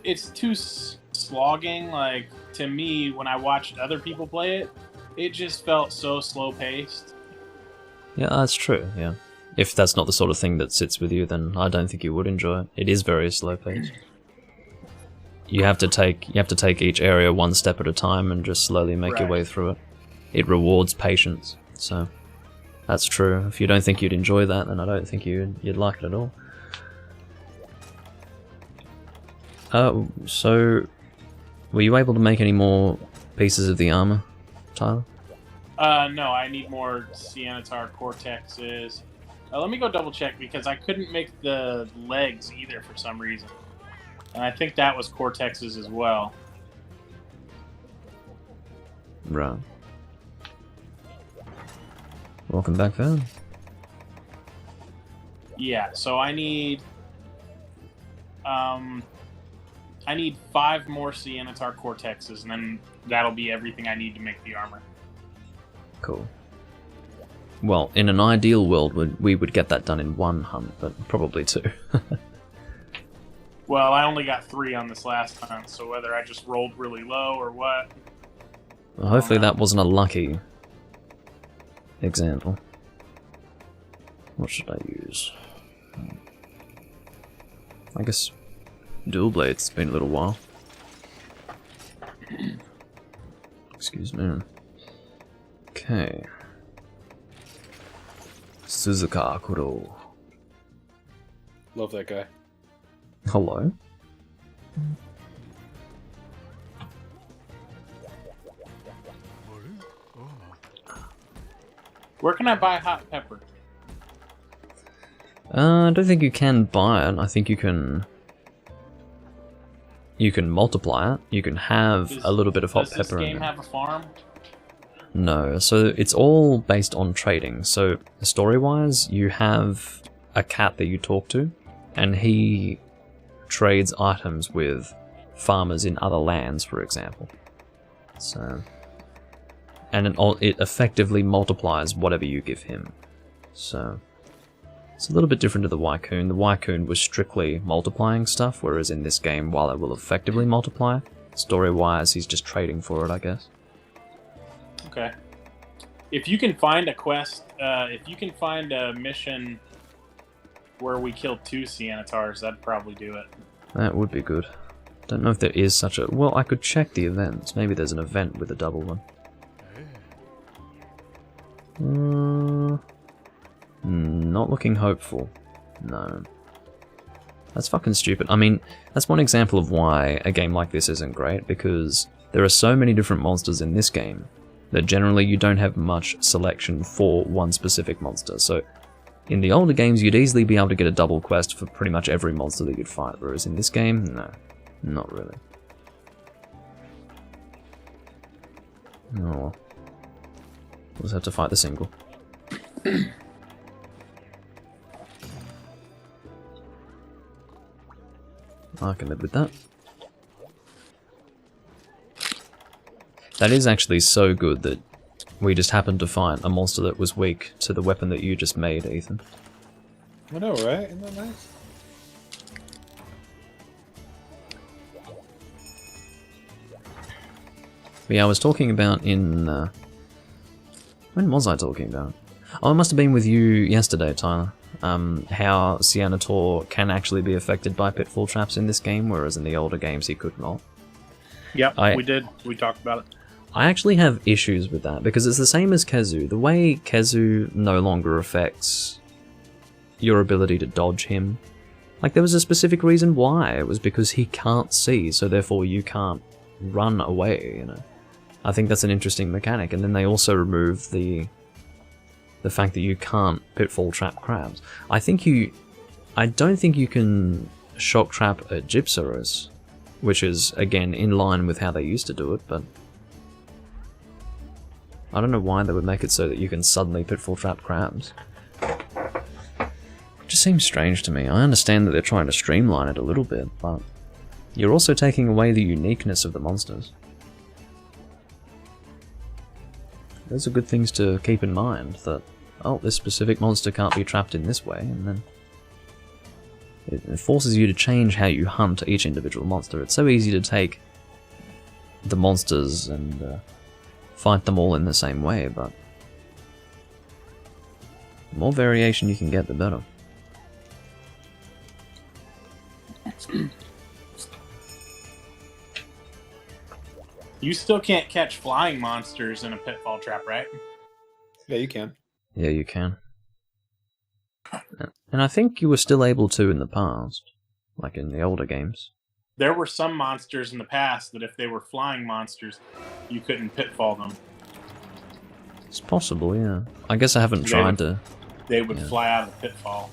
It's too slogging. Like, to me, when I watched other people play it, it just felt so slow paced. Yeah, that's true, yeah. If that's not the sort of thing that sits with you, then I don't think you would enjoy it. It is very slow paced. You have to take each area one step at a time and just slowly make your way through it. It rewards patience, so that's true. If you don't think you'd enjoy that, then I don't think you'd like it at all. So were you able to make any more pieces of the armor, Tyler? No, I need more Cyantar Cortexes. Let me go double check, because I couldn't make the legs either for some reason. And I think that was Cortexes as well. Right. Welcome back then. Yeah, so I need 5 more Cyantar Cortexes, and then that'll be everything I need to make the armor. Cool. Well, in an ideal world, we would get that done in 1 hunt, but probably 2. Well, I only got 3 on this last hunt, so whether I just rolled really low or what... Well, hopefully that wasn't a lucky example. What should I use? I guess dual blades. It's been a little while. Excuse me. Okay. Suzuka Kuro. Love that guy. Hello? Where can I buy hot pepper? I don't think you can buy it. I think you can multiply it. You can have a little bit of hot pepper in it. Does this game have a farm? No, so it's all based on trading. So story-wise, you have a cat that you talk to, and he trades items with farmers in other lands, for example. So, and it effectively multiplies whatever you give him. So it's a little bit different to the Wycoon. The Wycoon was strictly multiplying stuff, whereas in this game, while it will effectively multiply, story-wise, he's just trading for it, I guess. Okay. If you can find a quest, if you can find a mission where we kill 2 Cyanatars, that'd probably do it. That would be good. Don't know if there is such a... Well, I could check the events. Maybe there's an event with a double one. Not looking hopeful. No. That's fucking stupid. I mean, that's one example of why a game like this isn't great, because there are so many different monsters in this game that generally you don't have much selection for one specific monster. So in the older games, you'd easily be able to get a double quest for pretty much every monster that you'd fight, whereas in this game, no, not really. Oh well. We'll just have to fight the single. I can live with that. That is actually so good that we just happened to find a monster that was weak to the weapon that you just made, Ethan. I know, right? Isn't that nice? But yeah, I was talking about in... when was I talking about? Oh, it must have been with you yesterday, Tyler. How Cianator can actually be affected by pitfall traps in this game, whereas in the older games he could not. Yep, we did. We talked about it. I actually have issues with that, because it's the same as Kezu. The way Kezu no longer affects your ability to dodge him, like there was a specific reason why. It was because he can't see, so therefore you can't run away, you know. I think that's an interesting mechanic, and then they also remove the fact that you can't pitfall trap crabs. I don't think you can shock trap a Gypsaurus, which is, again, in line with how they used to do it, but I don't know why they would make it so that you can suddenly pitfall trap crabs. It just seems strange to me. I understand that they're trying to streamline it a little bit, but you're also taking away the uniqueness of the monsters. Those are good things to keep in mind, that, oh, this specific monster can't be trapped in this way, and then it forces you to change how you hunt each individual monster. It's so easy to take the monsters and fight them all in the same way, but the more variation you can get, the better. You still can't catch flying monsters in a pitfall trap, right? Yeah, you can. Yeah, you can. And I think you were still able to in the past, like in the older games. There were some monsters in the past that if they were flying monsters, you couldn't pitfall them. It's possible, yeah. I guess I haven't tried to... They would fly out of the pitfall.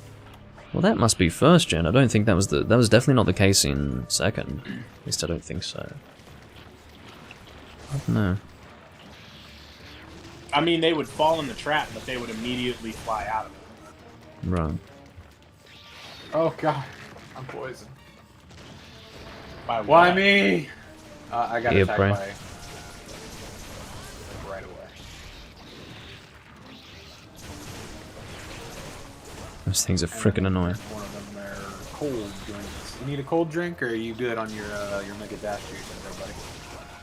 Well, that must be first gen. I don't think that was definitely not the case in second. At least I don't think so. I don't know. I mean, they would fall in the trap, but they would immediately fly out of it. Right. Oh god, I'm poisoned. By Why what? me? I got attacked by right away. Those things are freaking annoying. One of them are cold drinks. You need a cold drink, or are you good on your Mega Dash juice, everybody?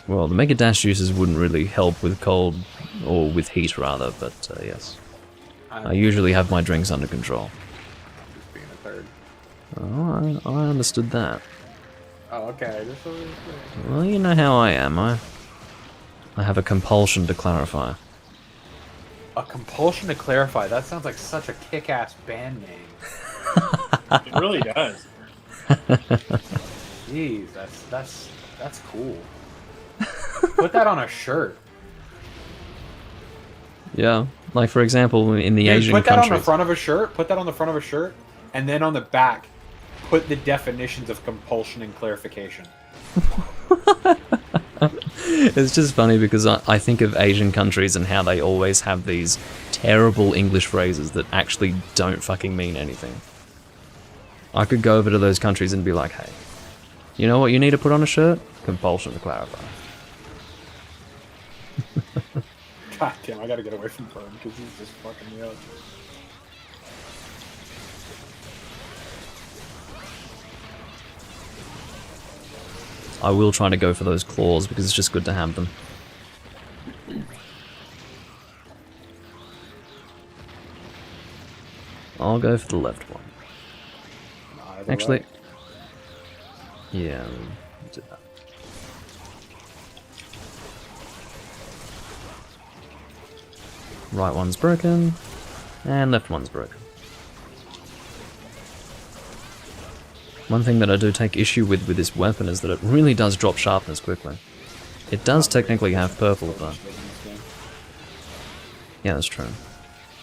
Well, the Mega Dash juices wouldn't really help with cold, or with heat rather, but yes. I usually have my drinks under control. Just being a third. Oh, I understood that. Oh, okay. Well, you know how I am. I have a compulsion to clarify. A compulsion to clarify. That sounds like such a kick-ass band name. It really does. Jeez, that's cool. Put that on a shirt. Yeah, like for example, in the Asian put that countries. on the front of a shirt. Put that on the front of a shirt, and then on the back, put the definitions of compulsion and clarification. It's just funny because I think of Asian countries and how they always have these terrible English phrases that actually don't fucking mean anything. I could go over to those countries and be like, hey, you know what you need to put on a shirt? Compulsion to clarify. God damn, I gotta get away from Fern because he's just fucking me up. I will try to go for those claws because it's just good to have them. I'll go for the left one. Actually, yeah, we'll do that. Right one's broken. And left one's broken. One thing that I do take issue with this weapon is that it really does drop sharpness quickly. It does technically have purple, but... Yeah, that's true.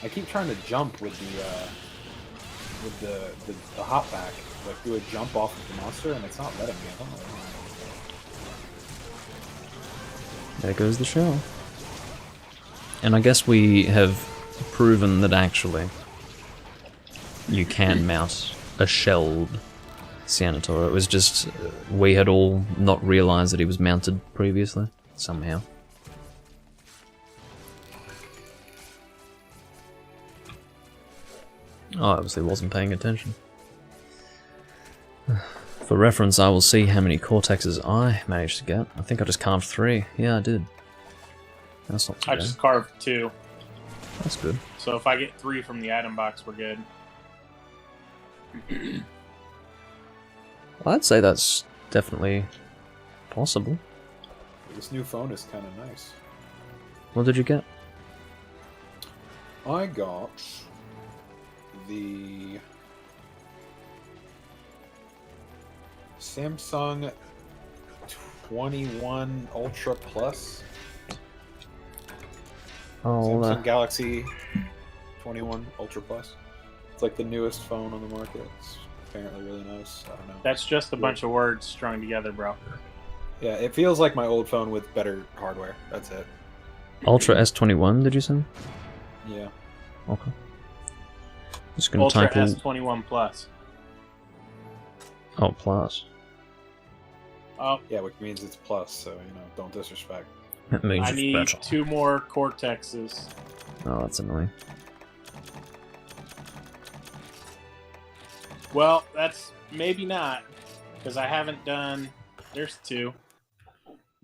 I keep trying to jump with the hop back, like do a jump off of the monster, and it's not letting me. I don't know why. There goes the shell. And I guess we have proven that actually you can mount a shelled Senator. It was just we had all not realised that he was mounted previously, somehow. I obviously wasn't paying attention. For reference, I will see how many cortexes I managed to get. I think I just carved 3. Yeah, I did. That's not too bad. I just carved 2. That's good. So if I get 3 from the item box, we're good. I'd say that's definitely possible. This new phone is kind of nice. What did you get? I got the Samsung 21 Ultra Plus. Oh, Samsung Galaxy 21 Ultra Plus. It's like the newest phone on the market. It's apparently really nice. I don't know. That's just a bunch of words strung together, bro. Yeah, it feels like my old phone with better hardware. That's it. Ultra S21, did you say? Yeah. Okay. Just gonna Ultra type in... S21 Plus. Oh, plus. Oh, Yeah, which means it's plus, so, you know, don't disrespect. That means I it's need better. 2 more cortexes. Oh, that's annoying. Well, that's maybe not, because I haven't done... There's 2.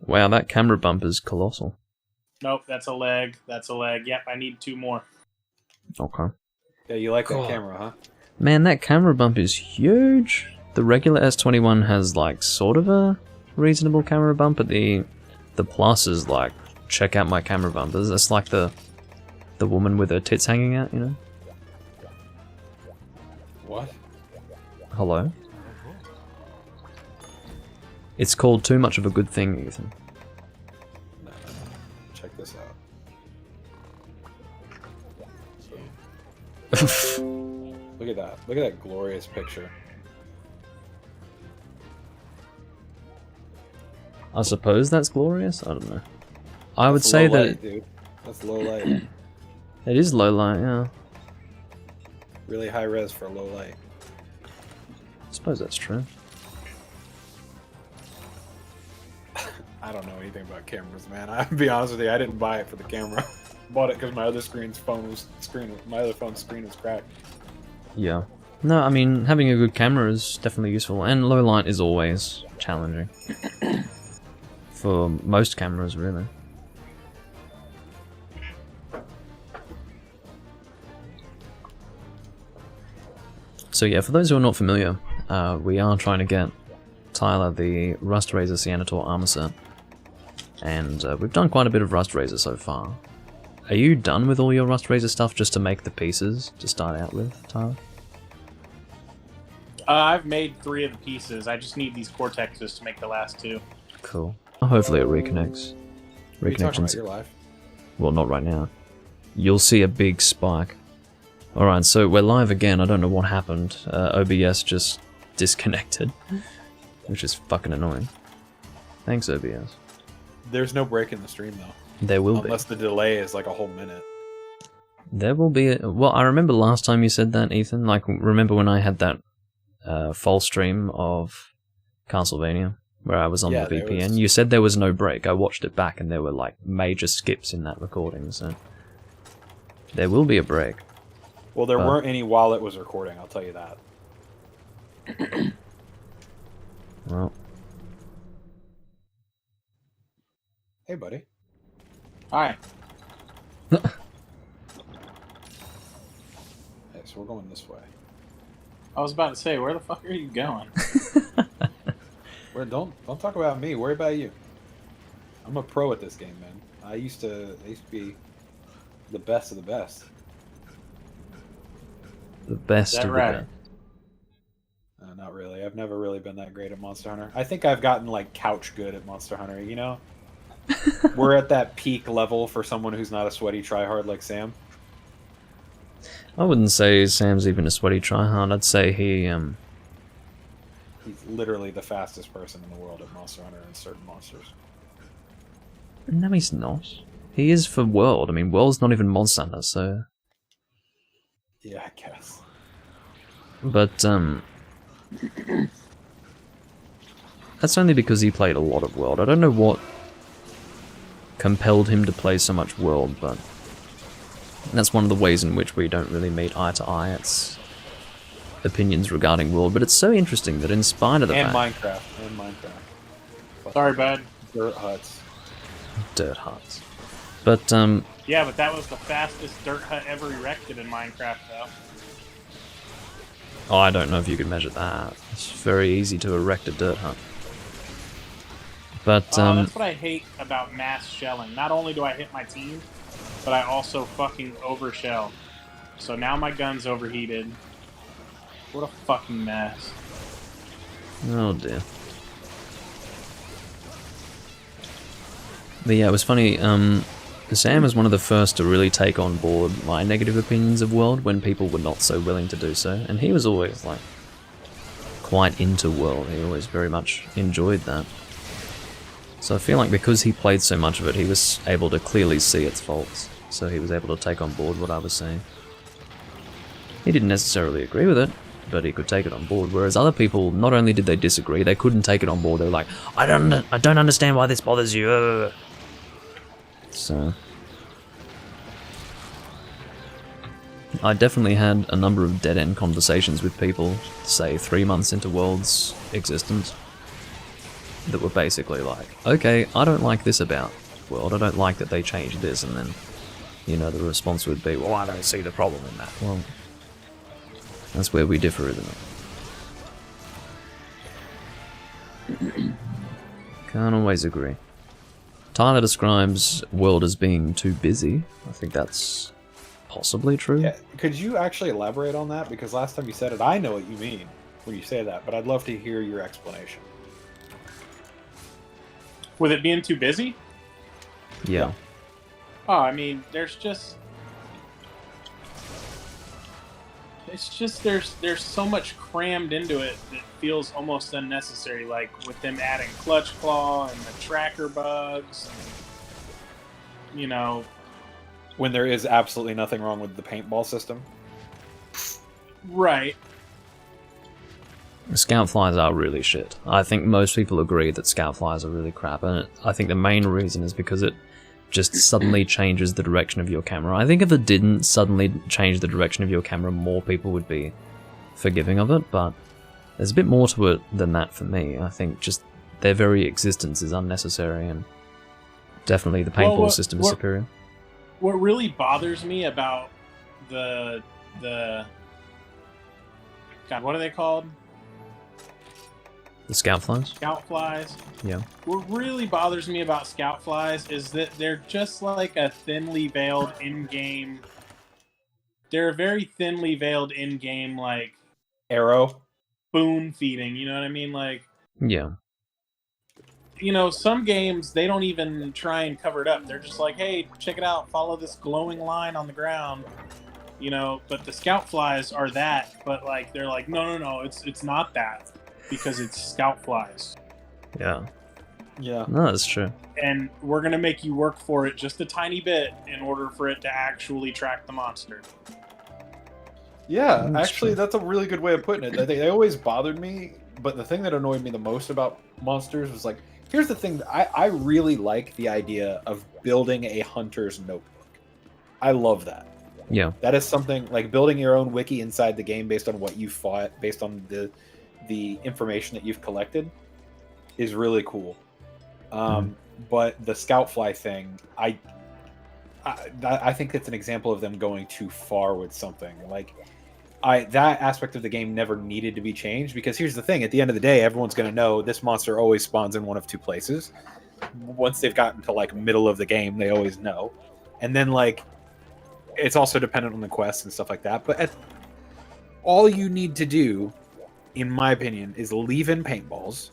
Wow, that camera bump is colossal. Nope, that's a leg. That's a leg. Yep, I need 2 more. Okay. Yeah, you like that God. camera, huh? Man, that camera bump is huge. The regular S21 has like sort of a reasonable camera bump, but the Plus is like, check out my camera bump. It's like the woman with her tits hanging out, you know? What? Hello? It's called Too Much of a Good Thing, Ethan. No. Check this out. Look at that. Look at that glorious picture. I suppose that's glorious? I don't know. I would That's say low that light, dude. That's low light. it is low light, yeah. Really high res for low light. I suppose that's true. I don't know anything about cameras, man. I'll be honest with you, I didn't buy it for the camera. Bought it because my other phone's screen was cracked. Yeah. No, I mean, having a good camera is definitely useful, and low light is always challenging. For most cameras, really. So yeah, for those who are not familiar, we are trying to get Tyler the Rust Razor Senator armor set. And we've done quite a bit of Rust Razor so far. Are you done with all your Rust Razor stuff just to make the pieces to start out with, Tyler? I've made 3 of the pieces. I just need these cortexes to make the last 2. Cool. Hopefully it reconnects. What are you talking about? Reconnections. You're live. Well, not right now. You'll see a big spike. Alright, so we're live again. I don't know what happened. OBS just disconnected. Which is fucking annoying. Thanks, OBS. There's no break in the stream, though. There will Unless the delay is like a whole minute. There will be a... Well, I remember last time you said that, Ethan. Like, remember when I had that full stream of Castlevania? Where I was on the VPN? You said there was no break. I watched it back and there were, like, major skips in that recording, so... There will be a break. Well, there weren't any while it was recording, I'll tell you that. Well... Hey, buddy. Hi. Hey, so we're going this way. I was about to say, where the fuck are you going? Don't talk about me. Worry about you. I'm a pro at this game, man. I used to be the best of the best. The best Is that of right? the best. Not really. I've never really been that great at Monster Hunter. I think I've gotten like couch good at Monster Hunter. You know, we're at that peak level for someone who's not a sweaty tryhard like Sam. I wouldn't say Sam's even a sweaty tryhard. I'd say He's literally the fastest person in the world at Monster Hunter and certain monsters. No, he's not. He is for World. I mean, World's not even Monster Hunter, so... Yeah, I guess. But, that's only because he played a lot of World. I don't know what compelled him to play so much World, but... that's one of the ways in which we don't really meet eye to eye. It's opinions regarding World, but it's so interesting that in spite of the And fact... Minecraft. Sorry, bud. Dirt huts. Dirt huts. But, Yeah, but that was the fastest dirt hut ever erected in Minecraft, though. oh, I don't know if you could measure that. It's very easy to erect a dirt hut. But, That's what I hate about mass shelling. Not only do I hit my team, but I also fucking overshell. So now my gun's overheated. What a fucking mess. oh dear. But yeah, it was funny, Sam was one of the first to really take on board my negative opinions of World when people were not so willing to do so, and he was always, like, quite into World. He always very much enjoyed that. So I feel like because he played so much of it, he was able to clearly see its faults, so he was able to take on board what I was saying. He didn't necessarily agree with it, but he could take it on board, whereas other people, not only did they disagree, they couldn't take it on board. They were like, I don't understand why this bothers you. So I definitely had a number of dead-end conversations with people, say 3 months into World's existence, that were basically like, okay, I don't like this about World, I don't like that they changed this, and then, you know, the response would be, well, I don't see the problem in that. Well, that's where we differ, isn't it? Can't always agree. Tyler describes World as being too busy. I think that's possibly true. Yeah, could you actually elaborate on that? Because last time you said it, I know what you mean when you say that, but I'd love to hear your explanation. With it being too busy? Yeah. Oh, I mean, there's just... It's just there's so much crammed into it that feels almost unnecessary, like with them adding Clutch Claw and the tracker bugs, and, you know... When there is absolutely nothing wrong with the paintball system. Right. Scout flies are really shit. I think most people agree that scout flies are really crap, and I think the main reason is because it just suddenly changes the direction of your camera. I think if it didn't suddenly change the direction of your camera, more people would be forgiving of it, but there's a bit more to it than that for me. I think just their very existence is unnecessary, and definitely the paintball system is superior. What really bothers me about the God, what are they called? The scout flies? Scout flies. Yeah. What really bothers me about scout flies is that they're just like a thinly veiled in-game... They're a very thinly veiled in-game, like... Arrow? Spoon feeding, you know what I mean? Like... Yeah. You know, some games, they don't even try and cover it up. They're just like, hey, check it out, follow this glowing line on the ground. You know, but the scout flies are that, but like, they're like, no, it's not that. Because it's scout flies. Yeah. Yeah. No, that's true. And we're going to make you work for it just a tiny bit in order for it to actually track the monster. Yeah, That's actually, true. that's a really good way of putting it. They always bothered me, but the thing that annoyed me the most about monsters was like, here's the thing. I really like the idea of building a hunter's notebook. I love that. Yeah. That is something, like building your own wiki inside the game based on what you fought, based on the information that you've collected, is really cool. But the scout fly thing, I think it's an example of them going too far with something. Like, that aspect of the game never needed to be changed, because here's the thing: at the end of the day, everyone's going to know this monster always spawns in one of two places. Once they've gotten to like middle of the game, they always know. And then like, it's also dependent on the quests and stuff like that. But all you need to do, in my opinion, is leave in paintballs.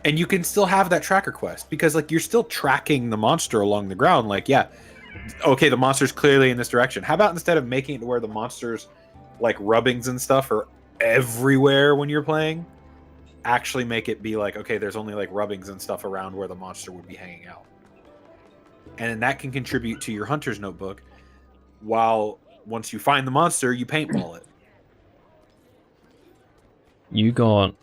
And you can still have that tracker quest because like you're still tracking the monster along the ground. Like, yeah, okay, the monster's clearly in this direction. How about instead of making it to where the monsters like rubbings and stuff are everywhere when you're playing, actually make it be like, okay, there's only like rubbings and stuff around where the monster would be hanging out. And that can contribute to your hunter's notebook while once you find the monster, you paintball it. You got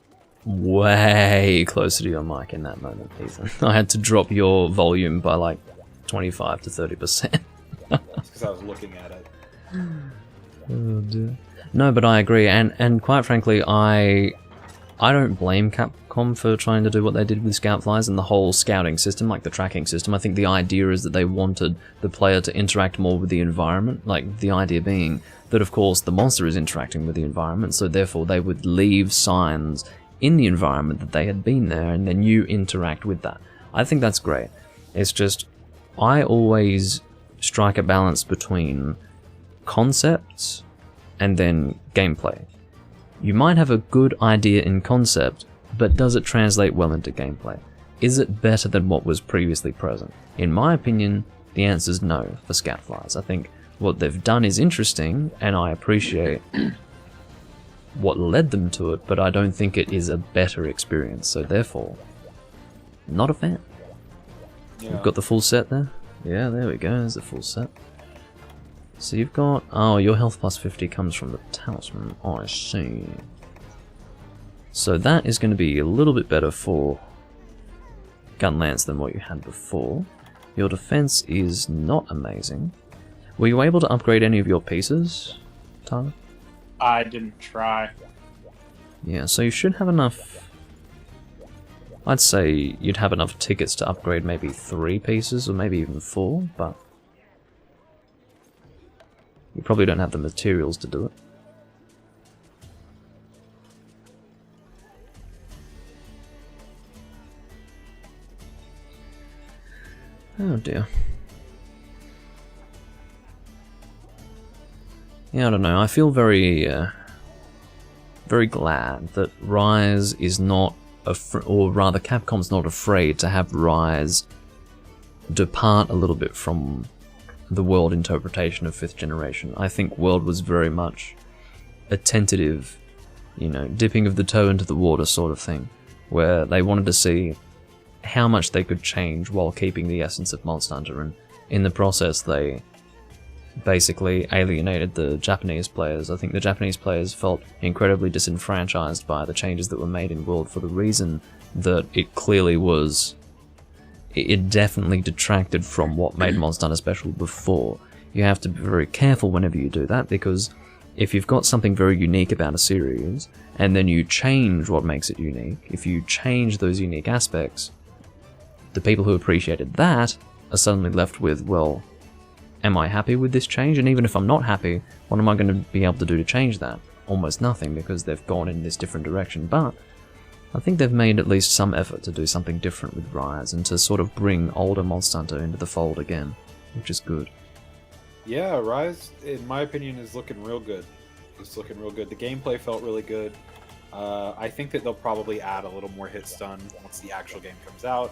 way closer to your mic in that moment, Ethan. I had to drop your volume by like 25 to 30%. Because I was looking at it. Oh dear. No, but I agree, and quite frankly, I don't blame Capcom for trying to do what they did with Scout Flies and the whole scouting system, like the tracking system. I think the idea is that they wanted the player to interact more with the environment, like the idea being that of course the monster is interacting with the environment, so therefore they would leave signs in the environment that they had been there, and then you interact with that. I think that's great. It's just, I always strike a balance between concepts and then gameplay. You might have a good idea in concept, but does it translate well into gameplay? Is it better than what was previously present? In my opinion, the answer is no for Scout Flies. I think what they've done is interesting, and I appreciate what led them to it, but I don't think it is a better experience, so therefore, not a fan. Yeah. We've got the full set there. Yeah, there we go, there's the full set. So you've got... oh, your health plus 50 comes from the talisman. Oh, I see. So that is going to be a little bit better for gun lance than what you had before. Your defense is not amazing. Were you able to upgrade any of your pieces, Tyler? I didn't try. Yeah, so you should have enough... I'd say you'd have enough tickets to upgrade maybe 3 pieces, or maybe even 4, but... you probably don't have the materials to do it. Oh dear. Yeah, I don't know. I feel very glad that Rise is not, or rather Capcom's not afraid to have Rise depart a little bit from the world interpretation of 5th generation. I think World was very much a tentative, you know, dipping of the toe into the water sort of thing, where they wanted to see how much they could change while keeping the essence of Monster Hunter, and in the process they basically alienated the Japanese players. I think the Japanese players felt incredibly disenfranchised by the changes that were made in World for the reason that it clearly was... it definitely detracted from what made Monster Hunter special before. You have to be very careful whenever you do that, because if you've got something very unique about a series, and then you change what makes it unique, if you change those unique aspects, the people who appreciated that are suddenly left with, well, am I happy with this change? And even if I'm not happy, what am I going to be able to do to change that? Almost nothing, because they've gone in this different direction. But I think they've made at least some effort to do something different with Rise, and to sort of bring older Monster Hunter into the fold again, which is good. Yeah, Rise, in my opinion, is looking real good. It's looking real good. The gameplay felt really good. I think that they'll probably add a little more hit stun once the actual game comes out.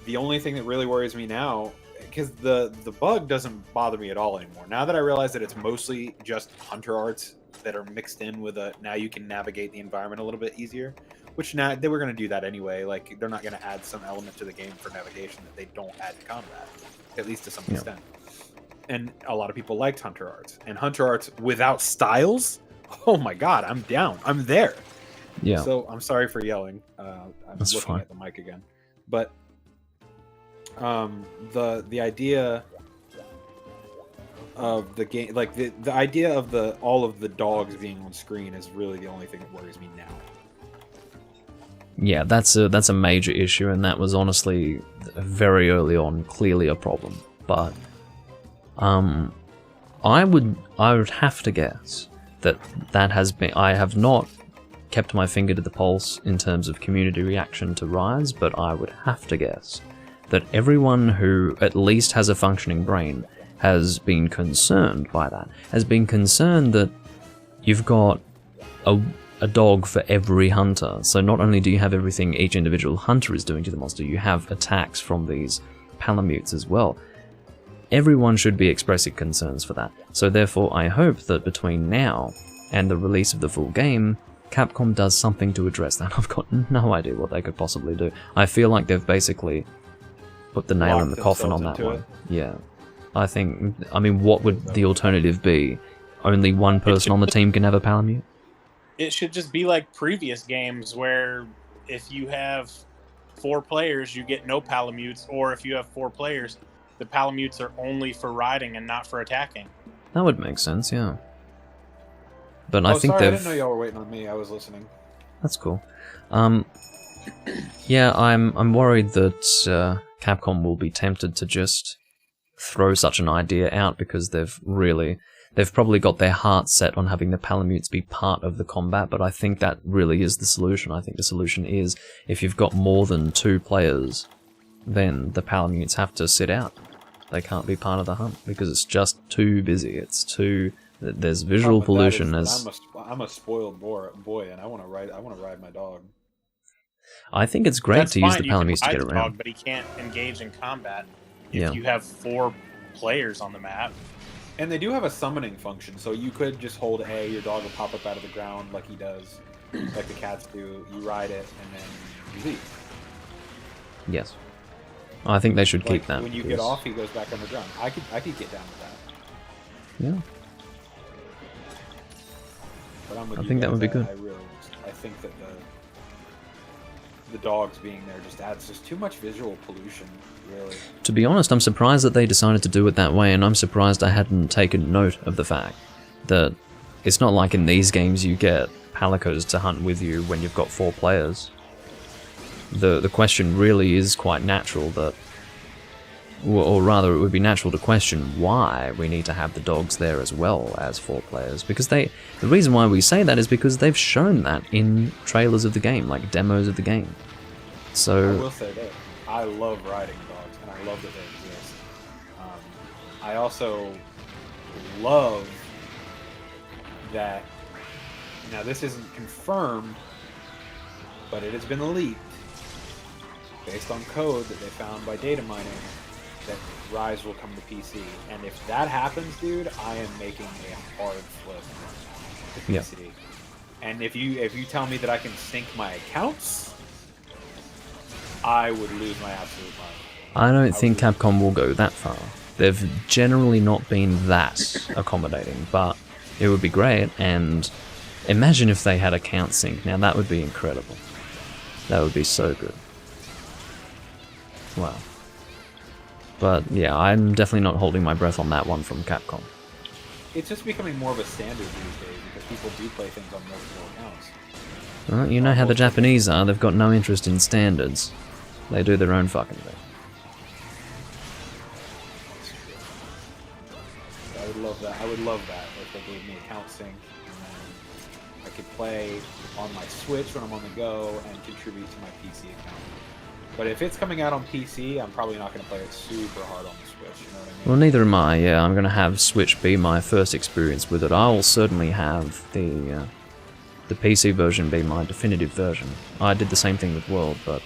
The only thing that really worries me now, because the bug doesn't bother me at all anymore. Now that I realize that it's mostly just hunter arts that are mixed in with now you can navigate the environment a little bit easier. Which now they were going to do that anyway. Like, they're not going to add some element to the game for navigation that they don't add to combat, at least to some extent. And a lot of people liked Hunter Arts. And Hunter Arts without styles? Oh my god, I'm down. I'm there. Yeah. So I'm sorry for yelling. I'm That's looking fine. at the mic again. But the idea of the game, like the idea of all of the dogs being on screen is really the only thing that worries me now. Yeah, that's a major issue, and that was honestly very early on clearly a problem. But I would have to guess that has been... I have not kept my finger to the pulse in terms of community reaction to Rise, but I would have to guess that everyone who at least has a functioning brain has been concerned by that, has been concerned that you've got a dog for every hunter. So not only do you have everything each individual hunter is doing to the monster, you have attacks from these palamutes as well. Everyone should be expressing concerns for that. So therefore, I hope that between now and the release of the full game, Capcom does something to address that. I've got no idea what they could possibly do. I feel like they've basically put the nail in the coffin on that one. Yeah. I mean, what would the alternative be? Only one person on the team can have a palamute? It should just be like previous games where if you have 4 players, you get no palamutes, or if you have 4 players, the palamutes are only for riding and not for attacking. That would make sense, yeah. But I think sorry, they've... I didn't know y'all were waiting on me. I was listening. That's cool. Yeah, I'm worried that Capcom will be tempted to just throw such an idea out because they've probably got their heart set on having the palamutes be part of the combat, but I think that really is the solution. I think the solution is if you've got more than 2 players, then the palamutes have to sit out. They can't be part of the hunt because it's just too busy. It's too... There's visual pollution. I'm a spoiled boy, and I want to ride my dog. I think it's great to use the palamutes to get around. Dog, but he can't engage in combat if you have 4 players on the map. And they do have a summoning function, so you could just hold A, your dog will pop up out of the ground like he does, like the cats do. You ride it, and then you leave. Yes. I think they should keep that. When you get off, he goes back on the ground. I could get down with that. Yeah. But I'm with I think that would be good. I think that the dogs being there just adds just too much visual pollution, really. To be honest, I'm surprised that they decided to do it that way, and I'm surprised I hadn't taken note of the fact that it's not like in these games you get palicos to hunt with you when you've got 4 players. The question really is quite natural that, or rather it would be natural to question why we need to have the dogs there as well as 4 players, because the reason why we say that is because they've shown that in trailers of the game, like demos of the game. So I will say that I love riding dogs, and I love that they exist. I also love that, now this isn't confirmed, but it has been leaked, based on code that they found by data mining, that Rise will come to PC. And if that happens, dude, I am making a hard flip to PC. Yeah. And if you tell me that I can sync my accounts, I would lose my absolute mind. I don't think Capcom will go that far. They've generally not been that accommodating, but it would be great, and imagine if they had account sync. Now that would be incredible. That would be so good. Wow. But yeah, I'm definitely not holding my breath on that one from Capcom. It's just becoming more of a standard these days because people do play things on multiple accounts. Well, you know how the Japanese are, they've got no interest in standards. They do their own fucking thing. I would love that. I would love that if they gave me account sync and then I could play on my Switch when I'm on the go and contribute to my PC account. But if it's coming out on PC, I'm probably not going to play it super hard on the Switch, you know what I mean? Well, neither am I, yeah. I'm going to have Switch be my first experience with it. I'll certainly have the PC version be my definitive version. I did the same thing with World, but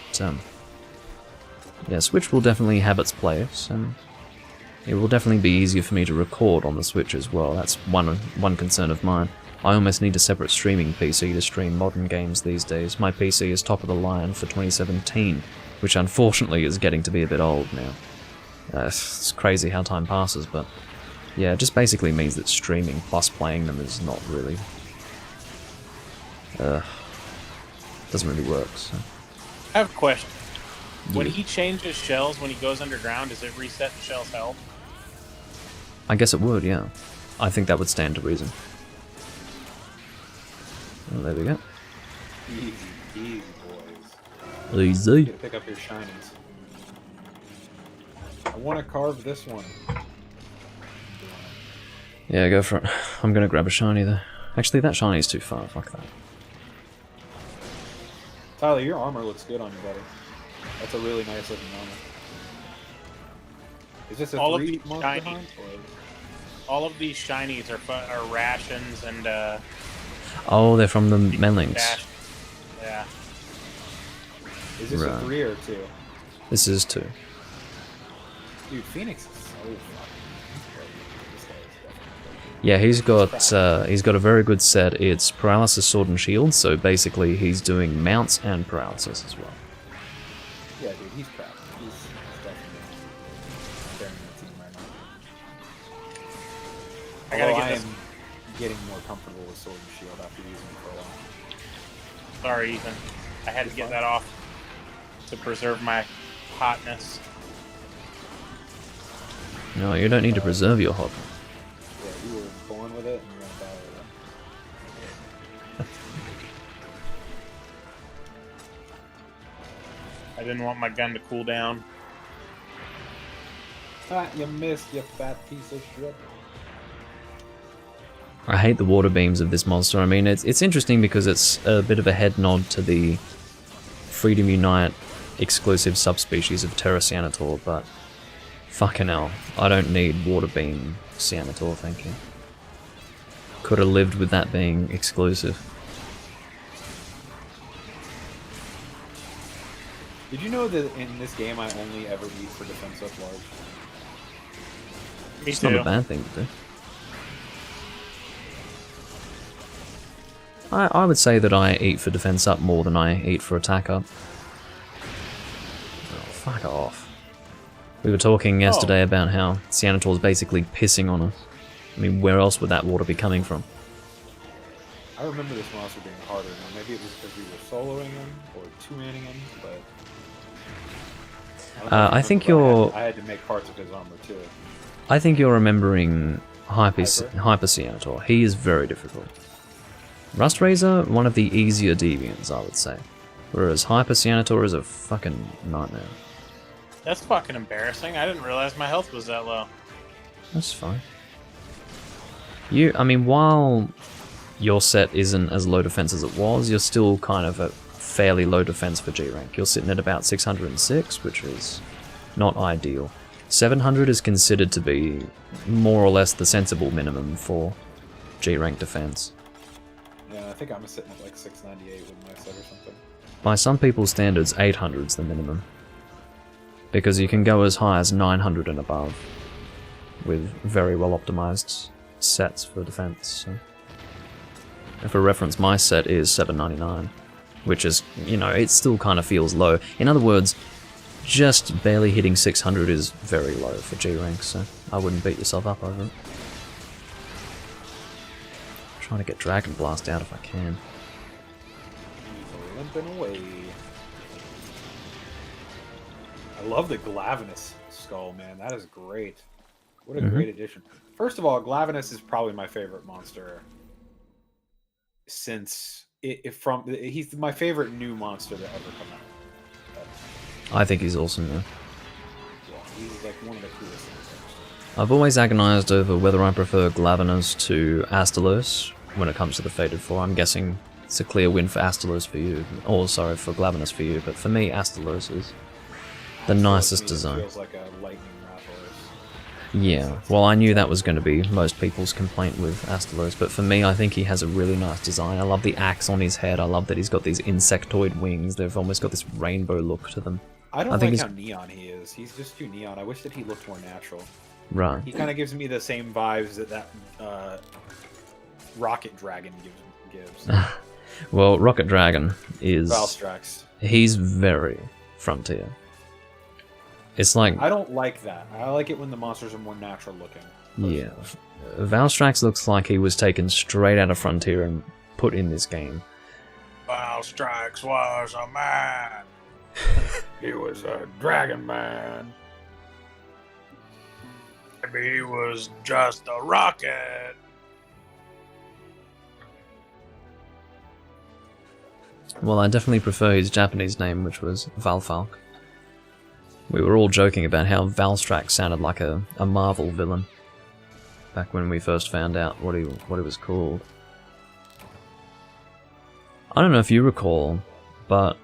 yeah, Switch will definitely have its place, and it will definitely be easier for me to record on the Switch as well. That's one concern of mine. I almost need a separate streaming PC to stream modern games these days. My PC is top of the line for 2017. Which unfortunately is getting to be a bit old now. It's crazy how time passes, but yeah, it just basically means that streaming plus playing them is not really... doesn't really work, so... I have a question. When he changes shells, when he goes underground, does it reset the shell's health? I guess it would, yeah. I think that would stand to reason. Well, there we go. Easy, easy. Easy. Pick up your shinies. I want to carve this one. Yeah, go for it. I'm gonna grab a shiny there. Actually, that shiny is too far. Fuck that. Tyler, your armor looks good on you, buddy. That's a really nice looking armor. Is this a all 3 of month shiny, behind? All of these shinies are rations and Oh, they're from the Menlings. Dash. Yeah. Is this a Right. 3 or 2? This is 2. Dude, Phoenix is so fucking great. This guy is definitely Yeah, he's got a very good set. It's paralysis, sword, and shield. So basically, he's doing mounts and paralysis as well. yeah, dude, he's crap. He's definitely carrying the team right now. I gotta Although get this. am getting more comfortable with sword and shield after using it for a while. Sorry, Ethan. I had to get that off to preserve my hotness. No, you don't need to preserve your hot. Yeah, you were born with it, and you're gonna die with I didn't want my gun to cool down. it. Ah, you missed, you fat piece of shit. I hate the water beams of this monster. I mean, it's interesting because it's a bit of a head nod to the Freedom Unite exclusive subspecies of Terra Cyanator, but fucking hell, I don't need water beam Cyanator, thank you. Could have lived with that being exclusive. Did you know that in this game I only ever eat for defense up large? Me It's too. not a bad thing to do. I would say that I eat for defense up more than I eat for attack up. Oh, fuck off. We were talking yesterday about how Cyanator's basically pissing on us. I mean, where else would that water be coming from? I remember this monster being harder. Now, maybe it was because we were soloing him or two-manning him, but... don't know if you I think remember, you're... I had to make parts of his armor too. I think you're remembering Hyper Cyanator. He is very difficult. Rust Razor, one of the easier deviants, I would say. Whereas Hyper Cyanator is a fucking nightmare. That's fucking embarrassing. I didn't realize my health was that low. That's fine. I mean, while your set isn't as low defense as it was, you're still kind of at fairly low defense for G rank. You're sitting at about 606, which is not ideal. 700 is considered to be more or less the sensible minimum for G rank defense. Yeah, I think I'm sitting at like 698 with my set or something. By some people's standards, 800 is the minimum. Because you can go as high as 900 and above with very well optimized sets for defense. So. And for reference, my set is 799, which is, you know, it still kind of feels low. In other words, just barely hitting 600 is very low for G rank, so I wouldn't beat yourself up over it. Trying to get Dragon Blast out if I can. He's limping away. I love the Glavenus skull, man. That is great. What a great addition. First of all, Glavenus is probably my favorite monster since he's my favorite new monster to ever come out. I think he's awesome, yeah. Yeah, he's like one of the coolest things. I've always agonized over whether I prefer Glavenus to Astalos when it comes to the Fated 4. I'm guessing it's a clear win for Astalos for you. Or, sorry, for Glavenus for you. But for me, Astalos is the nicest design. Feels like a lightning Rathalos. Yeah, well, I knew that was going to be most people's complaint with Astalos, but for me, I think he has a really nice design. I love the axe on his head. I love that he's got these insectoid wings. They've almost got this rainbow look to them. I don't think like how neon he is. He's just too neon. I wish that he looked more natural. Right. He kind of gives me the same vibes that Rocket Dragon gives. Well, Rocket Dragon is... Valstrax. He's very Frontier. It's like... I don't like that. I like it when the monsters are more natural looking. Yeah. Valstrax looks like he was taken straight out of Frontier and put in this game. Valstrax was a man. He was a dragon man. Maybe he was just a rocket. Well, I definitely prefer his Japanese name, which was Valfalk. We were all joking about how Valstrax sounded like a Marvel villain back when we first found out what he was called. I don't know if you recall, but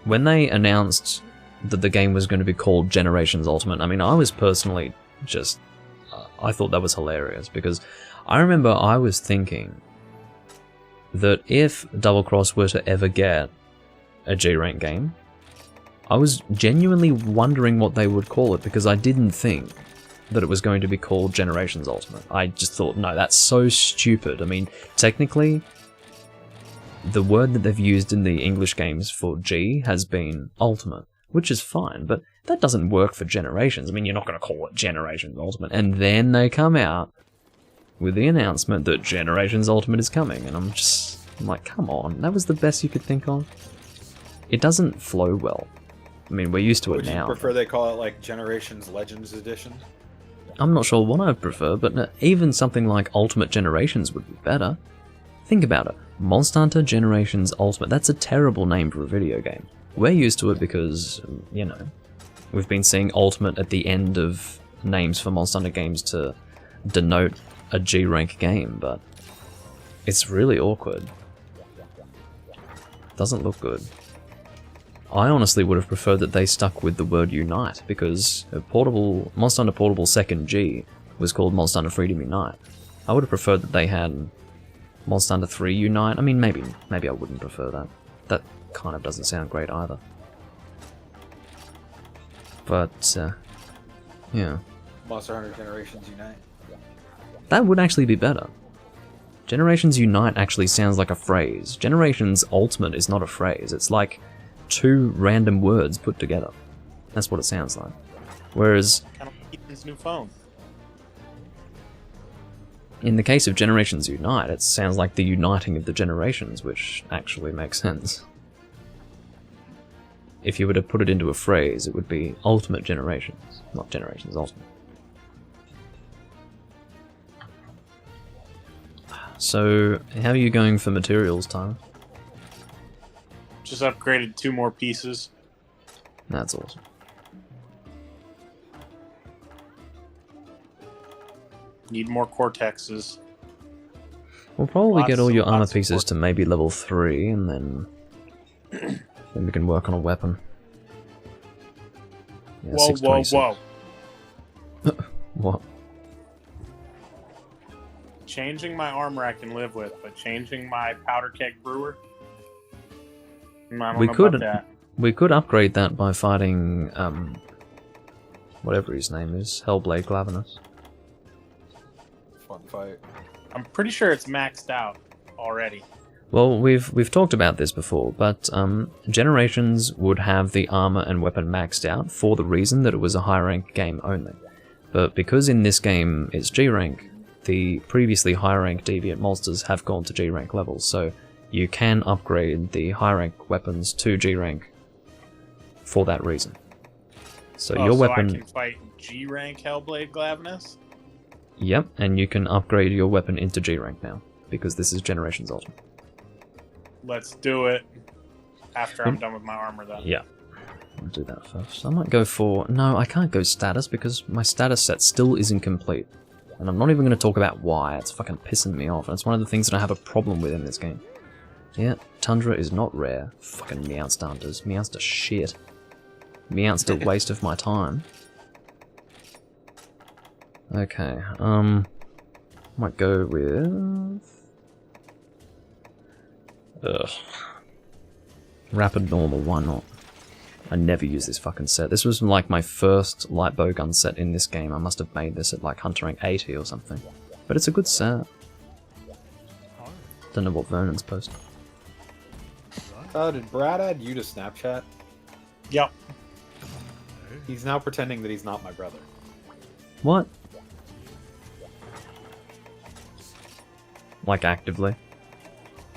when they announced that the game was going to be called Generations Ultimate, I mean, I was personally just... I thought that was hilarious, because I remember I was thinking that if Double Cross were to ever get a G-rank game, I was genuinely wondering what they would call it, because I didn't think that it was going to be called Generations Ultimate. I just thought, no, that's so stupid. I mean, technically, the word that they've used in the English games for G has been Ultimate, which is fine, but that doesn't work for Generations. I mean, you're not going to call it Generations Ultimate. And then they come out with the announcement that Generations Ultimate is coming, and I'm like, come on, that was the best you could think of? It doesn't flow well. I mean, we're used to it now. Would you prefer they call it like Generations Legends Edition? I'm not sure what I'd prefer, but even something like Ultimate Generations would be better. Think about it. Monster Hunter Generations Ultimate, that's a terrible name for a video game. We're used to it because, you know, we've been seeing Ultimate at the end of names for Monster Hunter games to denote a G-rank game, but it's really awkward. Doesn't look good. I honestly would have preferred that they stuck with the word Unite, because Monster Hunter Portable 2nd G was called Monster Hunter Freedom Unite. I would have preferred that they had Monster Hunter 3 Unite. I mean, maybe I wouldn't prefer that. That kind of doesn't sound great either. But, yeah. Monster Hunter Generations Unite. That would actually be better. Generations Unite actually sounds like a phrase. Generations Ultimate is not a phrase. It's like two random words put together. That's what it sounds like. Whereas, Kind of like his new phone. in the case of Generations Unite, it sounds like the uniting of the generations, which actually makes sense. If you were to put it into a phrase, it would be Ultimate Generations, not Generations Ultimate. So, how are you going for materials, Tyler? Just upgraded 2 more pieces. That's awesome. Need more Cortexes. We'll probably get all your armor lots of pieces to maybe level 3, and then we can work on a weapon. Yeah, Whoa, whoa, 626. whoa. What? Changing my armor I can live with, but changing my powder keg brewer? I don't know about that. We could upgrade that by fighting, whatever his name is, Hellblade Glavenus. Fun fight. I'm pretty sure it's maxed out already. Well, we've talked about this before, but Generations would have the armor and weapon maxed out for the reason that it was a high rank game only. But because in this game it's G rank, the previously high rank deviant monsters have gone to G rank levels, so you can upgrade the high rank weapons to G rank for that reason. So your weapon. I can fight G rank Hellblade Glavenus? Yep, and you can upgrade your weapon into G rank now, because this is Generations Ultimate. Let's do it. After I'm done with my armor, then. Yeah. I'll do that first. I might go for... No, I can't go status, because my status set still isn't complete. And I'm not even going to talk about why. It's fucking pissing me off, and it's one of the things that I have a problem with in this game. Yeah, Tundra is not rare. Fucking Meowth hunters. Meowth's a shit. Meowth's a waste of my time. Okay, might go with... Rapid normal, why not? I never use this fucking set. This was like my first light bow gun set in this game. I must have made this at like Hunter rank 80 or something. But it's a good set. Don't know what Vernon's posted. Did Brad add you to Snapchat? Yep. He's now pretending that he's not my brother. What? Like actively?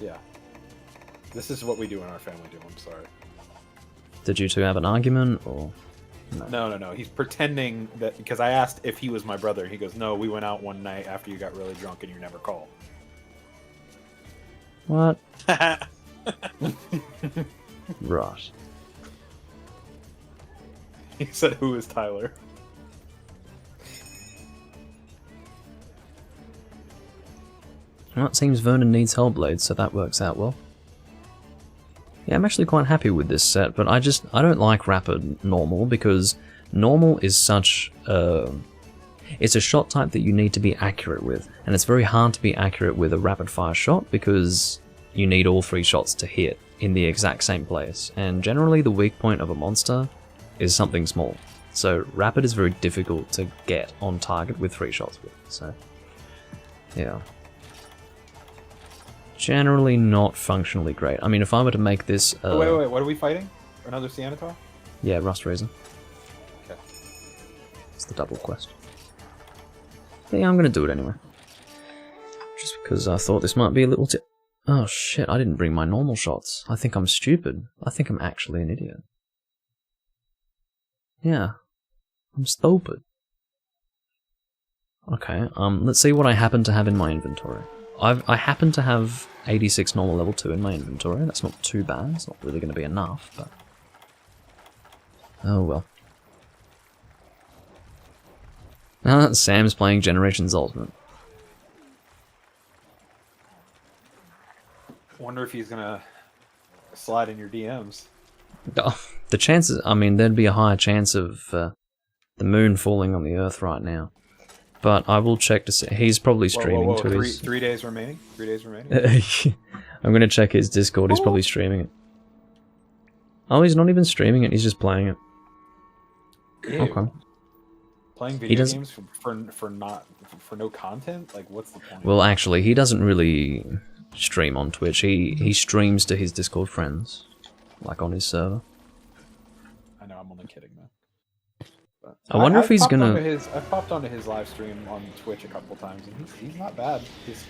Yeah. This is what we do in our family, I'm sorry. Did you two have an argument, or...? No. He's pretending that... Because I asked if he was my brother, and he goes, no, we went out one night after you got really drunk and you never called. What? Right. He said, who is Tyler? Well, it seems Vernon needs Hellblade, so that works out well. Yeah, I'm actually quite happy with this set, but I don't like Rapid Normal, because Normal is such a... It's a shot type that you need to be accurate with, and it's very hard to be accurate with a rapid fire shot, because you need all 3 shots to hit in the exact same place, and generally the weak point of a monster is something small. So rapid is very difficult to get on target with 3 shots with, so yeah. Generally not functionally great. I mean, if I were to make this... wait, what are we fighting? Another Ceanataur? Yeah, Rust Razor. Okay. It's the double quest. But yeah, I'm gonna do it anyway. Just because I thought this might be a little tip. Oh shit, I didn't bring my normal shots. I think I'm stupid. I think I'm actually an idiot. Yeah. I'm stupid. Okay, let's see what I happen to have in my inventory. I happen to have 86 normal level 2 in my inventory. That's not too bad. It's not really going to be enough, but... oh well. Sam's playing Generations Ultimate. Wonder if he's gonna slide in your DMs. Oh, the chances... I mean, there'd be a higher chance of the moon falling on the Earth right now. But I will check to see. He's probably streaming to his... 3 days remaining? 3 days remaining? I'm going to check his Discord. He's probably streaming it. Oh, he's not even streaming it. He's just playing it. Ew. Okay. Playing video games for no content? Like, what's the point? Well, actually, he doesn't really stream on Twitch. He streams to his Discord friends, like on his server. I know, I'm only kidding, man. But I wonder if he's gonna... I've popped onto his live stream on Twitch a couple times, and he's not bad. His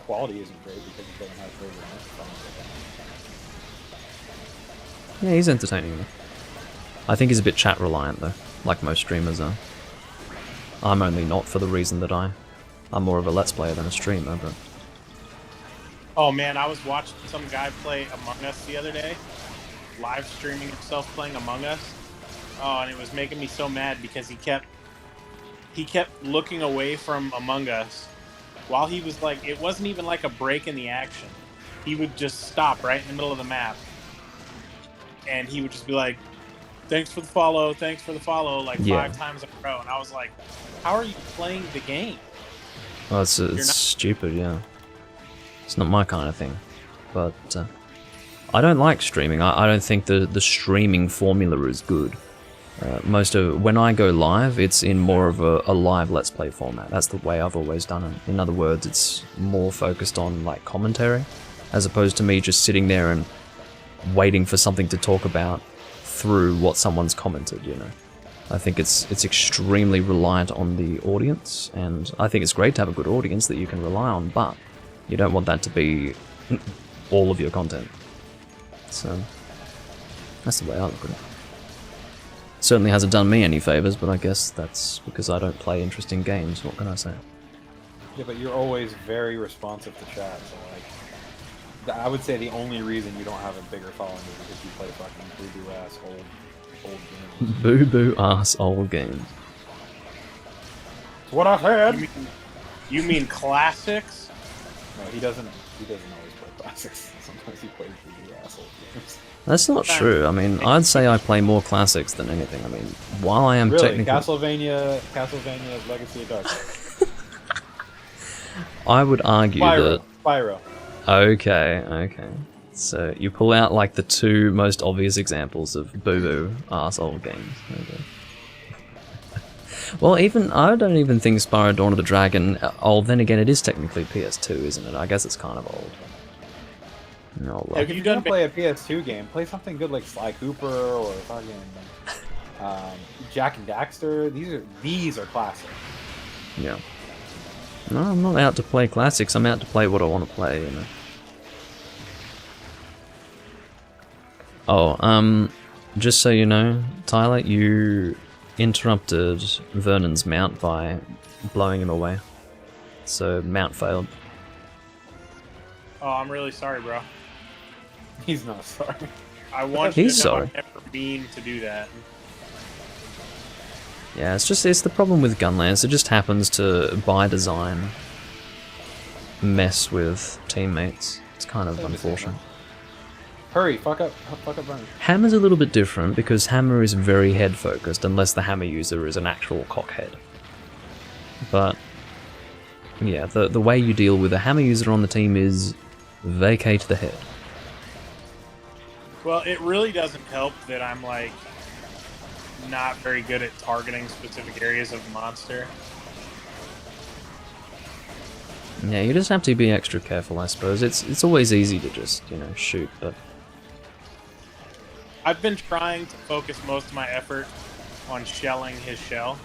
quality isn't great because he doesn't have favorite Yeah, he's entertaining enough. I think he's a bit chat reliant though, like most streamers are. I'm only not for the reason that I'm more of a let's player than a streamer, but... Oh man, I was watching some guy play Among Us the other day, live streaming himself playing Among Us. Oh, and it was making me so mad because he kept looking away from Among Us while he was like, it wasn't even like a break in the action. He would just stop right in the middle of the map, and he would just be like, "Thanks for the follow, like 5 times in a row. And I was like, how are you playing the game? Well, it's stupid, yeah. It's not my kind of thing. But I don't like streaming. I don't think the streaming formula is good. When I go live, it's in more of a live Let's Play format. That's the way I've always done it. In other words, it's more focused on like commentary, as opposed to me just sitting there and waiting for something to talk about through what someone's commented, you know. I think it's extremely reliant on the audience, and I think it's great to have a good audience that you can rely on, but you don't want that to be all of your content. So that's the way I look at it. Certainly hasn't done me any favors, but I guess that's because I don't play interesting games. What can I say? Yeah, but you're always very responsive to chat, so like, I would say the only reason you don't have a bigger following is because you play fucking boo-boo ass old games. Boo-boo ass old games. That's what I said! You mean classics? No, he doesn't always play classics. Sometimes he plays boo-boo ass old games. That's not true. I mean, I'd say I play more classics than anything. I mean, while I am technically... Castlevania Legacy of Darkness. I would argue that... Spyro. Okay. So, you pull out, like, the 2 most obvious examples of boo-boo arsehole games. Okay. Well, I don't even think Spyro Dawn of the Dragon... Oh, then again, it is technically PS2, isn't it? I guess it's kind of old. No, well. If you're gonna play a PS2 game, play something good like Sly Cooper or fucking Jack and Daxter. These are classics. Yeah. No, I'm not out to play classics. I'm out to play what I want to play, you know. Oh, just so you know, Tyler, you interrupted Vernon's mount by blowing him away. So, mount failed. Oh, I'm really sorry, bro. He's not sorry. I want you He's to know sorry. I never mean to do that. Yeah, it's the problem with Gunlance. It just happens to, by design, mess with teammates. It's kind of unfortunate. Hurry, fuck up Vernon. Hammer's a little bit different because Hammer is very head focused unless the Hammer user is an actual cockhead. But yeah, the way you deal with a Hammer user on the team is Vacate the head. Well, it really doesn't help that I'm like not very good at targeting specific areas of the monster. Yeah, you just have to be extra careful, I suppose. It's always easy to just, you know, shoot, but... I've been trying to focus most of my effort on shelling his shell.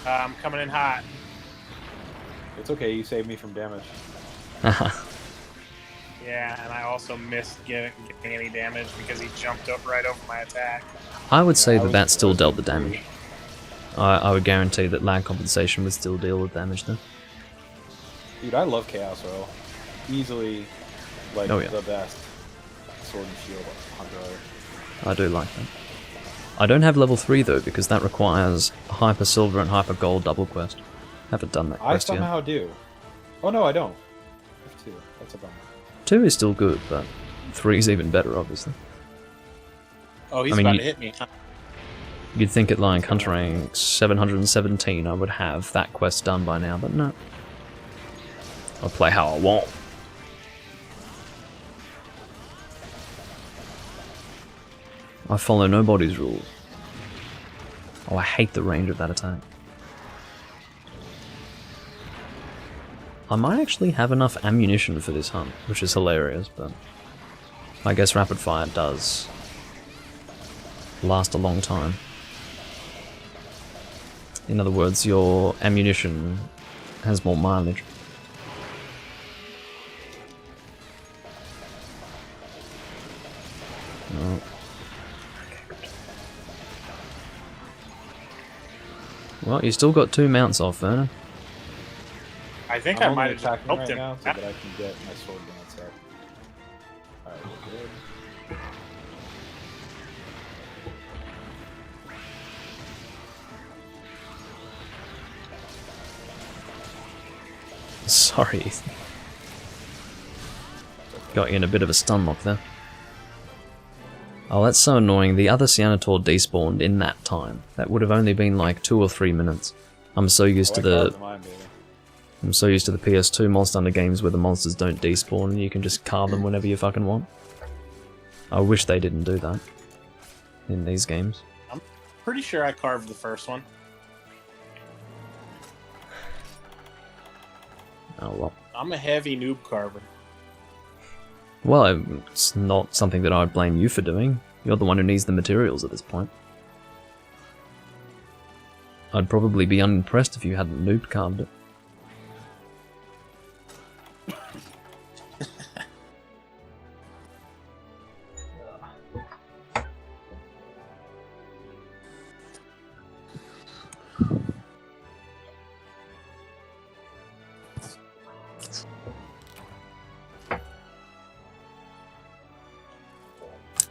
I'm coming in hot. It's okay, you saved me from damage. Yeah, and I also missed getting any damage because he jumped up right over my attack. I would say that still dealt the damage. I would guarantee that lag compensation would still deal with damage then. Dude, I love Chaos Oil. Easily, like, the best sword and shield hunter. I do like that. I don't have level 3 though, because that requires a Hyper Silver and Hyper Gold double quest. Haven't done that quest yet. I somehow do. Oh no, I don't. I have 2. That's a bummer. 2 is still good, but 3 is even better, obviously. Oh, he's about to hit me. You'd think at like Hunter rank 717 I would have that quest done by now, but no. I'll play how I want. I follow nobody's rules. Oh, I hate the range of that attack. I might actually have enough ammunition for this hunt, which is hilarious, but I guess rapid fire does last a long time. In other words, your ammunition has more mileage. Oh. Well, you still got 2 mounts off, Vernon. I think I might have attacking helped right him. now so that I can get my sword dance up. Alright, we're good. Sorry. Got you in a bit of a stun lock there. Oh, that's so annoying. The other Cyanotaur despawned in that time. That would have only been like 2 or 3 minutes. I'm so used to the PS2 Monster Hunter games where the monsters don't despawn and you can just carve them whenever you fucking want. I wish they didn't do that in these games. I'm pretty sure I carved the first one. Oh well. I'm a heavy noob carver. Well, it's not something that I would blame you for doing. You're the one who needs the materials at this point. I'd probably be unimpressed if you hadn't noob carved it.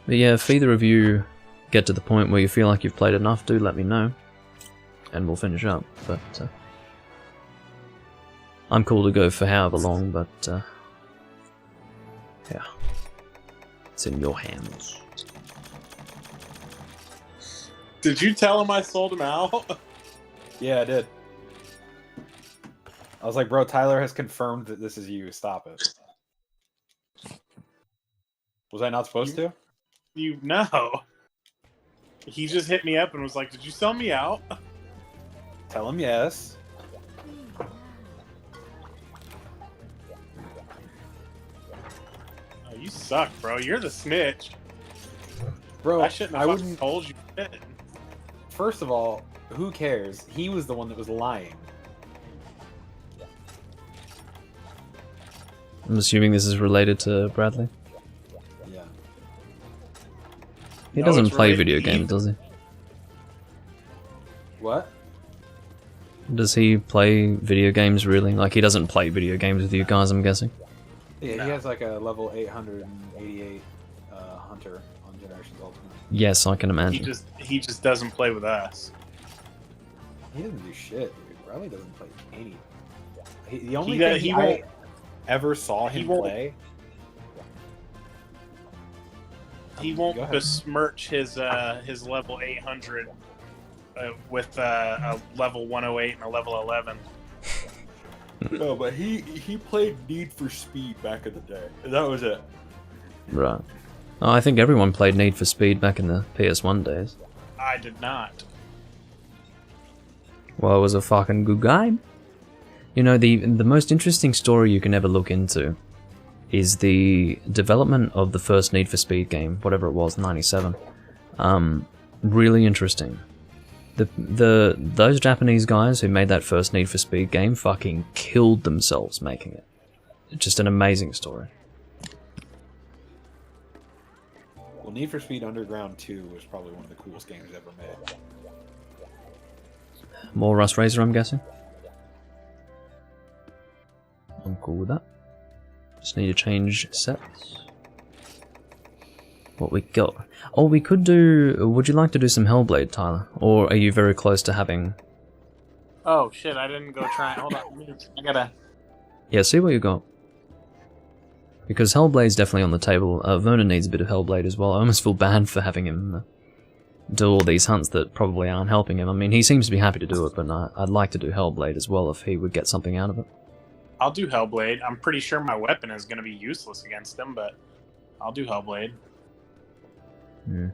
But yeah, if either of you get to the point where you feel like you've played enough, do let me know. And we'll finish up, but I'm cool to go for however long, but yeah. It's in your hands. Did you tell him I sold him out? Yeah, I did. I was like, bro, Tyler has confirmed that this is you. Stop it. Was I not supposed to? You know. He just hit me up and was like, did you sell me out? Tell him yes. Oh, you suck, bro. You're the snitch. Bro, I shouldn't have fucking told you shit. First of all, who cares? He was the one that was lying. I'm assuming this is related to Bradley? Yeah. He doesn't play video games, does he? What? Does he play video games, really? Like, he doesn't play video games with you guys, I'm guessing? Yeah, no. He has like a level 888 hunter on Generations Ultimate. Yes, I can imagine. He just doesn't play with us. He doesn't do shit, dude. Bradley doesn't play any. The only thing I ever saw him play... He won't besmirch his level 800 with a level 108 and a level 11. No, but he played Need for Speed back in the day. That was it. Right. Oh, I think everyone played Need for Speed back in the PS1 days. I did not. Well, it was a fucking good game. You know, the most interesting story you can ever look into is the development of the first Need for Speed game, whatever it was, 97. Really interesting. Those Japanese guys who made that first Need for Speed game fucking killed themselves making it. Just an amazing story. Well, Need for Speed Underground 2 was probably one of the coolest games ever made. More Rust Razor, I'm guessing? I'm cool with that. Just need to change sets. What we got? Oh, we could do... Would you like to do some Hellblade, Tyler? Or are you very close to having... Oh shit! I didn't go try. Hold on, I gotta. Yeah, see what you got. Because Hellblade's definitely on the table. Vernon needs a bit of Hellblade as well. I almost feel bad for having him do all these hunts that probably aren't helping him. I mean, he seems to be happy to do it, but I'd like to do Hellblade as well if he would get something out of it. I'll do Hellblade. I'm pretty sure my weapon is gonna be useless against him, but I'll do Hellblade. Hmm.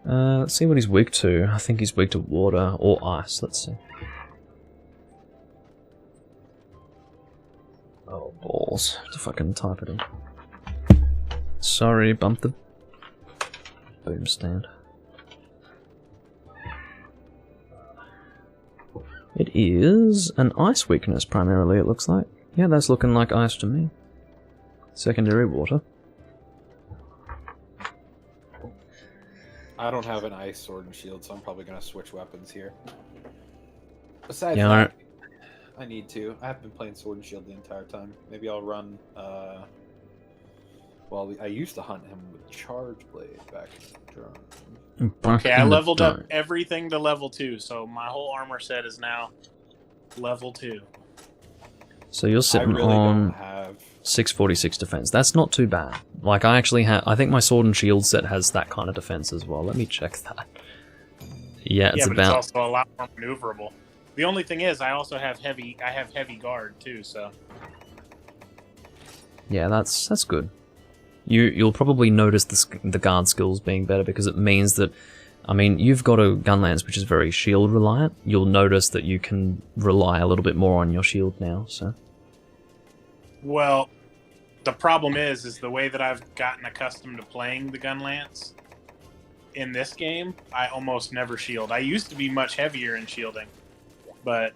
Let's see what he's weak to. I think he's weak to water or ice. Let's see. Oh, balls. To fucking type it in. Sorry, bumped the boom stand. It is an ice weakness primarily, it looks like. Yeah, that's looking like ice to me. Secondary water. I don't have an ice sword and shield, so I'm probably going to switch weapons here. Besides Yeah, that, I need to. I have been playing sword and shield the entire time. Maybe I'll run, well, I used to hunt him with Charge Blade back in the drone. Okay, I leveled up everything to level 2, so my whole armor set is now level 2. So you're sitting on 646 defense. That's not too bad. Like, I actually have... I think my sword and shield set has that kind of defense as well. Let me check that. Yeah, it's but about... it's also a lot more maneuverable. The only thing is, I also have heavy... I have heavy guard, too, so... Yeah, that's good. You'll probably notice the guard skills being better because it means that... I mean, you've got a gun lance which is very shield reliant. You'll notice that you can rely a little bit more on your shield now, so... Well, the problem is the way that I've gotten accustomed to playing the gun lance in this game, I almost never shield. I used to be much heavier in shielding, but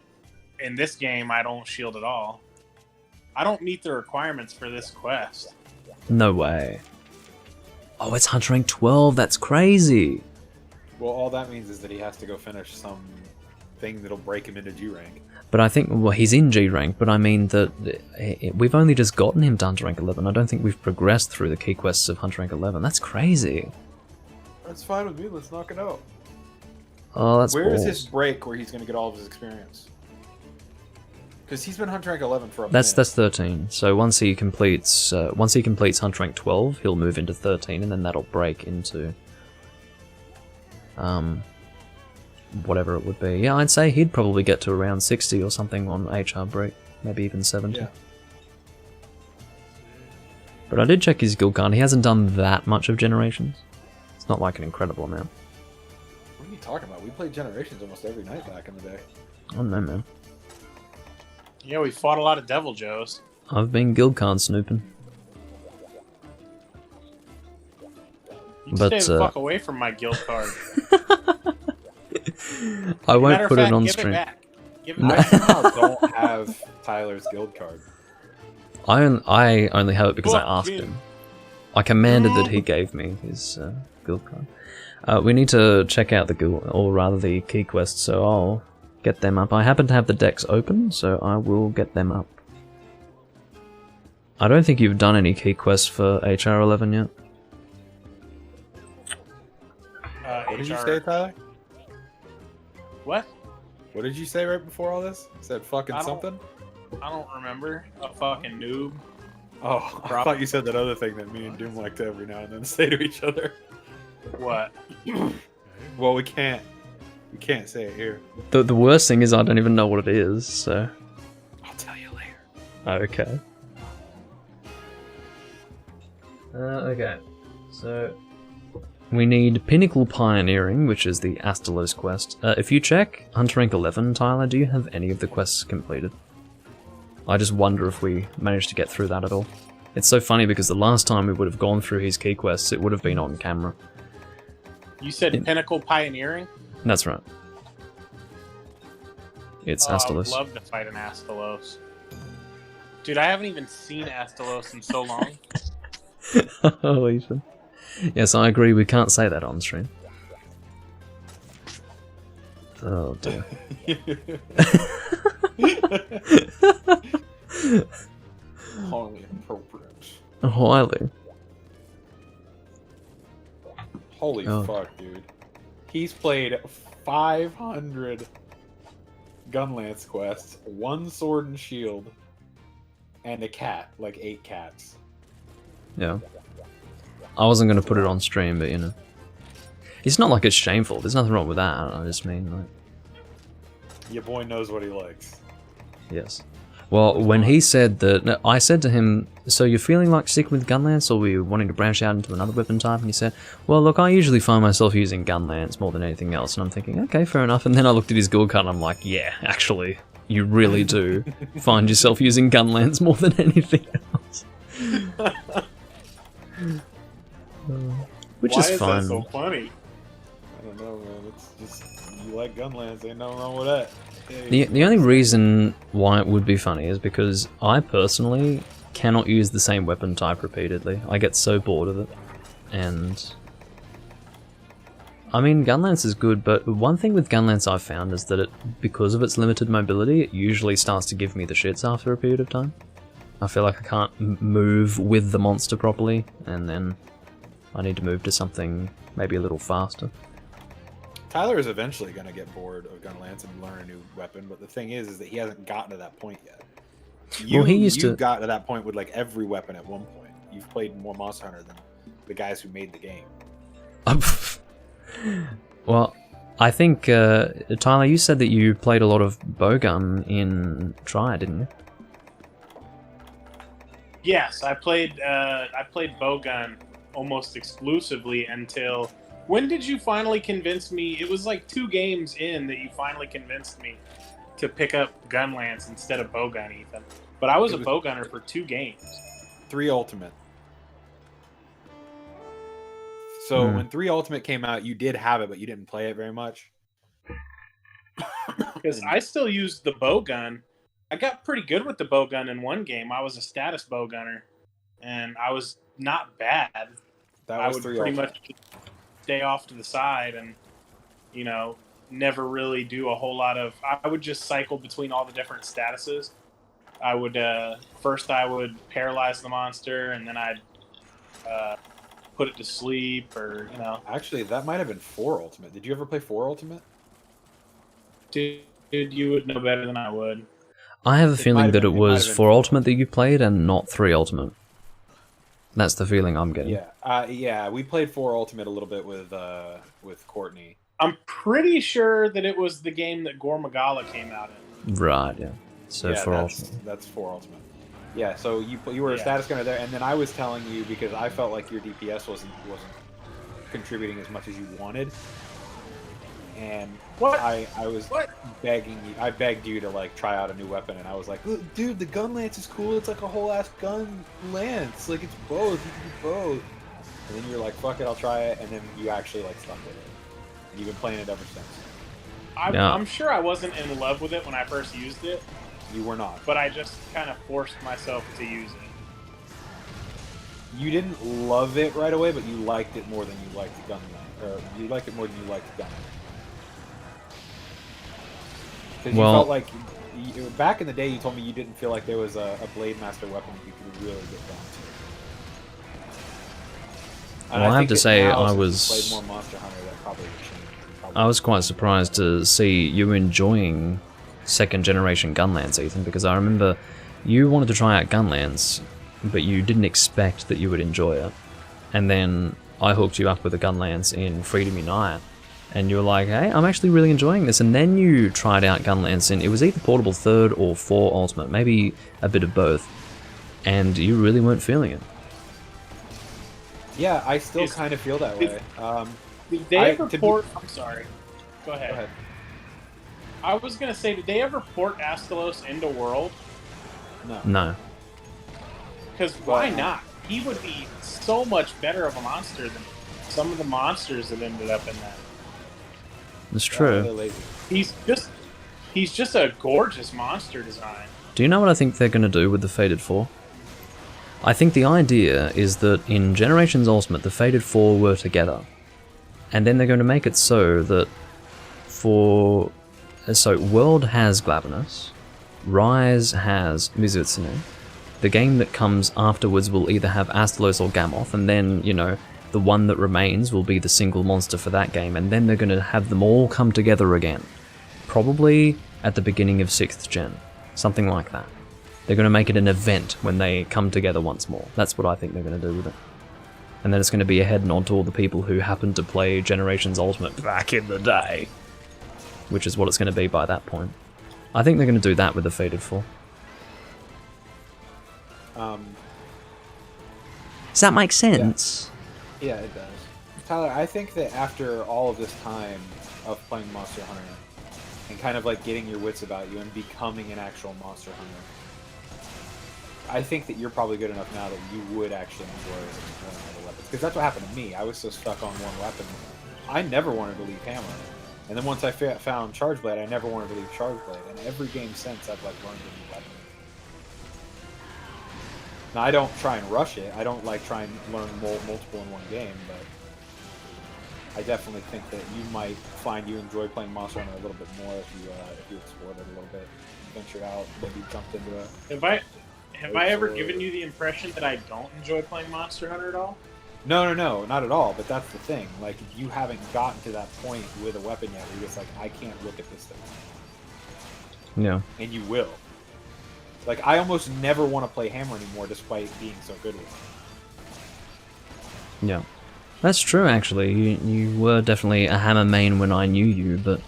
in this game, I don't shield at all. I don't meet the requirements for this quest. No way. Oh, it's Hunter rank 12. That's crazy. Well, all that means is that he has to go finish some thing that'll break him into G rank. But I think, well, he's in G rank, but I mean that we've only just gotten him to Hunter rank 11. I don't think we've progressed through the key quests of Hunter rank 11. That's crazy. That's fine with me. Let's knock it out. Oh, that's Where balls. is his break where he's going to get all of his experience? Because he's been Hunter rank 11 for a minute. That's 13. So once he completes Hunter rank 12, he'll move into 13, and then that'll break into whatever it would be. Yeah, I'd say he'd probably get to around 60 or something on HR break, maybe even 70. Yeah. But I did check his guild card. He hasn't done that much of Generations. It's not like an incredible amount. What are you talking about? We played Generations almost every night back in the day. Oh no, man. Yeah, we fought a lot of Devil Joes. I've been guild card snooping. You stay the fuck away from my guild card. I won't put it on stream. Give it back. I somehow don't have Tyler's guild card. I only have it because I asked him. I commanded that he gave me his guild card. We need to check out the guild, or rather the key quests, so I'll get them up. I happen to have the decks open, so I will get them up. I don't think you've done any key quests for HR 11 yet. What did you say, Tyler? What? What did you say right before all this? You said fucking something? I don't remember. A fucking noob. Oh, I thought you said that other thing that me and Doom like to every now and then say to each other. What? Well, we can't You can't say it here. The worst thing is I don't even know what it is, so... I'll tell you later. Okay. Okay. So... we need Pinnacle Pioneering, which is the Astalos quest. If you check Hunter Rank 11, Tyler, do you have any of the quests completed? I just wonder if we managed to get through that at all. It's so funny because the last time we would have gone through his key quests, it would have been on camera. You said Pinnacle Pioneering? That's right. It's Astalos. I would love to fight an Astalos. Dude, I haven't even seen Astalos in so long. Oh, Ethan. Yes, I agree, we can't say that on stream. Oh dear. Highly inappropriate. Highly. Holy fuck, dude. He's played 500 Gunlance quests, 1 sword and shield, and a cat, like 8 cats. Yeah. I wasn't going to put it on stream, but you know. It's not like it's shameful, there's nothing wrong with that, I just mean, like... Your boy knows what he likes. Yes. Well, when he said that... no, I said to him, so you're feeling like sticking with Gunlance, or were you wanting to branch out into another weapon type? And he said, well, look, I usually find myself using Gunlance more than anything else. And I'm thinking, okay, fair enough. And then I looked at his guild card and I'm like, yeah, actually, you really do find yourself using Gunlance more than anything else. Which Why is fun. That so funny? I don't know, man. It's just, you like Gunlance, ain't nothing wrong with that. The only reason why it would be funny is because I personally cannot use the same weapon type repeatedly. I get so bored of it. And... I mean, Gunlance is good, but one thing with Gunlance I've found is that because of its limited mobility, it usually starts to give me the shits after a period of time. I feel like I can't move with the monster properly, and then I need to move to something maybe a little faster. Tyler is eventually going to get bored of Gunlance and learn a new weapon, but the thing is that he hasn't gotten to that point yet. You got to that point with like every weapon at one point. You've played more Monster Hunter than the guys who made the game. Well, I think, Tyler, you said that you played a lot of bowgun in Triad, didn't you? Yes, I played bowgun almost exclusively until... When did you finally convince me? It was like 2 games in that you finally convinced me to pick up Gunlance instead of bowgun, Ethan. But I was a bowgunner for 2 games. 3 Ultimate. So when 3 Ultimate came out, you did have it, but you didn't play it very much. Because I still used the bowgun. I got pretty good with the bowgun in one game. I was a status bowgunner, and I was not bad. That was I would 3 pretty Ultimate. much stay off to the side and, you know, never really do a whole lot of... I would just cycle between all the different statuses. I would, first I would paralyze the monster, and then I'd put it to sleep, or, you know... Actually, that might have been 4 Ultimate. Did you ever play 4 Ultimate? Dude, you would know better than I would. I have a feeling that it was 4 Ultimate that you played and not 3 Ultimate. That's the feeling I'm getting. Yeah, yeah, we played 4 Ultimate a little bit with Courtney. I'm pretty sure that it was the game that Gore Magala came out in. Right, yeah. So yeah, 4 Ultimate. That's 4 Ultimate. Yeah, so you were a status gunner there, and then I was telling you because I felt like your DPS wasn't contributing as much as you wanted, and I was begging you. I begged you to like try out a new weapon, and I was like, dude, the gun lance is cool. It's like a whole ass gun lance. Like it's both. You can do both. And then you're like, fuck it, I'll try it. And then you actually like stuck with it. And you've been playing it ever since. I'm sure I wasn't in love with it when I first used it. You were not. But I just kind of forced myself to use it. You didn't love it right away, but you liked it more than you liked the gun lance. Or you liked it more than you liked the gun lance. Because you felt like, back in the day, you told me you didn't feel like there was a Blade Master weapon that you could really get down to. Well, I have to say, I was... Played more Monster Hunter, that probably would change. I was quite surprised to see you enjoying second generation Gunlance, Ethan, because I remember you wanted to try out Gunlance, but you didn't expect that you would enjoy it. And then I hooked you up with a Gunlance in Freedom Unite, and you were like, hey, I'm actually really enjoying this, and then you tried out Gunlance, and it was either Portable 3rd or 4 Ultimate, maybe a bit of both, and you really weren't feeling it. Yeah, I still kind of feel that way. Did they ever port... I'm sorry. Go ahead. Go ahead. I was going to say, did they ever port Astalos into World? No. Because why not? He would be so much better of a monster than some of the monsters that ended up in that. It's true. He's just a gorgeous monster design. Do you know what I think they're going to do with the Fated 4? I think the idea is that in Generations Ultimate, the Fated 4 were together. And then they're going to make it so that World has Glavenus, Rise has Mizutsune, the game that comes afterwards will either have Astalos or Gammoth, and then, you know, the one that remains will be the single monster for that game, and then they're going to have them all come together again. Probably at the beginning of 6th gen. Something like that. They're going to make it an event when they come together once more. That's what I think they're going to do with it. And then it's going to be a head nod to all the people who happened to play Generations Ultimate back in the day. Which is what it's going to be by that point. I think they're going to do that with the Fated 4. Does that make sense? Yeah, it does. Tyler, I think that after all of this time of playing Monster Hunter and kind of like getting your wits about you and becoming an actual Monster Hunter, I think that you're probably good enough now that you would actually enjoy exploring other weapons. Because that's what happened to me. I was so stuck on one weapon. I never wanted to leave Hammer. And then once I found Charge Blade, I never wanted to leave Charge Blade. And every game since, I've like learned a new weapon. Now, I don't try and rush it. I don't like try and learn multiple in one game, but I definitely think that you might find you enjoy playing Monster Hunter a little bit more if you explored it a little bit, ventured out, maybe jumped into a... Have I ever given you the impression that I don't enjoy playing Monster Hunter at all? No, not at all. But that's the thing. Like, you haven't gotten to that point with a weapon yet where you're just like, I can't look at this thing. Yeah. And you will. Like, I almost never want to play Hammer anymore despite being so good with it. Yeah. That's true, actually. You were definitely a Hammer main when I knew you, but...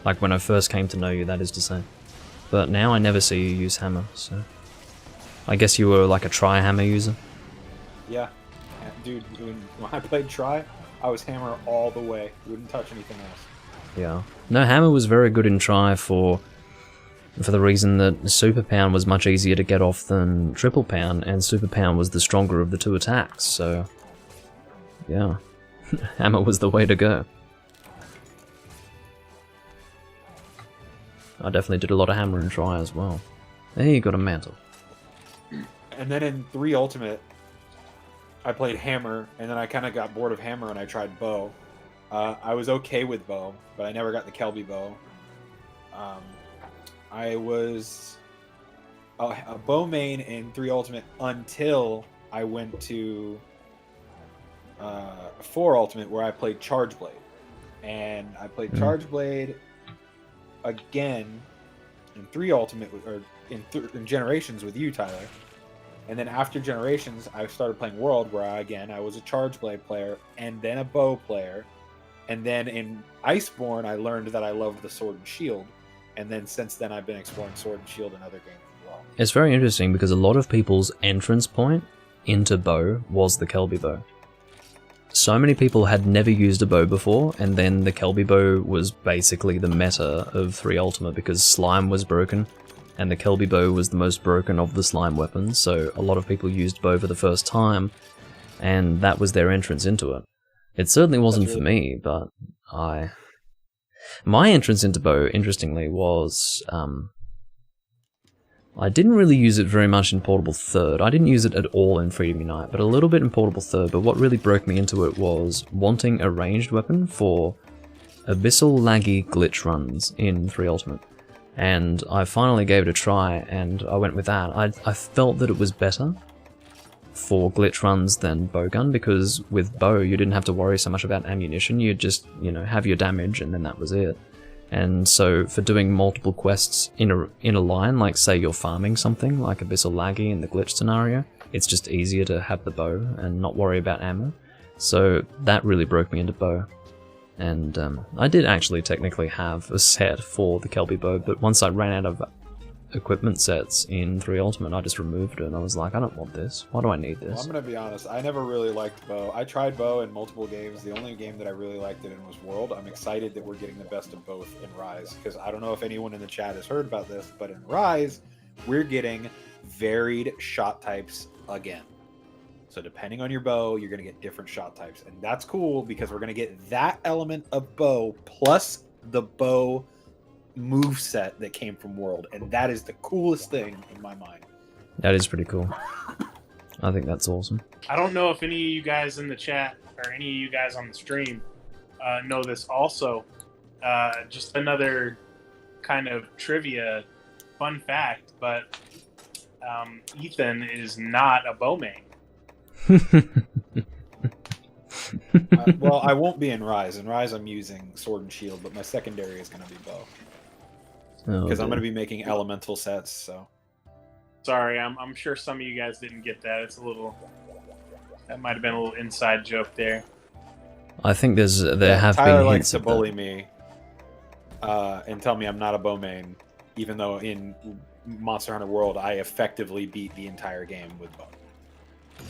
Like, when I first came to know you, that is to say. But now I never see you use Hammer, so... I guess you were like a Tri-Hammer user? Yeah. Dude, when I played Tri, I was Hammer all the way. Wouldn't touch anything else. Yeah. No, Hammer was very good in Tri for the reason that Super Pound was much easier to get off than Triple Pound, and Super Pound was the stronger of the two attacks, so... Yeah. Hammer was the way to go. I definitely did a lot of Hammer in Tri as well. There you got a mantle. And then in 3 Ultimate, I played Hammer, and then I kind of got bored of Hammer and I tried Bow. I was okay with Bow, but I never got the Kelby Bow. I was a Bow main in 3 Ultimate until I went to 4 Ultimate where I played Charge Blade. And I played Charge Blade again in 3 Ultimate, or in Generations with you, Tyler. And then after Generations, I started playing World, where I was a Charge Blade player, and then a Bow player. And then in Iceborne, I learned that I loved the Sword and Shield. And then since then, I've been exploring Sword and Shield in other games as well. It's very interesting because a lot of people's entrance point into Bow was the Kelby Bow. So many people had never used a bow before, and then the Kelby Bow was basically the meta of 3 Ultimate because Slime was broken. And the Kelby Bow was the most broken of the slime weapons, so a lot of people used Bow for the first time, and that was their entrance into it. It certainly wasn't for me, but my entrance into Bow, interestingly, was... I didn't really use it very much in Portable 3rd. I didn't use it at all in Freedom Unite, but a little bit in Portable 3rd, but what really broke me into it was wanting a ranged weapon for abyssal laggy glitch runs in 3 Ultimate. And I finally gave it a try, and I went with that. I felt that it was better for glitch runs than Bowgun, because with Bow you didn't have to worry so much about ammunition, you'd just, you know, have your damage and then that was it. And so for doing multiple quests in a line, like say you're farming something, like Abyssal Laggy in the glitch scenario, it's just easier to have the Bow and not worry about ammo. So that really broke me into Bow. And I did actually technically have a set for the Kelpie bow, but once I ran out of equipment sets in 3 Ultimate, I just removed it, and I was like, I don't want this. Why do I need Well, this? I'm gonna be honest. I never really liked bow. I tried bow in multiple games. The only game that I really liked it in was World. I'm excited that we're getting the best of both in Rise, because I don't know if anyone in the chat has heard about this, but in Rise, we're getting varied shot types again. So depending on your bow, you're going to get different shot types. And that's cool because we're going to get that element of bow plus the bow move set that came from World. And that is the coolest thing in my mind. That is pretty cool. I think that's awesome. I don't know if any of you guys in the chat or any of you guys on the stream know this also. Just another kind of trivia fun fact, but Ethan is not a bow main. Well, I won't be in Rise. In Rise, I'm using Sword and Shield, but my secondary is going to be bow. Because I'm going to be making elemental sets, so... Sorry, I'm sure some of you guys didn't get that. It's a little... That might have been a little inside joke there. I think there have Tyler been likes hints to of bully that. me and tell me I'm not a bow main, even though in Monster Hunter World, I effectively beat the entire game with bow.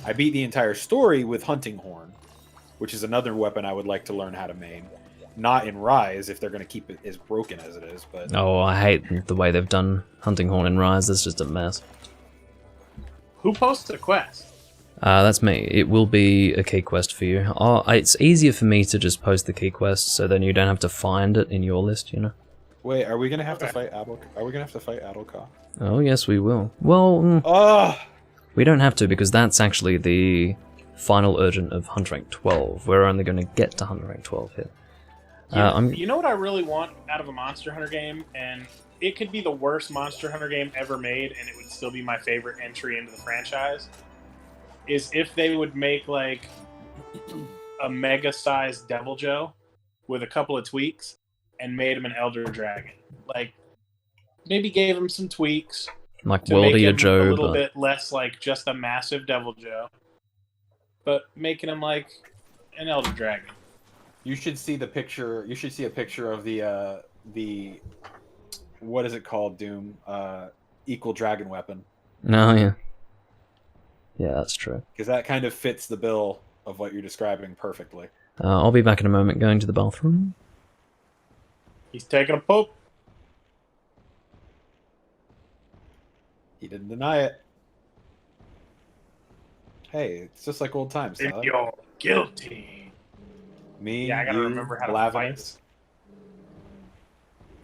I beat the entire story with Hunting Horn, which is another weapon I would like to learn how to main. Not in Rise, if they're going to keep it as broken as it is, but... Oh, I hate the way they've done Hunting Horn in Rise. That's just a mess. Who posted a quest? That's me. It will be a key quest for you. It's easier for me to just post the key quest, so then you don't have to find it in your list, you know? Wait, are we going to have to fight Adel? Are we going to have to fight Adelka? Oh, yes, we will. Well, we don't have to, because that's actually the final urgent of Hunt Rank 12. We're only going to get to Hunt Rank 12 here. You know what I really want out of a Monster Hunter game? And it could be the worst Monster Hunter game ever made, and it would still be my favorite entry into the franchise. Is if they would make, like, a mega-sized Devil Joe with a couple of tweaks and made him an Elder Dragon. Like, maybe gave him some tweaks. Like To make Worldy or him Joe, a little but... bit less like just a massive Devil Joe. But making him like an Elder Dragon. You should see the picture. You should see a picture of the what is it called, Doom? Equal dragon weapon. No, yeah. Yeah, that's true. Because that kind of fits the bill of what you're describing perfectly. I'll be back in a moment going to the bathroom. He's taking a poop. He didn't deny it. Hey, it's just like old times, Then Tyler. you're guilty. Me, Yeah, I gotta you, remember how to Lavinus. fight.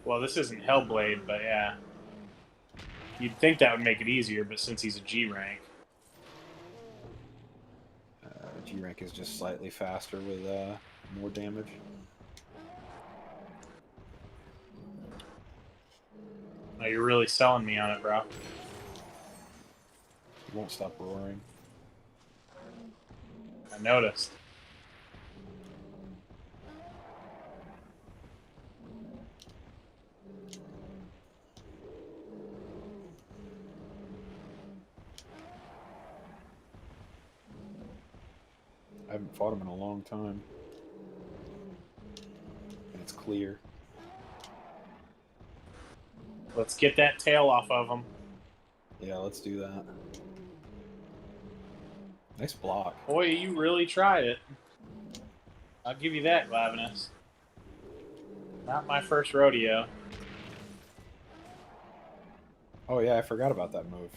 Well, this isn't Hellblade, but yeah. You'd think that would make it easier, but since he's a G rank. G rank is just slightly faster with more damage. Oh, you're really selling me on it, bro. He won't stop roaring. I noticed. I haven't fought him in a long time. And it's clear. Let's get that tail off of him. Yeah, let's do that. Nice block. Boy, you really tried it. I'll give you that, Glavinus. Not my first rodeo. Oh yeah, I forgot about that move.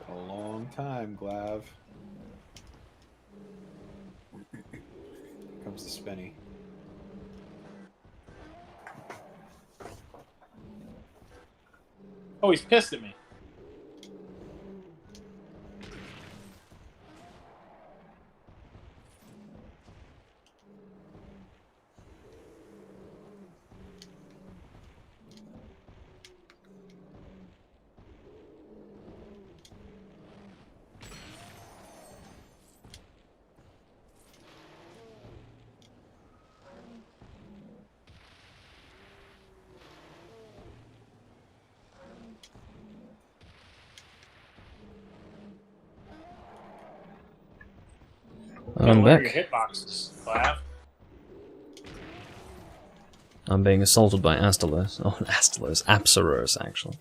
Been a long time, Glav. Here comes the spinny. Oh, he's pissed at me. I'm Lower your back. hitboxes, Lav. I'm being assaulted by Astalos. Oh, Astalos. Apsaros, actually.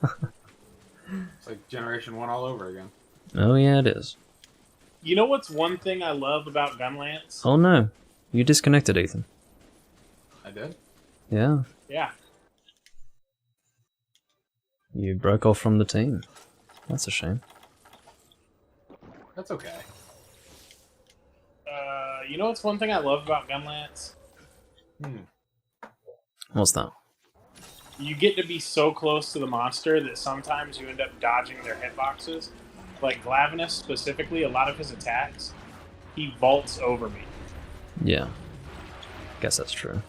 It's like Generation 1 all over again. Oh, yeah, it is. You know what's one thing I love about Gunlance? Oh, no. You disconnected, Ethan. I did? Yeah. Yeah. You broke off from the team. That's a shame. That's okay. You know what's one thing I love about Gunlance? What's that? You get to be so close to the monster that sometimes you end up dodging their hitboxes. Like Glavenus specifically, a lot of his attacks, he vaults over me. Yeah. Guess that's true.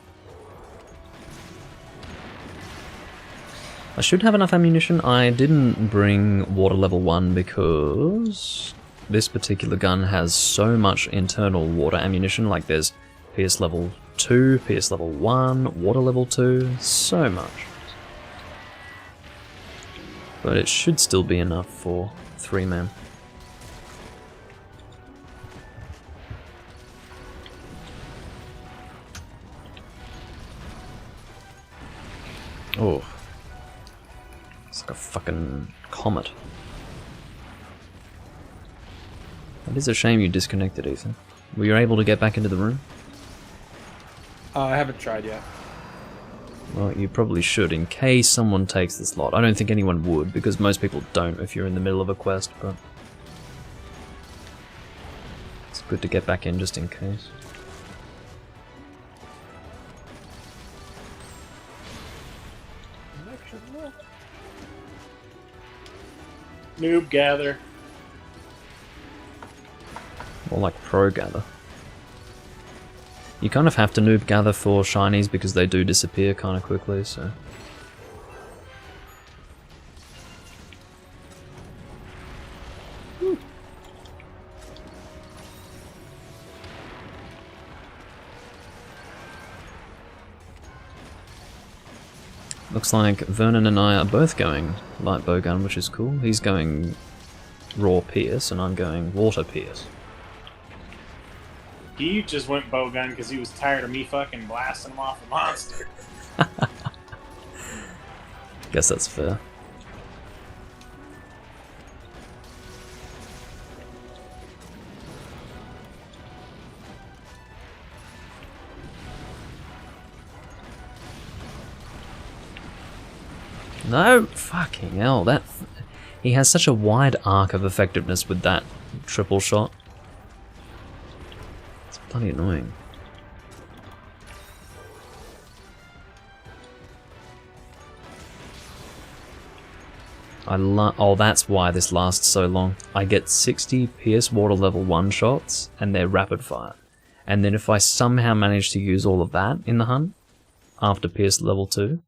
I should have enough ammunition. I didn't bring water level 1 because this particular gun has so much internal water ammunition. Like there's PS level 2, PS level 1, water level 2, so much. But it should still be enough for 3-man. Oh. It's like a fucking comet. It is a shame you disconnected, Ethan. Were you able to get back into the room? I haven't tried yet. Well, you probably should, in case someone takes the slot. I don't think anyone would, because most people don't if you're in the middle of a quest, but... it's good to get back in just in case. Noob gather. More like pro gather. You kind of have to noob gather for shinies because they do disappear kind of quickly, so... Looks like Vernon and I are both going light bowgun, which is cool. He's going raw pierce, and I'm going water pierce. He just went bowgun because he was tired of me fucking blasting him off the monster. Guess that's fair. No! Fucking hell, that... he has such a wide arc of effectiveness with that triple shot. It's bloody annoying. Oh, that's why this lasts so long. I get 60 PS water level 1 shots, and they're rapid fire. And then if I somehow manage to use all of that in the hunt, after PS level 2,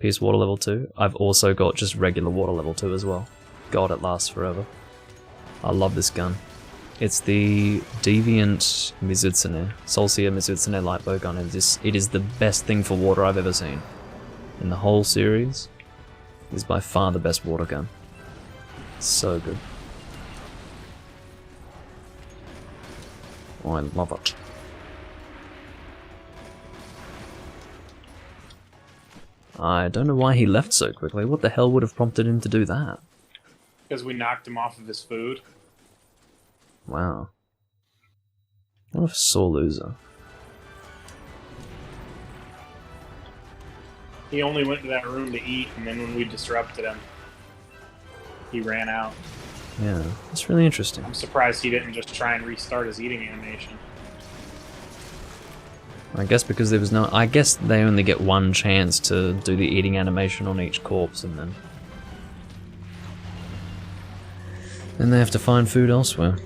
PS water level 2, I've also got just regular water level 2 as well. God, it lasts forever. I love this gun. It's the Deviant Mizutsune, Solcia Mizutsune lightbow gun. It is the best thing for water I've ever seen. In the whole series, it is by far the best water gun. So good. Oh, I love it. I don't know why he left so quickly. What the hell would have prompted him to do that? Because we knocked him off of his food. Wow. What a sore loser. He only went to that room to eat, and then when we disrupted him, he ran out. Yeah, that's really interesting. I'm surprised he didn't just try and restart his eating animation. I guess because there was no... I guess they only get one chance to do the eating animation on each corpse, and then... then they have to find food elsewhere.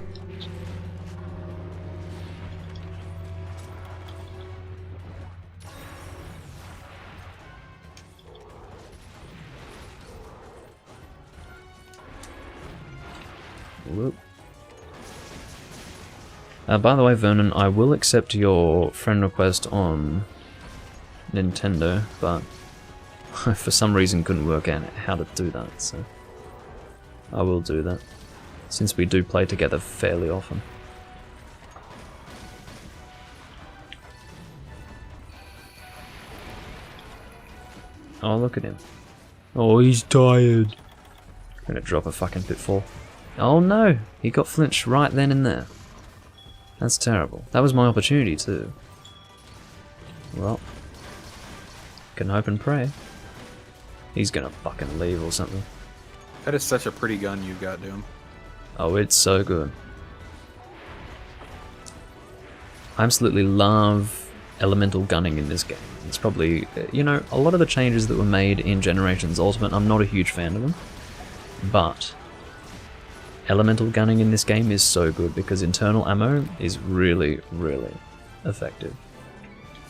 Whoop. By the way, Vernon, I will accept your friend request on Nintendo, but for some reason couldn't work out how to do that, so I will do that, since we do play together fairly often. Oh, look at him. Oh, he's tired. Gonna drop a fucking pitfall. Oh no! He got flinched right then and there. That's terrible. That was my opportunity too. Well, can hope and pray. He's gonna fucking leave or something. That is such a pretty gun you got, Doom. Oh, it's so good. I absolutely love elemental gunning in this game. It's probably, you know, a lot of the changes that were made in Generations Ultimate, I'm not a huge fan of them. But elemental gunning in this game is so good because internal ammo is really, really effective.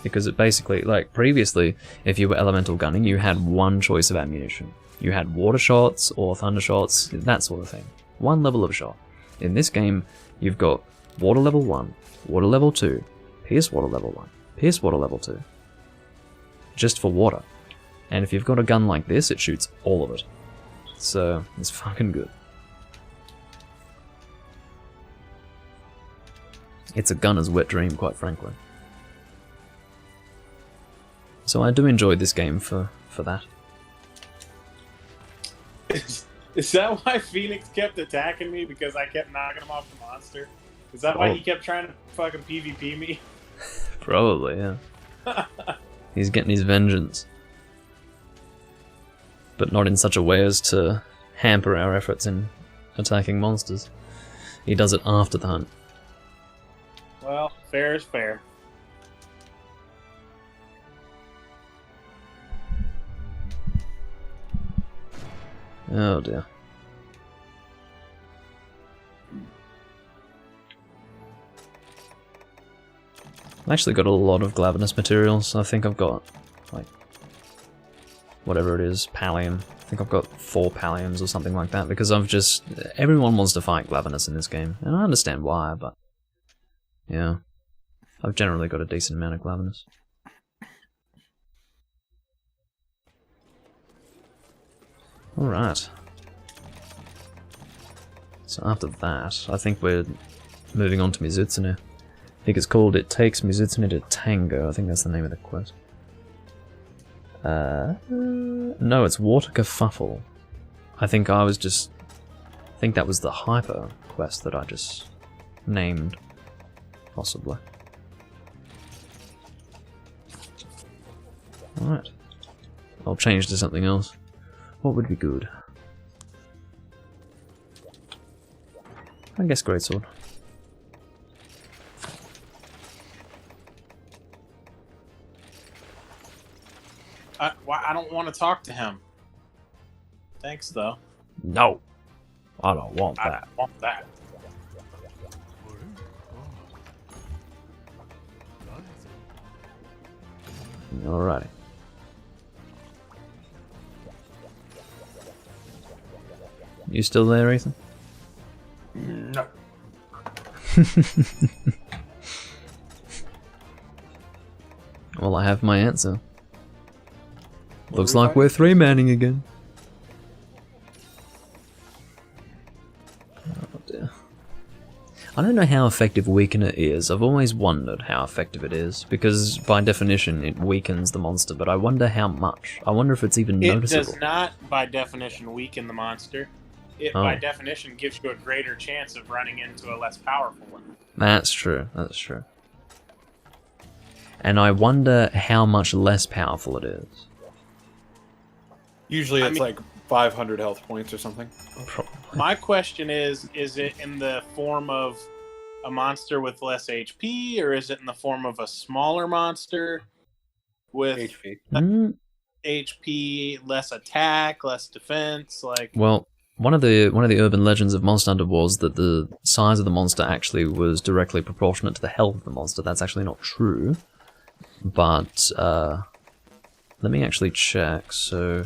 Because it basically, like previously, if you were elemental gunning, you had one choice of ammunition. You had water shots or thunder shots, that sort of thing. One level of shot. In this game, you've got water level 1, water level 2, pierce water level 1, pierce water level 2. Just for water. And if you've got a gun like this, it shoots all of it. So, it's fucking good. It's a gunner's wet dream, quite frankly. So I do enjoy this game for that. Is that why Phoenix kept attacking me? Because I kept knocking him off the monster? Is that why he kept trying to fucking PvP me? Probably, yeah. He's getting his vengeance. But not in such a way as to hamper our efforts in attacking monsters. He does it after the hunt. Well, fair is fair. Oh dear. I've actually got a lot of Glavenus materials. I think I've got, like, whatever it is, Pallium. I think I've got 4 Palliums or something like that, because I've just... Everyone wants to fight Glavenus in this game, and I understand why, but... Yeah. I've generally got a decent amount of Glavenus. Alright. So after that, I think we're moving on to Mizutsune. I think it's called It Takes Mizutsune to Tango. I think that's the name of the quest. No, it's Water Kerfuffle. I think that was the Hyper quest that I just named. Possibly. Alright. I'll change to something else. What would be good? I guess Greatsword. I don't want to talk to him. Thanks, though. No! I don't want that. I don't want that. Alrighty. You still there, Ethan? No. Well, I have my answer. Looks like we're 3-manning again. Oh dear. I don't know how effective Weakener is. I've always wondered how effective it is, because by definition it weakens the monster, but I wonder how much. I wonder if it's even noticeable. It does not, by definition, weaken the monster. It, by definition, gives you a greater chance of running into a less powerful one. That's true, that's true. And I wonder how much less powerful it is. Usually it's like 500 health points or something. Probably. My question is it in the form of a monster with less HP, or is it in the form of a smaller monster with HP? HP, less attack, less defense? Like, well, one of the urban legends of Monster Hunter was that the size of the monster actually was directly proportionate to the health of the monster. That's actually not true. But let me actually check. So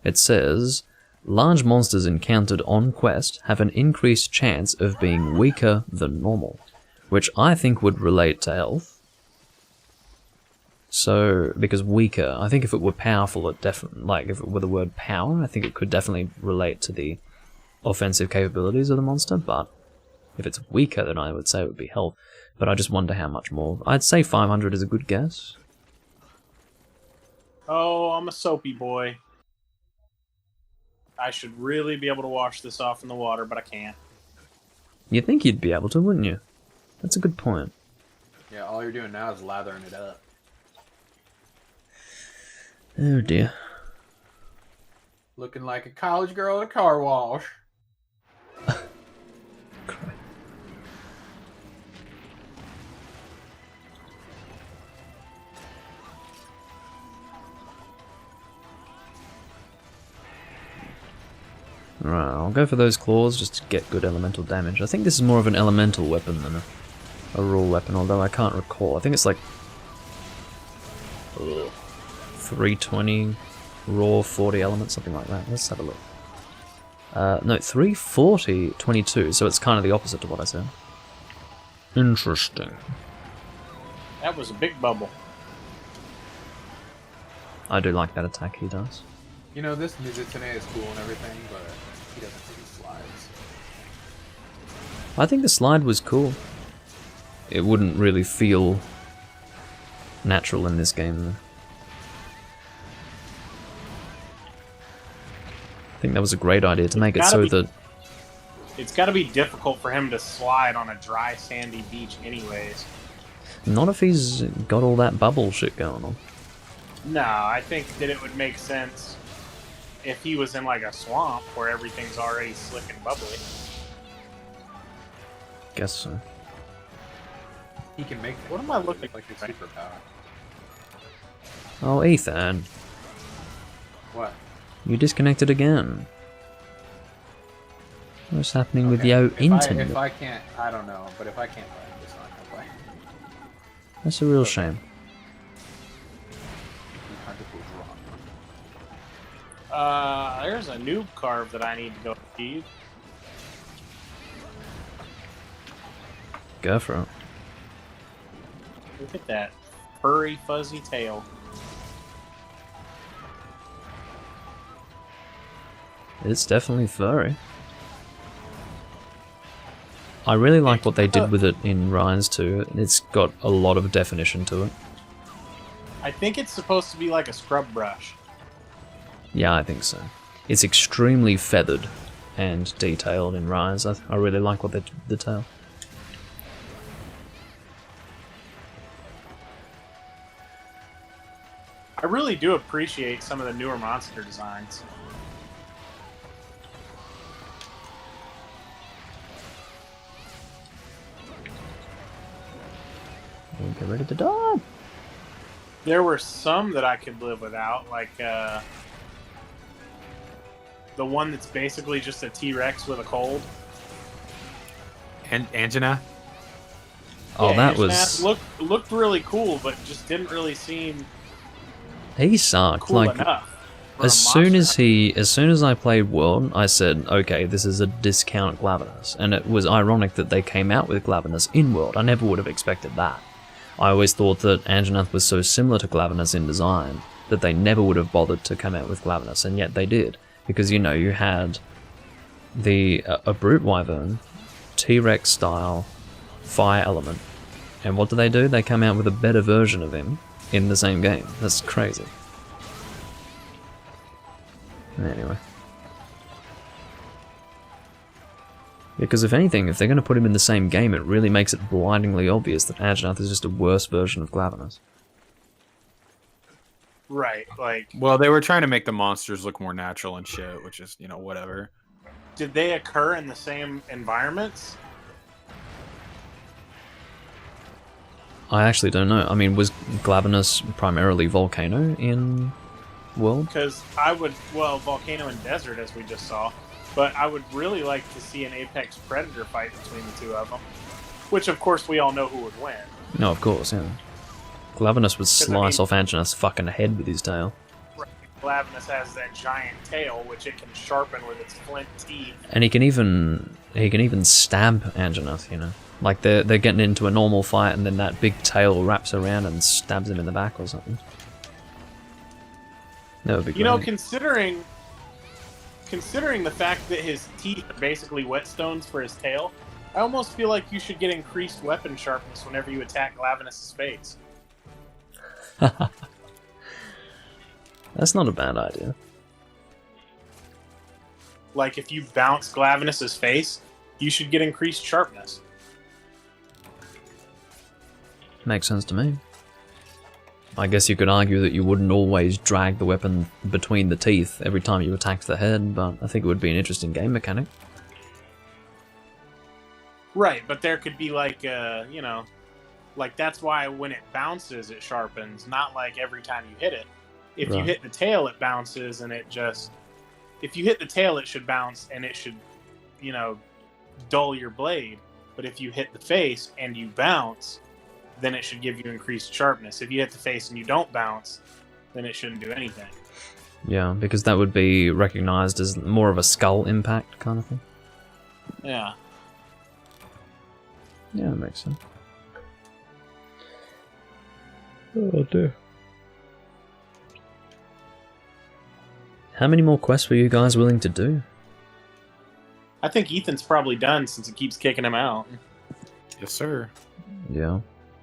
it says large monsters encountered on quest have an increased chance of being weaker than normal, which I think would relate to health. So, because weaker, I think if it were powerful, it definitely, like if it were the word power, I think it could definitely relate to the offensive capabilities of the monster, but if it's weaker, then I would say it would be health. But I just wonder how much more. I'd say 500 is a good guess. Oh, I'm a soapy boy. I should really be able to wash this off in the water, but I can't. You'd think you'd be able to, wouldn't you? That's a good point. Yeah, all you're doing now is lathering it up. Oh dear. Looking like a college girl at a car wash. Right, I'll go for those claws just to get good elemental damage. I think this is more of an elemental weapon than a raw weapon, although I can't recall. I think it's like 320 raw, 40 elements, something like that. Let's have a look. No, 340, 22, so it's kind of the opposite to what I said. Interesting. That was a big bubble. I do like that attack he does. You know, this Mizutune is cool and everything, but he doesn't do slides. I think the slide was cool. It wouldn't really feel natural in this game, though. I think that was a great idea to make it so that... It's gotta be difficult for him to slide on a dry, sandy beach anyways. Not if he's got all that bubble shit going on. No, I think that it would make sense if he was in like a swamp where everything's already slick and bubbly. Guess so. He can make What am I looking like his superpower. Oh, Ethan. What? You disconnected again. What's happening with Okay, your if internet? if I can't, I don't know, but if I can't play, I'm just not gonna play. That's a real shame. There's a noob carve that I need to go achieve. Go for it. Look at that furry, fuzzy tail. It's definitely furry. I really like what they did with it in Rise 2. It's got a lot of definition to it. I think it's supposed to be like a scrub brush. Yeah, I think so. It's extremely feathered and detailed in Rise. I really like what they did with the tail. I really do appreciate some of the newer monster designs. Get ready to die! There were some that I could live without, like the one that's basically just a T-Rex with a cold. And Angina? Oh, Yeah, that his was... mask looked really cool, but just didn't really seem He sucked. cool Like, enough. for a as soon monster. as soon as I played World, I said, okay, this is a discount Glavenus. And it was ironic that they came out with Glavenus in World. I never would have expected that. I always thought that Anjanath was so similar to Glavenus in design that they never would have bothered to come out with Glavenus, and yet they did. Because, you know, you had a Brute Wyvern, T-Rex style, fire element. And what do? They come out with a better version of him in the same game. That's crazy. Anyway. Because if anything, if they're going to put him in the same game, it really makes it blindingly obvious that Anjanath is just a worse version of Glavenus. Right, like, Well, they were trying to make the monsters look more natural and shit, which is, you know, whatever. did they occur in the same environments? I actually don't know. I mean, was Glavenus primarily Volcano in World? Because Volcano and Desert, as we just saw. But I would really like to see an Apex Predator fight between the two of them. Which, of course, we all know who would win. No, of course, yeah. Glavenus would slice off Anjanath's fucking head with his tail. Right. Glavenus has that giant tail, which it can sharpen with its flint teeth. And he can even stab Anjanath, you know. Like they're getting into a normal fight and then that big tail wraps around and stabs him in the back or something. That would be great. You know, considering the fact that his teeth are basically whetstones for his tail, I almost feel like you should get increased weapon sharpness whenever you attack Glavenus' face. That's not a bad idea. Like, if you bounce Glavenus's face, you should get increased sharpness. Makes sense to me. I guess you could argue that you wouldn't always drag the weapon between the teeth every time you attacked the head, but I think it would be an interesting game mechanic. Right, but there could be like, you know, like that's why when it bounces, it sharpens, not like every time you hit it. If you hit the tail, it bounces, and it just... If you hit the tail, it should bounce, and it should, you know, dull your blade. But if you hit the face and you bounce, then it should give you increased sharpness. If you hit the face and you don't bounce, then it shouldn't do anything. Yeah, because that would be recognized as more of a skull impact kind of thing. Yeah. Yeah, that makes sense. Oh dear. How many more quests were you guys willing to do? I think Ethan's probably done since it keeps kicking him out. Yes, sir. Yeah,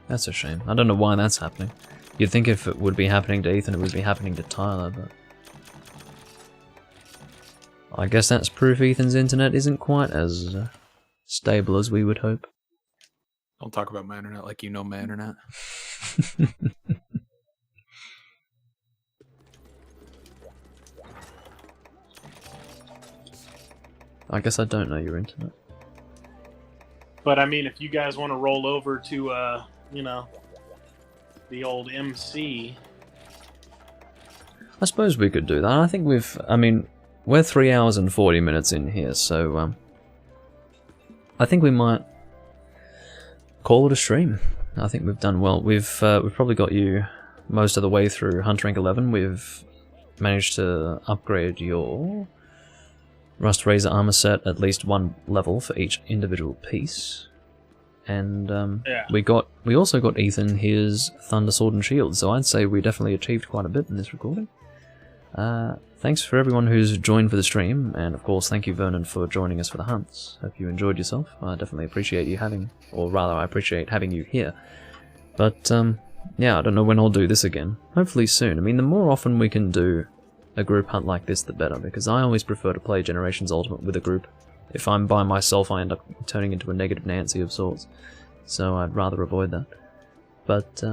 that's a shame. I don't know why that's happening. You'd think if it would be happening to Ethan, it would be happening to Tyler, but... I guess that's proof Ethan's internet isn't quite as stable as we would hope. Don't talk about my internet like you know my internet. I guess I don't know your internet. But I mean, if you guys want to roll over to, you know, the old MC... I suppose we could do that. I think I mean, we're 3 hours and 40 minutes in here, so, I think we might call it a stream. I think we've done well. We've probably got you most of the way through Hunter Rank 11. We've managed to upgrade your Rust Razor armor set at least one level for each individual piece. And we also got Ethan his Thunder Sword and Shield, so I'd say we definitely achieved quite a bit in this recording. Thanks for everyone who's joined for the stream, and of course thank you Vernon for joining us for the hunts. Hope you enjoyed yourself. I definitely appreciate you I appreciate having you here. But yeah, I don't know when I'll do this again. Hopefully soon. I mean, the more often we can do a group hunt like this, the better, because I always prefer to play Generations Ultimate with a group. If I'm by myself, I end up turning into a negative Nancy of sorts, so I'd rather avoid that. But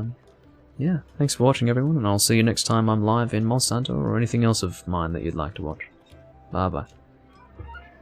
yeah, thanks for watching everyone, and I'll see you next time I'm live in Monsanto or anything else of mine that you'd like to watch. Bye bye.